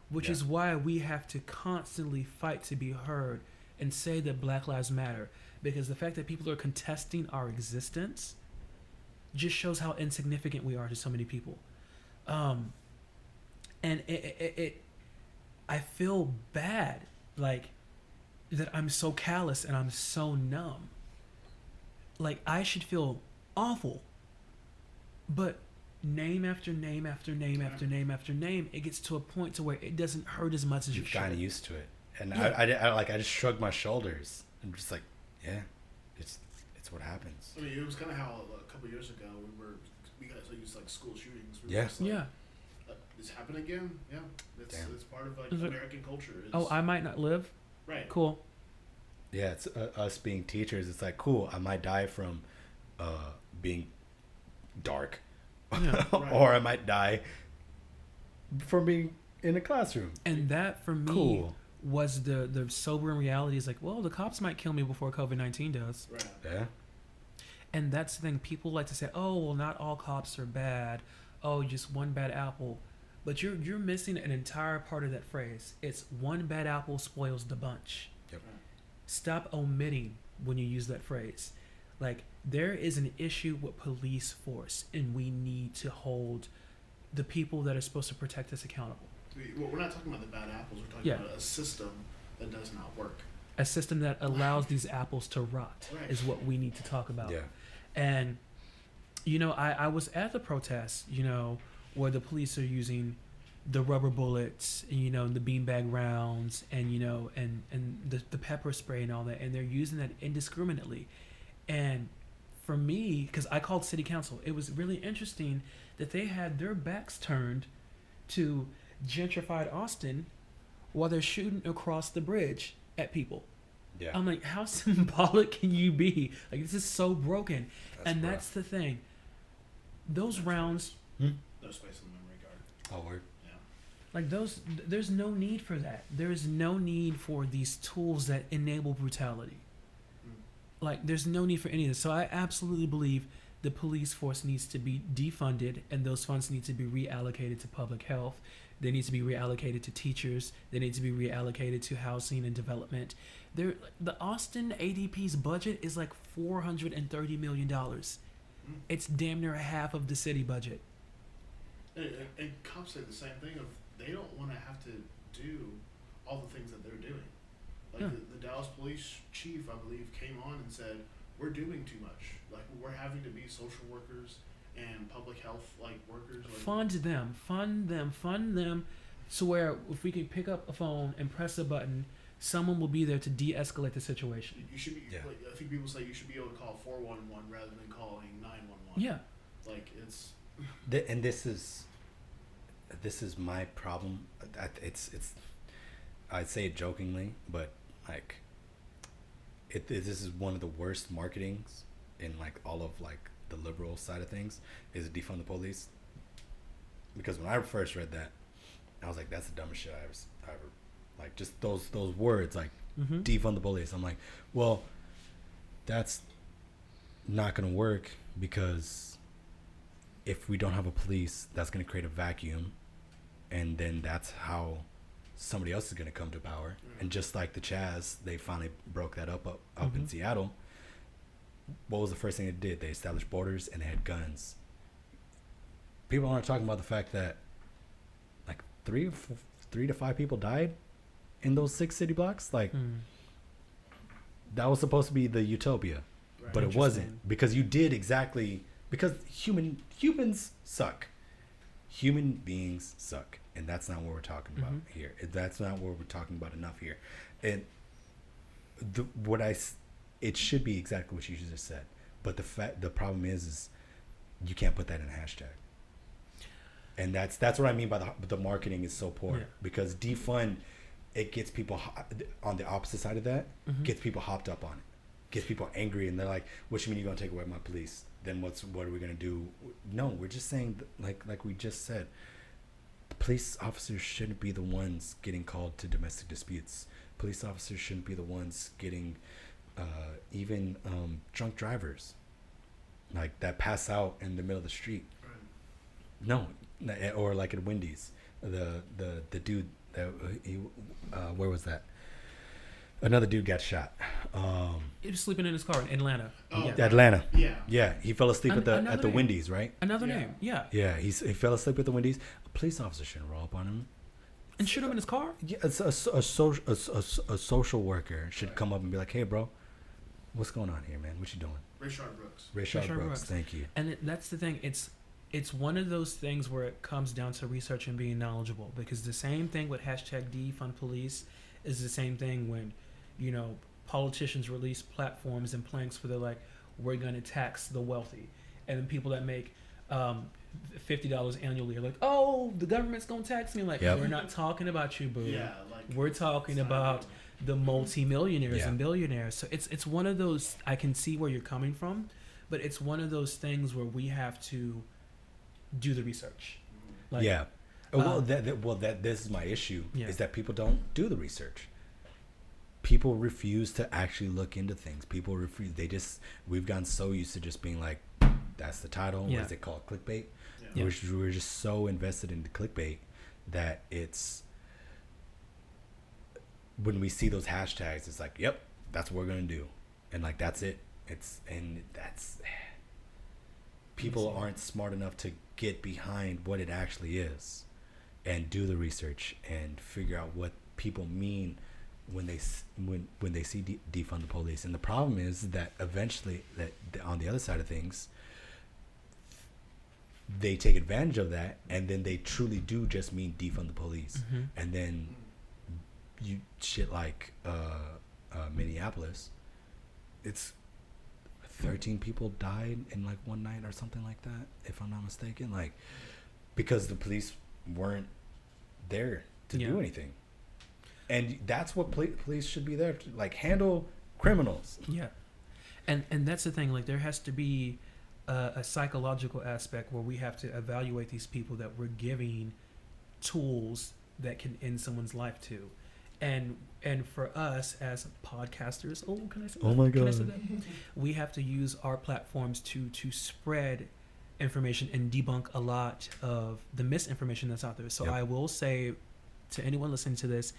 which is why we have to constantly fight to be heard and say that Black Lives Matter, because the fact that people are contesting our existence just shows how insignificant we are to so many people. And I feel bad, like, that I'm so callous and I'm so numb. Like, I should feel awful. But name after name after name after name after name, it gets to a point to where it doesn't hurt as much as you've it should. gotten used to it. And I just shrugged my shoulders. I'm just like, yeah, it's what happens. I mean, it was kind of how a couple years ago we got so used to like school shootings. This happened again? Yeah, it's part of like American culture. I might not live. Right. Cool. Yeah, it's us being teachers. It's like, cool, I might die from being dark, or I might die from being in a classroom. And that for me was the sobering reality. Is like, well, the cops might kill me before COVID-19 does. Right. Yeah. And that's the thing. People like to say, oh, well, not all cops are bad. Oh, just one bad apple. But you're missing an entire part of that phrase. It's one bad apple spoils the bunch. Yep. Stop omitting when you use that phrase. Like, there is an issue with police force, and we need to hold the people that are supposed to protect us accountable. We're not talking about the bad apples. We're talking about a system that does not work. A system that allows these apples to rot is what we need to talk about. Yeah. And, I was at the protest, where the police are using the rubber bullets, the beanbag rounds, and the pepper spray and all that, and they're using that indiscriminately. And for me, because I called city council, it was really interesting that they had their backs turned to gentrified Austin while they're shooting across the bridge at people. Yeah. I'm like, how symbolic can you be? Like, this is so broken. That's the thing. Those rounds. No space in the memory card. Oh, word. Yeah. Like there's no need for that. There is no need for these tools that enable brutality. Like, there's no need for any of this. So I absolutely believe the police force needs to be defunded, and those funds need to be reallocated to public health. They need to be reallocated to teachers. They need to be reallocated to housing and development. The Austin ADP's budget is like $430 million. It's damn near half of the city budget. And cops say the same thing of they don't want to have to do all the things that they're doing. Like the Dallas police chief, I believe, came on and said, we're doing too much. Like, we're having to be social workers and public health workers. Fund them so where if we can pick up a phone and press a button, someone will be there to de-escalate the situation. You should be, I think people say you should be able to call 411 rather than calling 911. Yeah. Like, it's... And this is my problem. It's I'd say it jokingly, but like this is one of the worst marketings in all of the liberal side of things is defund the police. Because when I first read that, I was like, that's the dumbest shit I ever like, just those words defund the police. I'm like, well, that's not gonna work because if we don't have a police, that's going to create a vacuum, and then that's how somebody else is going to come to power. And just like the Chaz, they finally broke that up in Seattle. What was the first thing they did? They established borders and they had guns. People aren't talking about the fact that like 3 to 5 people died in those 6 city blocks. Like that was supposed to be the utopia, but it wasn't, because you did exactly, because humans suck. Human beings suck, and that's not what we're talking about here. That's not what we're talking about enough here. And it should be exactly what you just said, but the problem is you can't put that in a hashtag. And that's what I mean by the marketing is so poor, because defund, it gets people on the opposite side of that, gets people hopped up on it, gets people angry, and they're like, what you mean you're going to take away my police? Then what are we going to do? No, we're just saying, like we just said, police officers shouldn't be the ones getting called to domestic disputes. Police officers shouldn't be the ones getting even drunk drivers like that pass out in the middle of the street. No, or like at Wendy's, the dude that where was that? Another dude got shot. He was sleeping in his car in Atlanta. Oh, yeah. Atlanta. Yeah. Yeah, he fell asleep at the Wendy's, right? Another name. Yeah. Yeah, he fell asleep at the Wendy's. A police officer shouldn't roll up on him and shoot him in his car. Yeah, a social worker should come up and be like, "Hey, bro, what's going on here, man? What you doing?" Rayshard Brooks. Rayshard Brooks. Thank you. And that's the thing. It's one of those things where it comes down to research and being knowledgeable, because the same thing with hashtag defund police is the same thing when, politicians release platforms and planks where they're like, we're going to tax the wealthy. And then people that make $50 annually are like, oh, the government's going to tax me. Like, we're not talking about you, boo. Yeah, we're talking about the multimillionaires and billionaires. So it's one of those, I can see where you're coming from, but it's one of those things where we have to do the research. Like, this is my issue, is that people don't do the research. People refuse to actually look into things. People refuse. We've gotten so used to just being like, that's the title. What is it called? Clickbait. Yeah. We're just so invested in the clickbait that it's, when we see those hashtags, it's like, yep, that's what we're going to do. And like, that's it. People aren't smart enough to get behind what it actually is and do the research and figure out what people mean when they see defund the police. And the problem is that eventually, that on the other side of things, they take advantage of that, and then they truly do just mean defund the police. And then you shit like Minneapolis, it's 13 people died in like one night or something like that, if I'm not mistaken, like because the police weren't there to do anything. And that's what police should be there to, like, handle criminals. Yeah. And that's the thing, like, there has to be a psychological aspect where we have to evaluate these people that we're giving tools that can end someone's life to. And for us as podcasters, can I say that? Oh my God. Can I say that? We have to use our platforms to spread information and debunk a lot of the misinformation that's out there. So I will say to anyone listening to this,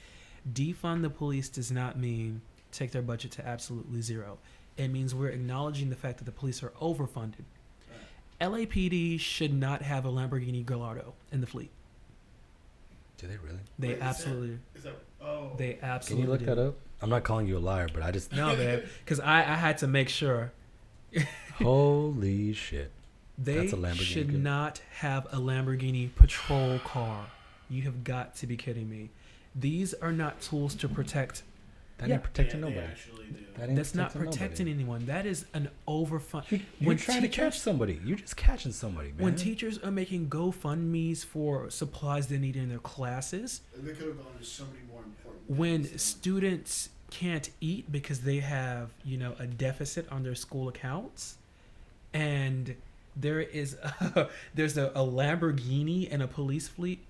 defund the police does not mean take their budget to absolutely zero. It means we're acknowledging the fact that the police are overfunded. LAPD should not have a Lamborghini Gallardo in the fleet. Do they really? They absolutely. They absolutely. Can you look that up? I'm not calling you a liar, but I just no, man, because I had to make sure. Holy shit! They should not have a Lamborghini patrol car. You have got to be kidding me. These are not tools to protect. That ain't protecting nobody. That's not protecting anyone. That is an overfund. You're trying to catch somebody. You're just catching somebody, man. When teachers are making GoFundMes for supplies they need in their classes, they could have gone to somebody more important. When students can't eat because they have, a deficit on their school accounts, and there's a Lamborghini and a police fleet,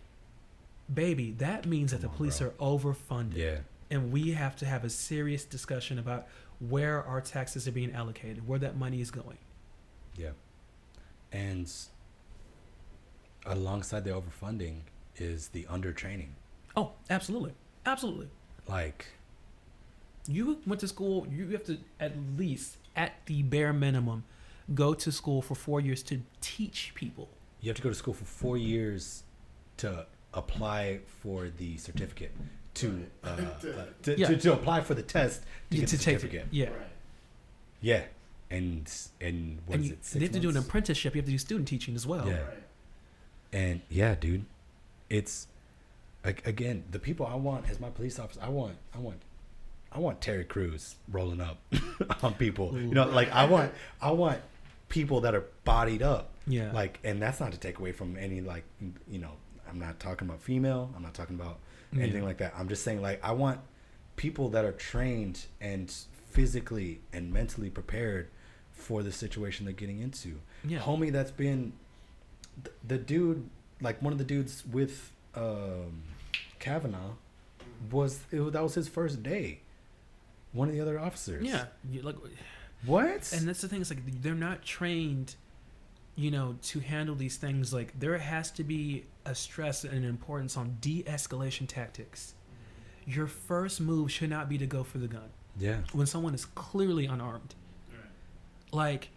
baby, that means that the police are overfunded. Yeah. And we have to have a serious discussion about where our taxes are being allocated, where that money is going. Yeah. And alongside the overfunding is the undertraining. Oh, absolutely. Absolutely. Like, you went to school, you have to at least, at the bare minimum, go to school for 4 years to teach people. you have to go to school for 4 years to apply for the certificate, to apply for the test to get the certificate. Yeah. Right. Yeah. And what And is you, it, 6 they have to do an months? apprenticeship. You have to do student teaching as well. Yeah. Right. And yeah, dude, it's like, again, the people I want as my police officer. I want Terry Crews rolling up on people. You know, like I want people that are bodied up. Yeah. Like, and that's not to take away from any, like, you know, I'm not talking about female. I'm not talking about anything like that. I'm just saying, like, I want people that are trained and physically and mentally prepared for the situation they're getting into. Yeah. Homie, that's been the dude, like one of the dudes with Kavanaugh that was his first day. One of the other officers. Yeah. Like, what? and that's the thing. It's like they're not trained, you know, to handle these things. Like, there has to be a stress and an importance on de-escalation tactics. Your first move should not be to go for the gun Yeah. when someone is clearly unarmed. Right. Like,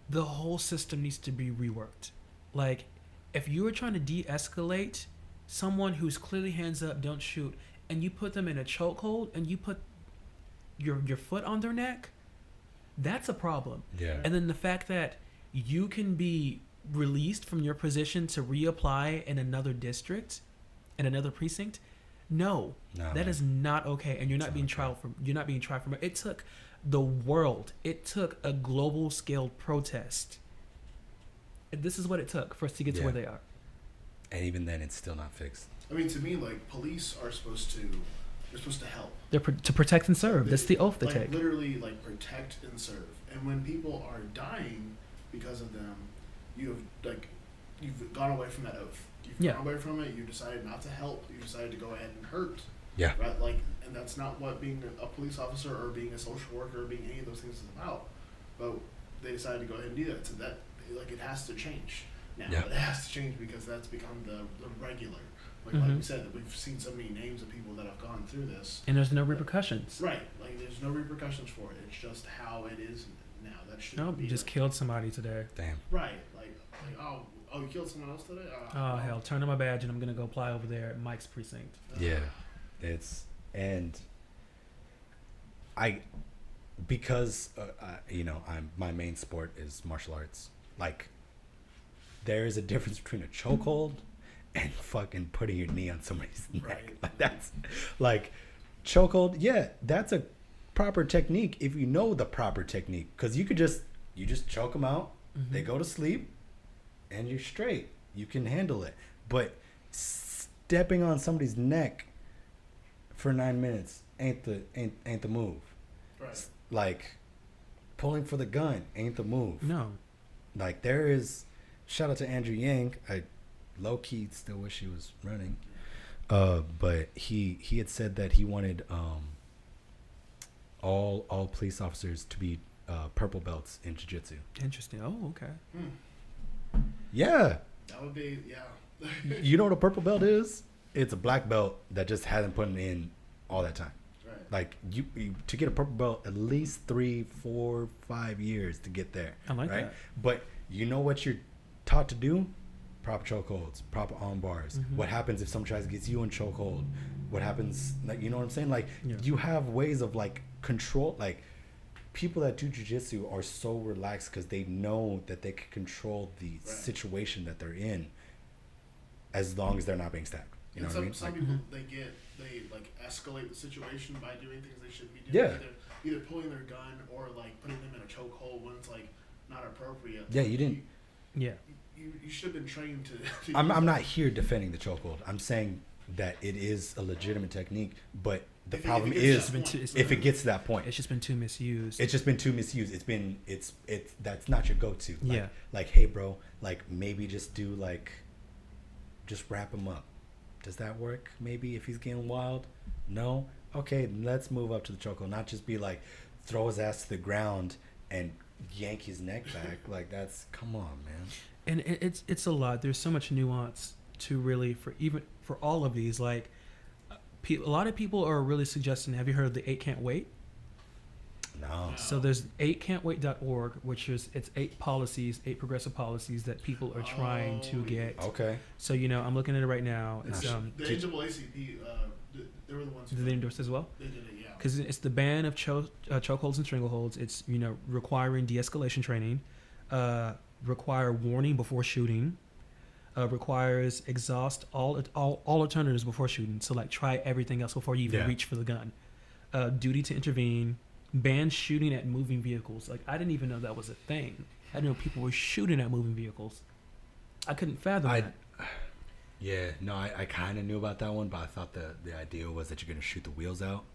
the whole system needs to be reworked. Like, if you were trying to de-escalate someone who's clearly hands up, don't shoot, and you put them in a chokehold and you put your foot on their neck, that's a problem. Yeah. And then the fact that you can be released from your position to reapply in another district, in another precinct, no, that is not okay. And you're not being tried for. You're not being tried for. It took the world. It took a global scale protest. This is what it took for us to get to where they are. And even then, it's still not fixed. I mean, to me, like, police are supposed to help. They're to protect and serve. That's the oath they like, take. Literally, like, protect and serve. And when people are dying because of them, you've gone away from that oath. You've gone away from it. You decided not to help. You decided to go ahead and hurt. Yeah. Right. Like, and that's not what being a police officer or being a social worker or being any of those things is about. But they decided to go ahead and do that. So that, like, it has to change now. Yeah. It has to change because that's become the regular. Like we said, that we've seen so many names of people that have gone through this. And there's no repercussions. Right. Like, there's no repercussions for it. It's just how it is now. That should Nope, be. you just like, killed somebody today. Damn. Right. Like, oh, you killed someone else today? Oh, hell. Turn on my badge and I'm going to go apply over there at Mike's precinct. Yeah. Because you know, my main sport is martial arts. Like, there is a difference between a chokehold and fucking putting your knee on somebody's neck. Right. Like, that's like chokehold. Yeah, that's a proper technique if you know the proper technique. Because you just choke them out. Mm-hmm. They go to sleep, and you're straight. You can handle it. But stepping on somebody's neck for 9 minutes ain't the move. Right. Like, pulling for the gun ain't the move. No. Like, there is, shout out to Andrew Yang. I low-key still wish he was running. But he had said that he wanted all police officers to be purple belts in jiu-jitsu. Interesting. Oh, okay. Yeah. That would be, yeah. You know what a purple belt is? It's a black belt that just hasn't put in all that time. Right. Like, you to get a purple belt, at least 3, 4, 5 years to get there. I like right? that. But you know what you're taught to do? Proper chokeholds, proper arm bars. Mm-hmm. What happens if someone tries to get you in chokehold? What happens? Like, you know what I'm saying? Like, Yeah. you have ways of, like, control. Like, people that do jiu-jitsu are so relaxed because they know that they can control the situation that they're in, as long as they're not being stabbed. You know what I mean? Some Like, people, they like escalate the situation by doing things they shouldn't be doing. Yeah. Either pulling their gun or, like, putting them in a chokehold when it's, like, not appropriate. Yeah, you didn't. Yeah. You should have been trained to I'm not here defending the chokehold. I'm saying that it is a legitimate technique, but the problem is if it gets to that point. It's just been too misused. It's just been too misused. It's that's not your go-to. Like, Yeah. Like, hey, bro, like, maybe just do, like, just wrap him up. Does that work? Maybe if he's getting wild? No? Okay, let's move up to the chokehold. Not just be like, throw his ass to the ground and yank his neck back. Like that's come on, man. And it's a lot. There's so much nuance to really for all of these. Like a lot of people are really suggesting. Have you heard of the 8 Can't Wait? No. So there's 8can'twait.org, which is it's 8 progressive policies that people are trying to get. Okay. So I'm looking at it right now. It's the NAACP, they were the ones. Did they endorse as well? They did it, yeah. Because it's the ban of chokeholds and strangleholds. It's requiring de-escalation training, require warning before shooting, requires exhaust all alternatives before shooting. So like try everything else before you even reach for the gun. Duty to intervene. Ban shooting at moving vehicles. Like I didn't even know that was a thing. I didn't know people were shooting at moving vehicles. I couldn't fathom that. Yeah, no, I kind of knew about that one, but I thought the idea was that you're gonna shoot the wheels out.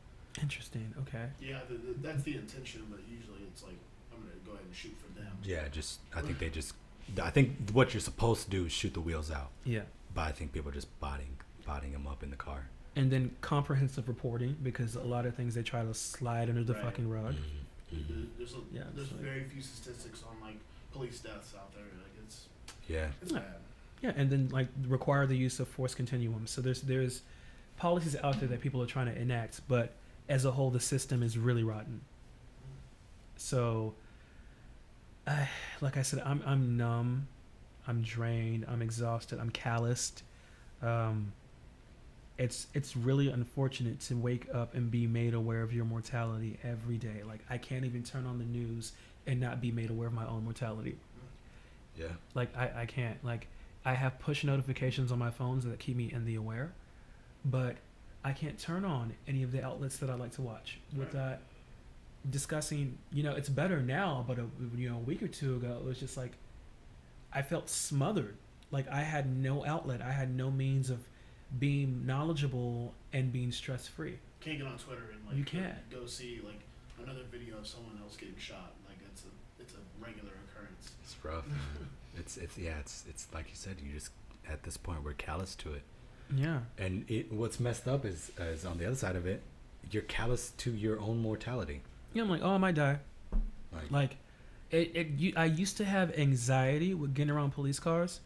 Interesting. Okay. Yeah, that's the intention, but usually it's like I'm gonna go ahead and shoot for them. Yeah, I think what you're supposed to do is shoot the wheels out. Yeah. But I think people are just botting them up in the car. And then comprehensive reporting, because a lot of things they try to slide under the fucking rug. Mm-hmm. There's very few statistics on like police deaths out there. Like it's bad. Yeah, and then like require the use of force continuum. So there's policies out there that people are trying to enact, but as a whole, the system is really rotten. So, like I said, I'm numb, I'm drained, I'm exhausted, I'm calloused. It's really unfortunate to wake up and be made aware of your mortality every day. Like I can't even turn on the news and not be made aware of my own mortality. Yeah. Like I can't. Like I have push notifications on my phones that keep me in the aware, but I can't turn on any of the outlets that I like to watch with that discussing. It's better now, but a week or two ago it was just like I felt smothered. Like I had no outlet. I had no means of being knowledgeable and being stress free. Can't get on Twitter and like you can't go see like another video of someone else getting shot. Like it's a regular occurrence. It's rough. it's like you said. You just at this point we're callous to it. Yeah. And what's messed up is on the other side of it, you're callous to your own mortality. Yeah, I'm like, I might die. I used to have anxiety with getting around police cars.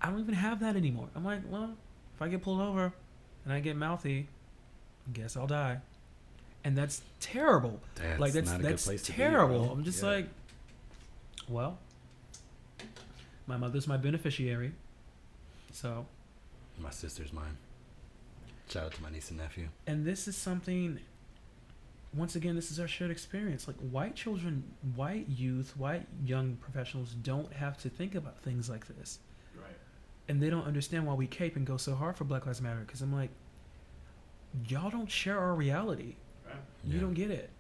I don't even have that anymore. I'm like, well, if I get pulled over and I get mouthy, I guess I'll die. And that's terrible. That's terrible. I'm just like, well, my mother's my beneficiary. So my sister's mine. Shout out to my niece and nephew. And this is something, once again, this is our shared experience. Like white children, white youth, white young professionals don't have to think about things like this. And they don't understand why we cape and go so hard for Black Lives Matter. Because I'm like, y'all don't share our reality. Right. You don't get it.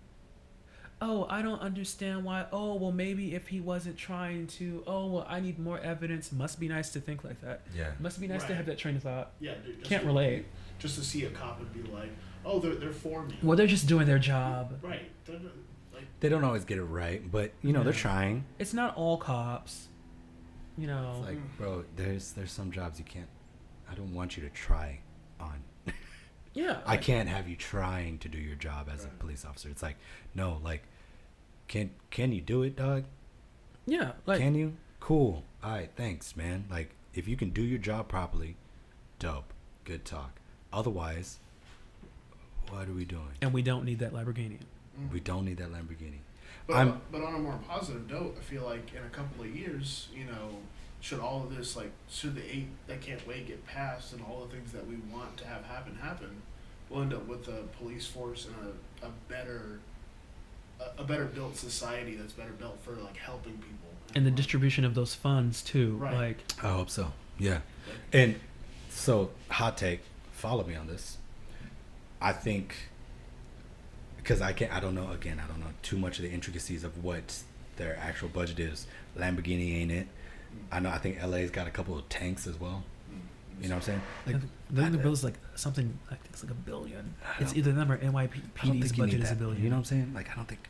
Oh, I don't understand why. Oh, well, maybe if he wasn't trying to. Oh, well, I need more evidence. Must be nice to think like that. Yeah. Must be nice to have that train of thought. Yeah, dude. Can't relate. Just to see a cop and be like, oh, they're for me. Well, they're just doing their job. Right. They don't always get it right, but they're trying. It's not all cops. It's like, bro, there's some jobs you can't. I don't want you to try on. Yeah. I can't have you trying to do your job as a police officer. It's like, no, like, can you do it, dog? Yeah. Like, can you? Cool. All right, thanks, man. Like, if you can do your job properly, dope. Good talk. Otherwise, what are we doing? And we don't need that Lamborghini. We don't need that Lamborghini. But on a more positive note, I feel like in a couple of years, should all of this, like, should the 8 that can't wait get passed and all the things that we want to have happen, we'll end up with a police force and a better built society that's better built for, like, helping people. And the distribution of those funds, too. Right. Like, I hope so. Yeah. And so, hot take, follow me on this. I think, because I don't know too much of the intricacies of what their actual budget is. Lamborghini ain't it. I think LA's got a couple of tanks as well. You know what I'm saying? Like, the bill is like something, I think it's like $1 billion. It's either them or NYPD's budget is $1 billion. You know what I'm saying? Like, I don't think,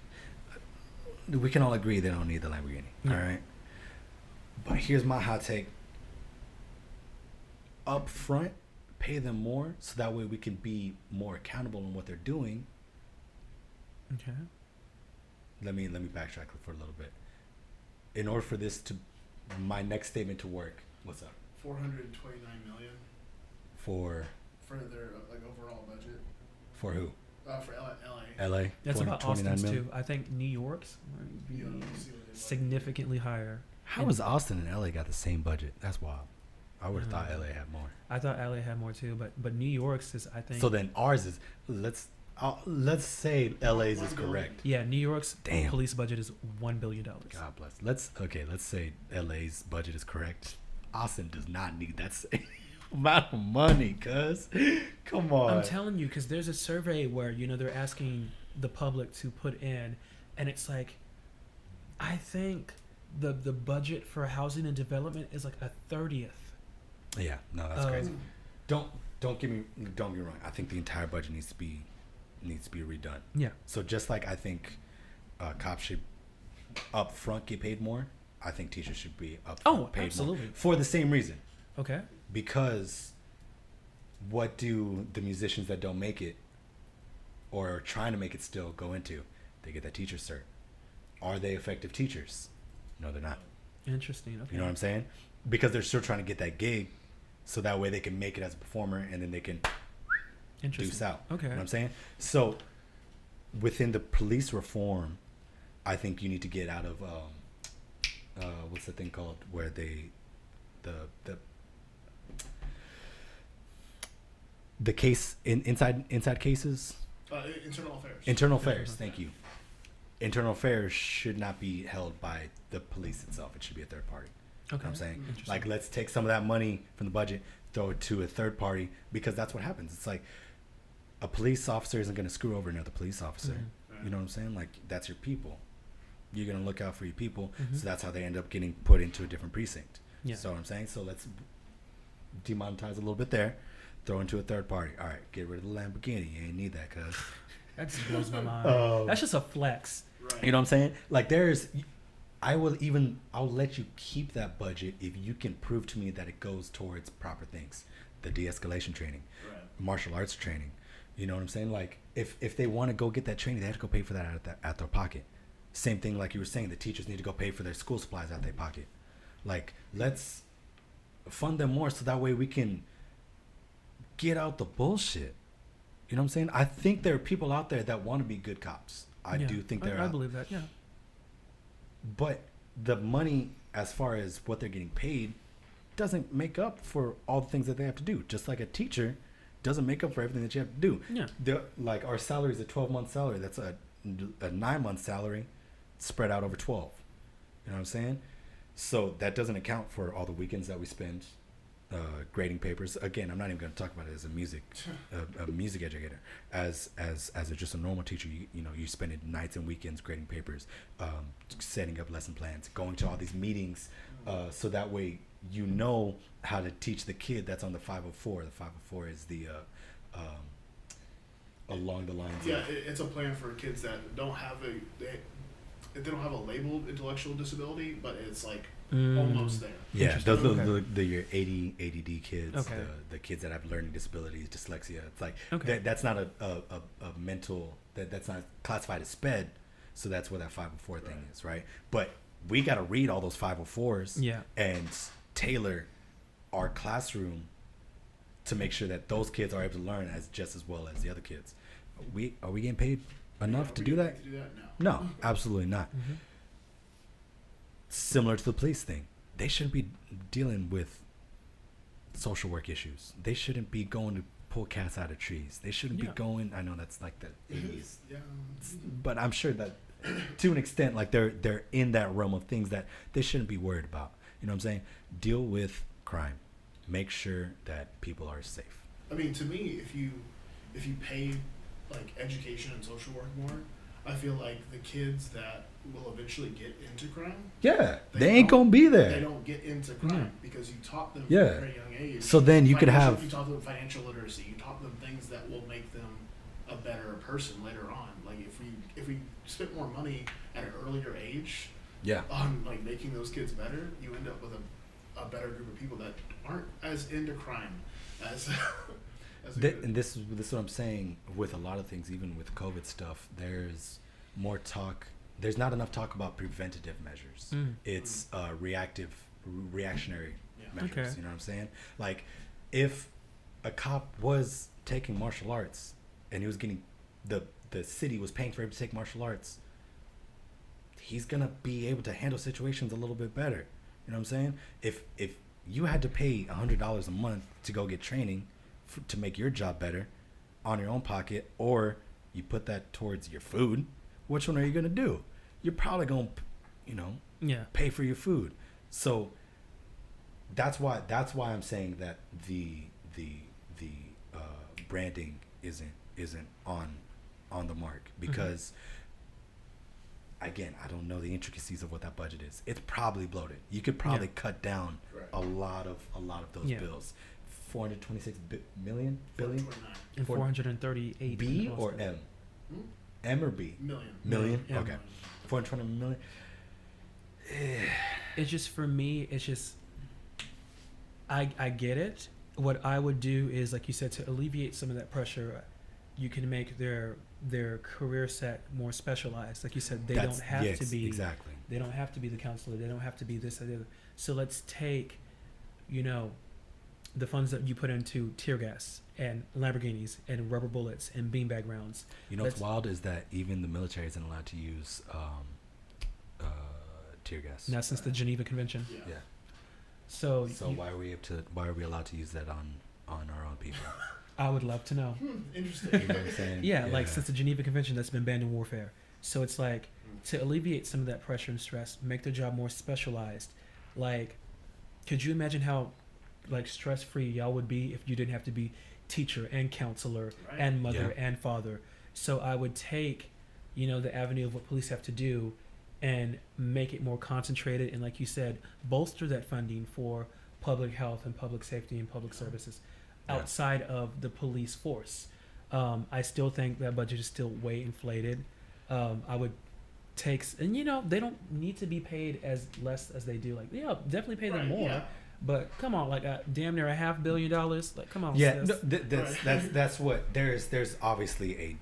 we can all agree they don't need the Lamborghini. Yeah. All right. But here's my hot take. Up front, pay them more so that way we can be more accountable in what they're doing. Okay. Let me backtrack for a little bit. in order for my next statement to work, what's up? 429 million For their like overall budget. For who? For LA. LA. That's about 29 Austin's million? too. I think New York's might be Yeah, let's see what they significantly higher. How is Austin and LA got the same budget? That's wild. I would have thought LA had more. I thought LA had more too, but New York's is, I think. So then ours is let's say LA's is correct. Yeah, New York's Damn. police budget is $1 billion. God bless. Let's say LA's budget is correct. Austin does not need that same amount of money, cuz. Come on. I'm telling you, because there's a survey where, they're asking the public to put in, and it's like, I think the budget for housing and development is like 1/30th. Yeah, no, that's crazy. Don't get me wrong. I think the entire budget needs to be redone. Yeah. So just like I think cops should up front get paid more, I think teachers should be up front paid absolutely. more for the same reason. Okay. Because what do the musicians that don't make it or are trying to make it still go into? They get that teacher cert. Are they effective teachers? No, they're not. Interesting. Okay. You know what I'm saying? Because they're still trying to get that gig, so that way they can make it as a performer, and then they can deuce out. Okay. You know what I'm saying? So within the police reform, I think you need to get out of what's the thing called where they the case inside cases. Internal affairs. Internal affairs. Thank you. Internal affairs should not be held by the police itself. It should be a third party. Okay. You know what I'm saying? Like, let's take some of that money from the budget, throw it to a third party, because that's what happens. It's like a police officer isn't going to screw over another police officer. Mm-hmm. You know what I'm saying? Like, that's your people. You're going to look out for your people. Mm-hmm. So that's how they end up getting put into a different precinct. Yeah. So what I'm saying? So let's demonetize a little bit there, throw into a third party. All right, get rid of the Lamborghini. You ain't need that, cuz. That just blows my mind. That's just a flex. Right. You know what I'm saying? Like, I'll let you keep that budget if you can prove to me that it goes towards proper things. The de-escalation training, Right. martial arts training. You know what I'm saying? Like, if they want to go get that training, they have to go pay for that at their pocket. Same thing like you were saying, the teachers need to go pay for their school supplies out their pocket. Like, let's fund them more so that way we can get out the bullshit. You know what I'm saying? I think there are people out there that want to be good cops. I do think there are. I believe that, yeah. But the money, as far as what they're getting paid, doesn't make up for all the things that they have to do. Just like a teacher doesn't make up for everything that you have to do. Yeah. Like, our salary is a 12-month salary. That's a 9-month salary spread out over 12. You know what I'm saying? So that doesn't account for all the weekends that we spend grading papers. Again, I'm not even going to talk about it as a music educator. As just a normal teacher, you spend nights and weekends grading papers, setting up lesson plans, going to all these meetings, so that way you know how to teach the kid that's on the 504. The 504 is the along the lines. Yeah, it's a plan for kids that don't have they don't have a labeled intellectual disability, but it's like almost there. Yeah, those your ADD kids, Okay. the kids that have learning disabilities, dyslexia. It's like that's not a mental that's not classified as SPED, so that's where that 504 thing is, right? But we got to read all those 504s, and tailor our classroom to make sure that those kids are able to learn just as well as the other kids. Are we getting paid enough to do that? No, absolutely not. Mm-hmm. Similar to the police thing, they shouldn't be dealing with social work issues. They shouldn't be going to pull cats out of trees. They shouldn't be going. I know that's like the 80s, but I'm sure that to an extent, like they're in that realm of things that they shouldn't be worried about. You know what I'm saying? Deal with crime. Make sure that people are safe. I mean, to me, if you pay like education and social work more, I feel like the kids that will eventually get into crime, they ain't gonna be there. They don't get into crime because you taught them from a very young age. So then you you taught them financial literacy. You taught them things that will make them a better person later on. Like if we spent more money at an earlier age, on like making those kids better, you end up with a better group of people that aren't as into crime as. And this is what I'm saying with a lot of things, even with COVID stuff. There's more talk there's not enough talk about preventative measures. It's reactionary measures. Okay. You know what I'm saying? Like, if a cop was taking martial arts and he was getting the city was paying for him to take martial arts, he's gonna be able to handle situations a little bit better. You know what I'm saying? If you had to pay $100 a month to go get training to make your job better on your own pocket, or you put that towards your food, which one are you gonna do? You're probably gonna, pay for your food. So that's why I'm saying that the branding isn't on the mark, because again, I don't know the intricacies of what that budget is. It's probably bloated. You could probably cut down a lot of those bills. 426 billion? 438 B or M? M or B? Million? M. Okay. 420 million. It's just, for me, it's just, I get it. What I would do is, like you said, to alleviate some of that pressure, you can make their career set more specialized. Like you said, they don't have to be exactly. They don't have to be the counselor. They don't have to be this or the other. So let's take, the funds that you put into tear gas and Lamborghinis and rubber bullets and beanbag rounds. What's wild is that even the military isn't allowed to use tear gas. Not since the Geneva Convention. Yeah. So why are we allowed to use that on our own people? I would love to know. Interesting. You know what I'm saying? Yeah, like since the Geneva Convention, that's been banned in warfare. So it's like, to alleviate some of that pressure and stress, make their job more specialized. Like, could you imagine how stress-free y'all would be if you didn't have to be teacher and counselor and mother and father? So I would take, the avenue of what police have to do and make it more concentrated, and like you said, bolster that funding for public health and public safety and public services outside of the police force. I still think that budget is still way inflated. I would take, and they don't need to be paid as less as they do. Like, definitely pay them more. Yeah. But come on, damn near $500 million. Like, come on. Yeah, that's what there's obviously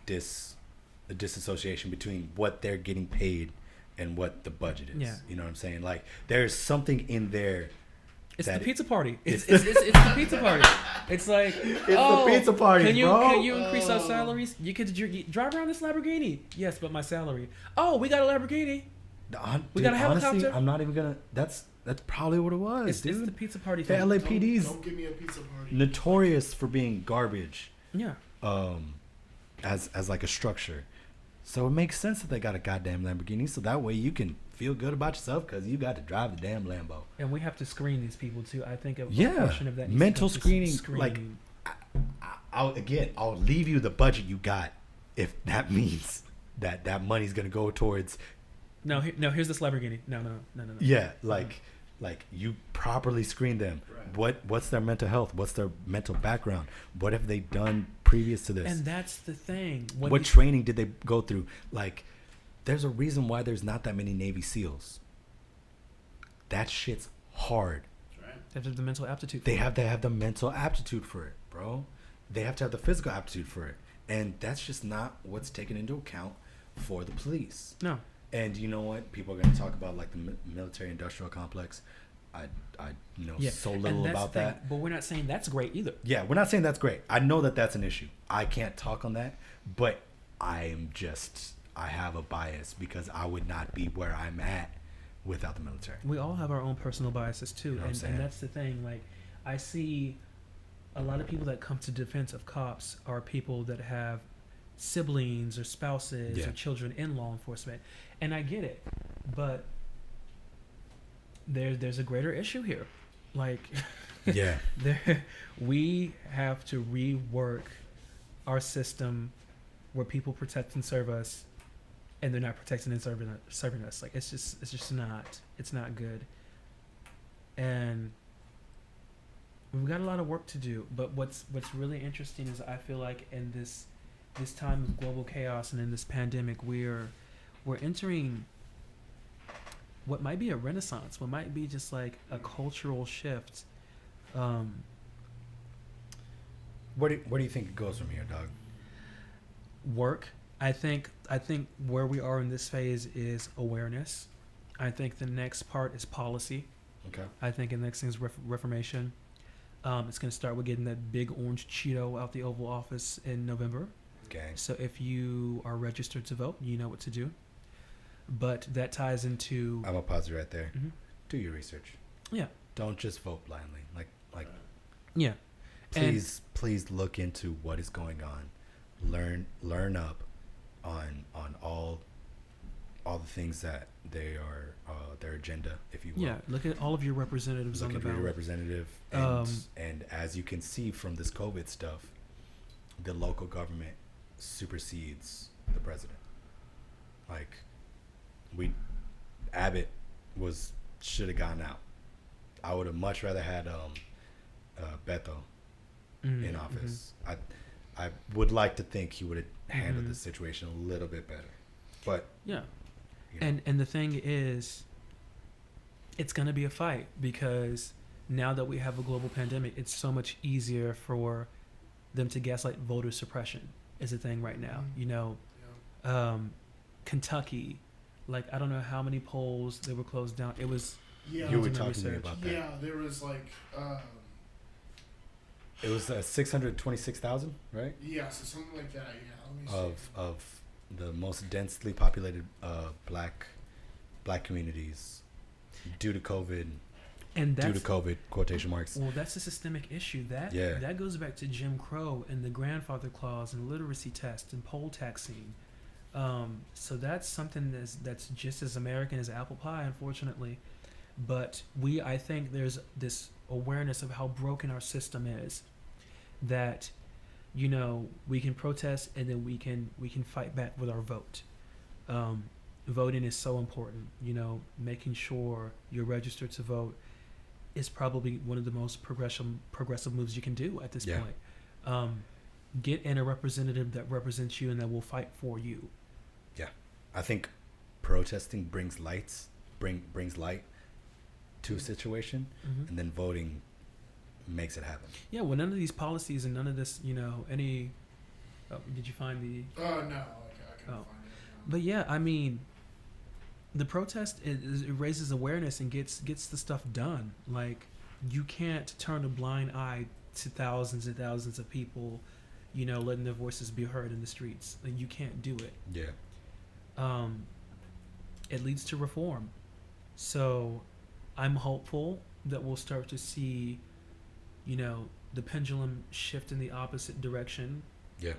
a disassociation between what they're getting paid and what the budget is. Yeah. You know what I'm saying? Like, there's something in there. It's the pizza party. It's the pizza party. It's like, the pizza party, can bro. you increase our salaries? You could drive around this Lamborghini. Yes, but my salary. Oh, we got a Lamborghini. We got a helicopter. Honestly, I'm not even gonna. That's probably what it was. It's the pizza party thing. The LAPD's don't give me a pizza party. Notorious for being garbage. Yeah. As like a structure, so it makes sense that they got a goddamn Lamborghini, so that way you can feel good about yourself because you got to drive the damn Lambo. And we have to screen these people too. I think a portion of that mental screening. Like, I'll leave you the budget you got if that means that money's gonna go towards. No, here's this Lamborghini. No. Yeah, like you properly screen them. Right. What's their mental health? What's their mental background? What have they done previous to this? And that's the thing. What training did they go through? Like, there's a reason why there's not that many Navy SEALs. That shit's hard. Right. They have to have the mental aptitude. They have to have the mental aptitude for it, bro. They have to have the physical aptitude for it, and that's just not what's taken into account for the police. No. And you know what? People are going to talk about like the military-industrial complex. I know so little about that. But we're not saying that's great either. Yeah, we're not saying that's great. I know that that's an issue. I can't talk on that, but I have a bias because I would not be where I'm at without the military. We all have our own personal biases too, you know and that's the thing. Like, I see a lot of people that come to defense of cops are people that have siblings or spouses or children in law enforcement, and I get it, but there's a greater issue here. Like, we have to rework our system where people protect and serve us, and they're not protecting and serving us. Like, it's just not good, and we've got a lot of work to do. But what's really interesting is I feel like in this time of global chaos and in this pandemic, we're entering what might be a renaissance, what might be just like a cultural shift. Where do you think it goes from here, dog? Work I think where we are in this phase is awareness. I think the next part is policy. Okay. I think the next thing is reformation. It's going to start with getting that big orange Cheeto out the Oval Office in November. Okay. So if you are registered to vote, you know what to do. But that ties into... I'm going to pause you right there. Mm-hmm. Do your research. Yeah. Don't just vote blindly. Yeah. Please look into what is going on. Learn up on all the things that they are their agenda, if you will. Yeah, look at all of your representatives on the ballot. Look at your representative, and as you can see from this COVID stuff, the local government supersedes the president. Like, Abbott should have gotten out. I would have much rather had Beto in office. I would like to think he would have handled the situation a little bit better, but yeah. You know. And the thing is, it's going to be a fight because now that we have a global pandemic, it's so much easier for them to gaslight. Voter suppression is a thing right now. You know, Kentucky, like, I don't know how many polls they were closed down. It was... Yeah, you were talking to me about that. Yeah, there was like... it was 626,000, right? Yeah, so something like that, yeah. Let me see. Of the most densely populated black communities due to COVID. And due to COVID, quotation marks. Well, that's a systemic issue. That goes back to Jim Crow and the grandfather clause and literacy test and poll taxing. So that's something that's just as American as apple pie, unfortunately. But I think there's this awareness of how broken our system is, that, you know, we can protest and then we can fight back with our vote. Voting is so important. You know, making sure you're registered to vote is probably one of the most progressive moves you can do at this point. Get in a representative that represents you and that will fight for you. Yeah, I think protesting brings light to a situation, and then voting makes it happen. Yeah, well, none of these policies and none of this, you know, any... Oh, did you find the... No, I couldn't find it. But yeah, I mean, the protest, it raises awareness and gets the stuff done. Like, you can't turn a blind eye to thousands and thousands of people, you know, letting their voices be heard in the streets. Like, you can't do it. Yeah. It leads to reform. So I'm hopeful that we'll start to see, you know, the pendulum shift in the opposite direction. Yeah.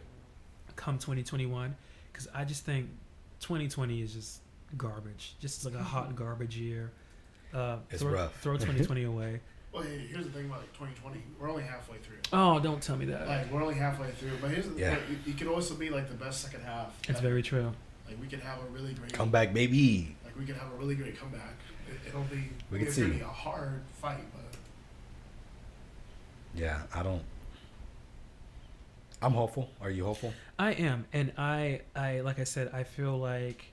Come 2021, because I just think 2020 is just garbage. Just like a hot garbage year. It's rough. Throw 2020 away. Well, here's the thing about 2020. We're only halfway through. Oh, don't tell me that. Like, we're only halfway through. But here's the thing. It could also be like the best second half. It's very true. Like, we could have a really great comeback, baby. Like, we could have a really great comeback. It'll be... It's going to be a hard fight, but... Yeah, I'm hopeful. Are you hopeful? I am. And I like I said, I feel like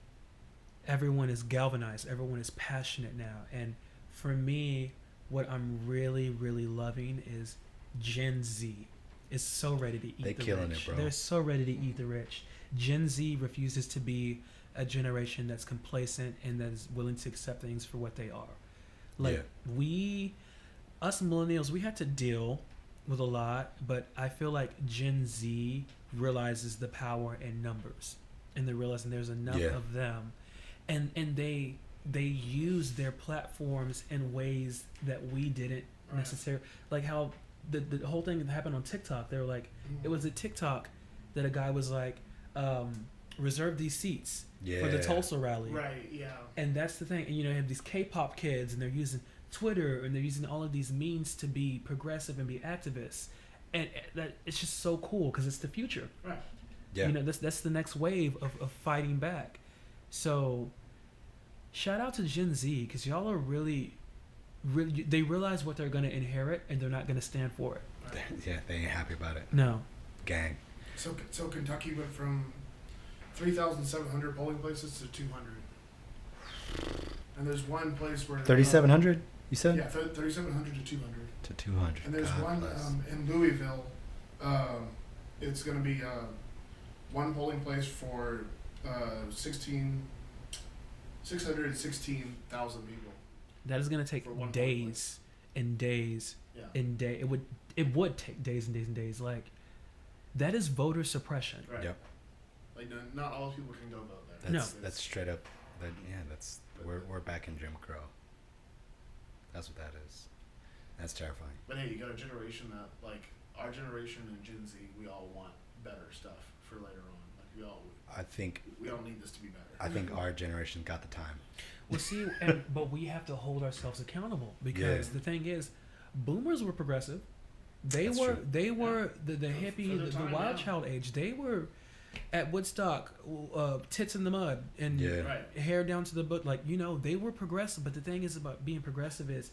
everyone is galvanized. Everyone is passionate now. And for me, what I'm really, really loving is Gen Z is so ready to eat the rich. They're killing it, bro. They're so ready to eat the rich. Gen Z refuses to be a generation that's complacent and that is willing to accept things for what they are. Like, us millennials, we had to deal with a lot, but I feel like Gen Z realizes the power in numbers, and they're realizing there's enough of them, and they use their platforms in ways that we didn't necessarily. Like how the whole thing that happened on TikTok, they were like, it was a TikTok that a guy was like, reserve these seats for the Tulsa rally. Right, yeah. And that's the thing. And, you know, you have these K-pop kids, and they're using Twitter, and they're using all of these means to be progressive and be activists. And that it's just so cool because it's the future. Right. Yeah. You know, that's the next wave of fighting back. So shout out to Gen Z, because y'all are really, they realize what they're going to inherit, and they're not going to stand for it. Right. Yeah, they ain't happy about it. No. Gang. So Kentucky went from 3,700 polling places to 200. And there's one place where... 3,700, you said? Yeah, 3,700 to 200. To 200. And there's one in Louisville. It's going to be one polling place for 616,000 people. That is going to take days and days and days. It would take days and days and days. Like, that is voter suppression. Right. Yep. Like, not all people can go vote there. That's straight up. We're back in Jim Crow. That's what that is. That's terrifying. But hey, you got a generation that, like, our generation and Gen Z, we all want better stuff for later on. Like, we all need this to be better. I think our generation got the time. Well, see, but we have to hold ourselves accountable, because the thing is, boomers were progressive. They were the hippie, the wild child age. They were at Woodstock, tits in the mud and hair down to the butt. Like, they were progressive. But the thing is about being progressive is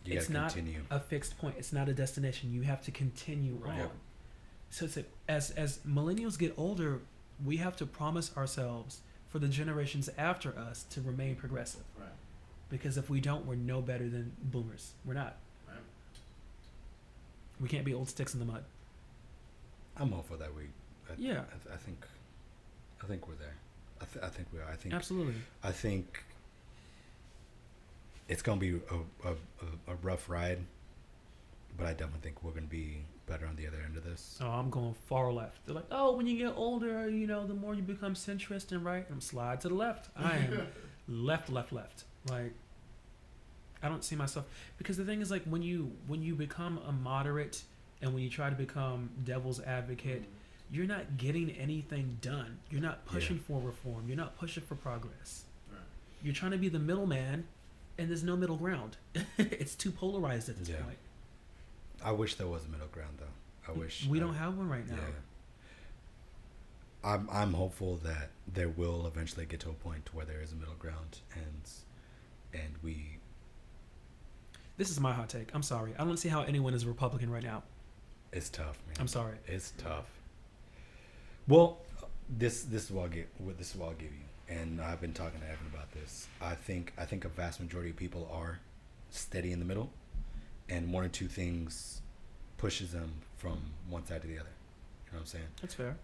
it's not a fixed point. It's not a destination. You have to continue on. Yep. So it's as millennials get older, we have to promise ourselves for the generations after us to remain progressive. Right. Because if we don't, we're no better than boomers. We're not. Right. We can't be old sticks in the mud. I'm all for that. I think we're there. I think we are. I think absolutely. I think it's gonna be a rough ride, but I definitely think we're gonna be better on the other end of this. Oh, I'm going far left. They're like, oh, when you get older, the more you become centrist and right. I'm slide to the left. I am left. Like, I don't see myself, because the thing is, like, when you become a moderate and when you try to become devil's advocate, you're not getting anything done. You're not pushing for reform. You're not pushing for progress. Right. You're trying to be the middleman, and there's no middle ground. It's too polarized at this point. I wish there was a middle ground, though. We don't have one right now. Yeah. I'm hopeful that there will eventually get to a point where there is a middle ground, and we. This is my hot take. I'm sorry. I don't see how anyone is a Republican right now. It's tough, man. I'm sorry. It's tough. Well, this is what I'll give you, and I've been talking to Evan about this. I think a vast majority of people are steady in the middle, and one or two things pushes them from one side to the other. You know what I'm saying? That's fair.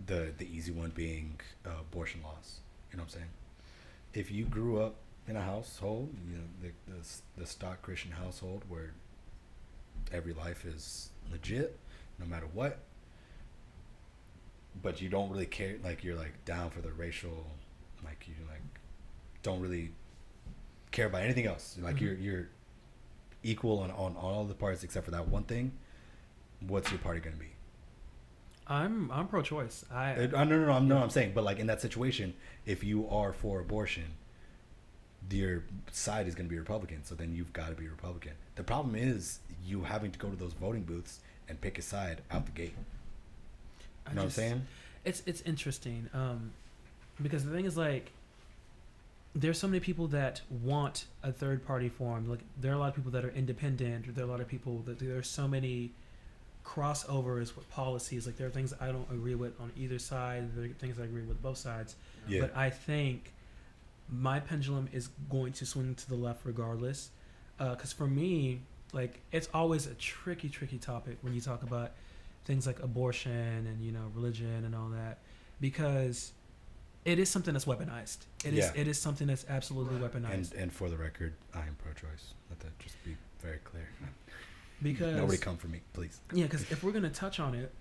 The easy one being abortion laws. You know what I'm saying? If you grew up in a household, the stock Christian household where every life is legit, no matter what, but you don't really care, like, you're like down for the racial, like, you like don't really care about anything else, like you're equal on all the parts except for that one thing, what's your party gonna be? I'm pro-choice. No, I'm saying, but like in that situation, if you are for abortion, your side is going to be Republican, so then you've got to be Republican. The problem is you having to go to those voting booths and pick a side out the gate. You know what I'm saying? It's interesting, because the thing is, like, there's so many people that want a third party formed. Like, there are a lot of people that are independent, or there are a lot of people that there's so many crossovers with policies. Like, there are things I don't agree with on either side. There are things I agree with both sides. Yeah. But I think my pendulum is going to swing to the left regardless. Because for me, like, it's always a tricky topic when you talk about things like abortion and, religion and all that, because it is something that's weaponized. It is something that's absolutely weaponized. And for the record, I am pro-choice. Let that just be very clear. Because nobody come for me, please. Yeah, because if we're gonna touch on it,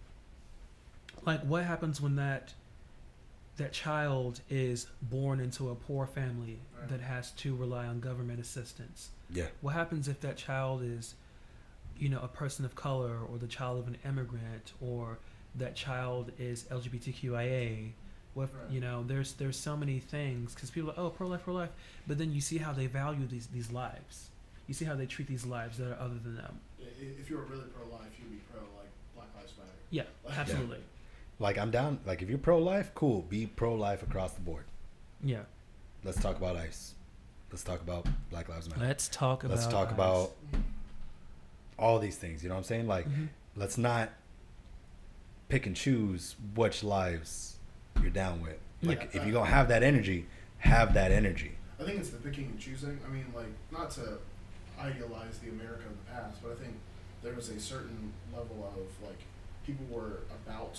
like, what happens when that child is born into a poor family that has to rely on government assistance? Yeah. What happens if that child is, a person of color, or the child of an immigrant, or that child is LGBTQIA? What there's so many things, because people are, pro-life, but then you see how they value these lives. You see how they treat these lives that are other than them. If you were really pro-life, you'd be pro, like, Black Lives Matter. Yeah, absolutely. Yeah. Like, I'm down. Like, if you're pro-life, cool. Be pro-life across the board. Yeah. Let's talk about ICE. Let's talk about Black Lives Matter. Let's talk about all these things. You know what I'm saying? Like, let's not pick and choose which lives you're down with. Like, if you're going to have that energy, have that energy. I think it's the picking and choosing. I mean, like, not to idealize the America of the past, but I think there was a certain level of, like, people were about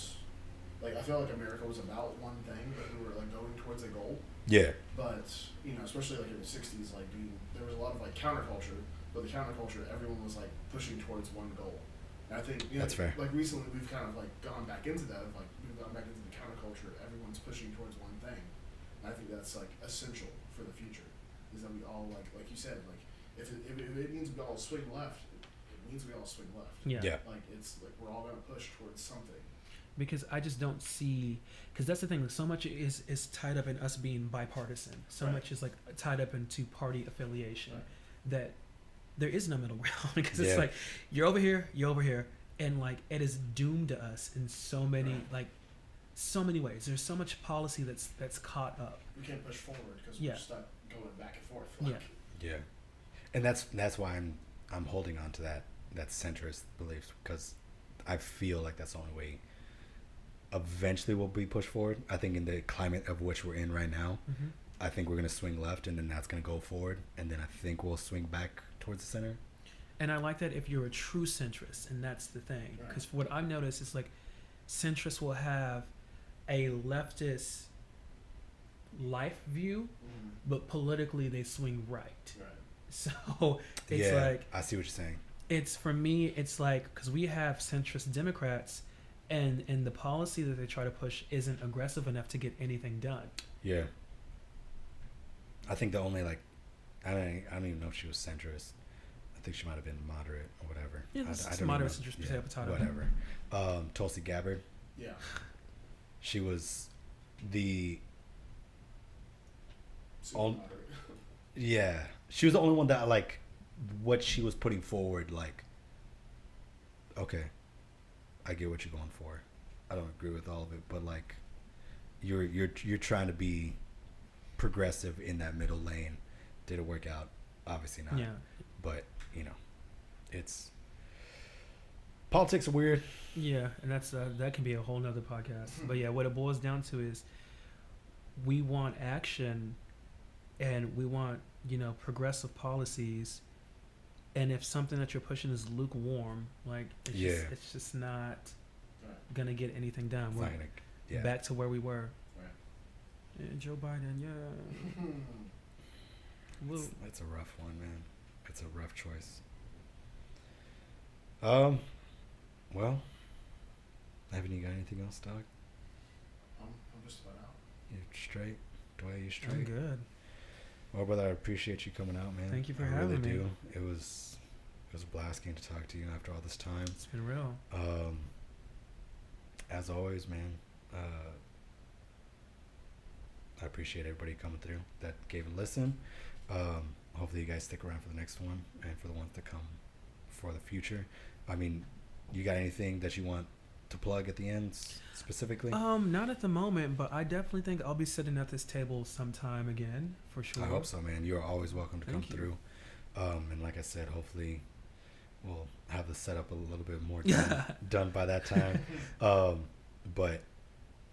like I feel like America was about one thing, but we were like going towards a goal. Yeah. But you know, especially like in the '60s, like there was a lot of like counterculture, but the counterculture, everyone was like pushing towards one goal. And I think that's fair. Like recently, we've kind of like gone back into that. Of like we've gone back into the counterculture. Everyone's pushing towards one thing. And I think that's like essential for the future. Is that we all like you said, like if it means we all swing left, it means we all swing left. Yeah. Like it's like we're all gonna push towards something. Because I just don't see, because that's the thing. So much is tied up in us being bipartisan. So much is like tied up into party affiliation that there is no middle ground. Because it's like you're over here, and like it is doomed to us in so many so many ways. There's so much policy that's caught up. We can't push forward because we're stuck going back and forth. Like. Yeah, and that's why I'm holding on to that centrist belief, because I feel like that's the only way eventually we'll be pushed forward. I think in the climate of which we're in right now, I think we're going to swing left, and then that's going to go forward, and then I think we'll swing back towards the center. And I like that if you're a true centrist, and that's the thing. Because what I've noticed is like centrists will have a leftist life view, but politically they swing right. So it's like... I see what you're saying. It's, for me, it's like, because we have centrist Democrats, and the policy that they try to push isn't aggressive enough to get anything done. Yeah. I think the only, like, I don't even know if she was centrist. I think she might have been moderate or whatever. Yeah, I don't moderate centrist, potato. Whatever. Tulsi Gabbard. Yeah. She was the... She was the only one that, like, what she was putting forward, like, okay, I get what you're going for. I don't agree with all of it, but like you're trying to be progressive in that middle lane. Did it work out? Obviously not. Yeah. But, you know, it's politics are weird. Yeah, and that's that can be a whole nother podcast. But yeah, what it boils down to is we want action, and we want, you know, progressive policies. And if something that you're pushing is lukewarm, like it's just not gonna get anything done. We're back to where we were. Right. Yeah, Joe Biden, It's a rough one, man. It's a rough choice. Well, haven't you got anything else, Doc? I'm just about out. You straight? Dwight, you straight? I'm good. Well, brother, I appreciate you coming out, man. Thank you for having me. It was a blast getting to talk to you after all this time. It's been real. As always, man, I appreciate everybody coming through that gave a listen. Hopefully you guys stick around for the next one and for the ones to come for the future. I mean, you got anything that you want to plug at the end specifically? Not at the moment, but I definitely think I'll be sitting at this table sometime again, for sure. I hope so, man. You're always welcome to come through. And like I said, hopefully we'll have the setup a little bit more done by that time. But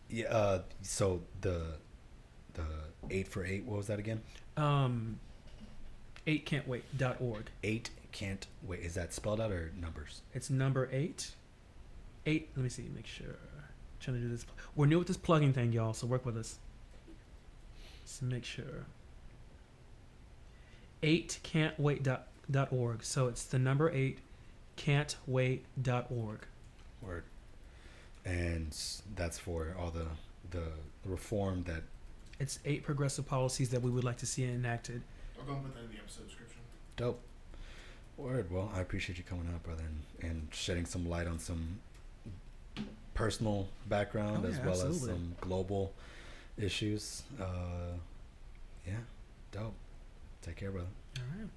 yeah, so the 8 for 8, what was that again? 8can'twait.org. 8 can't wait. Is that spelled out or numbers? It's number 8. 8. Let me see. Make sure. Trying to do this. We're new with this plugging thing, y'all. So work with us. So make sure. 8can'twait.org. So it's the number 8 can'twait.org. Word. And that's for all the reform that. It's 8 progressive policies that we would like to see enacted. I'll go and put that in the episode description. Dope. Word. Well, I appreciate you coming out, brother, and shedding some light on some personal background as well as some global issues. Yeah. Dope. Take care, brother. All right.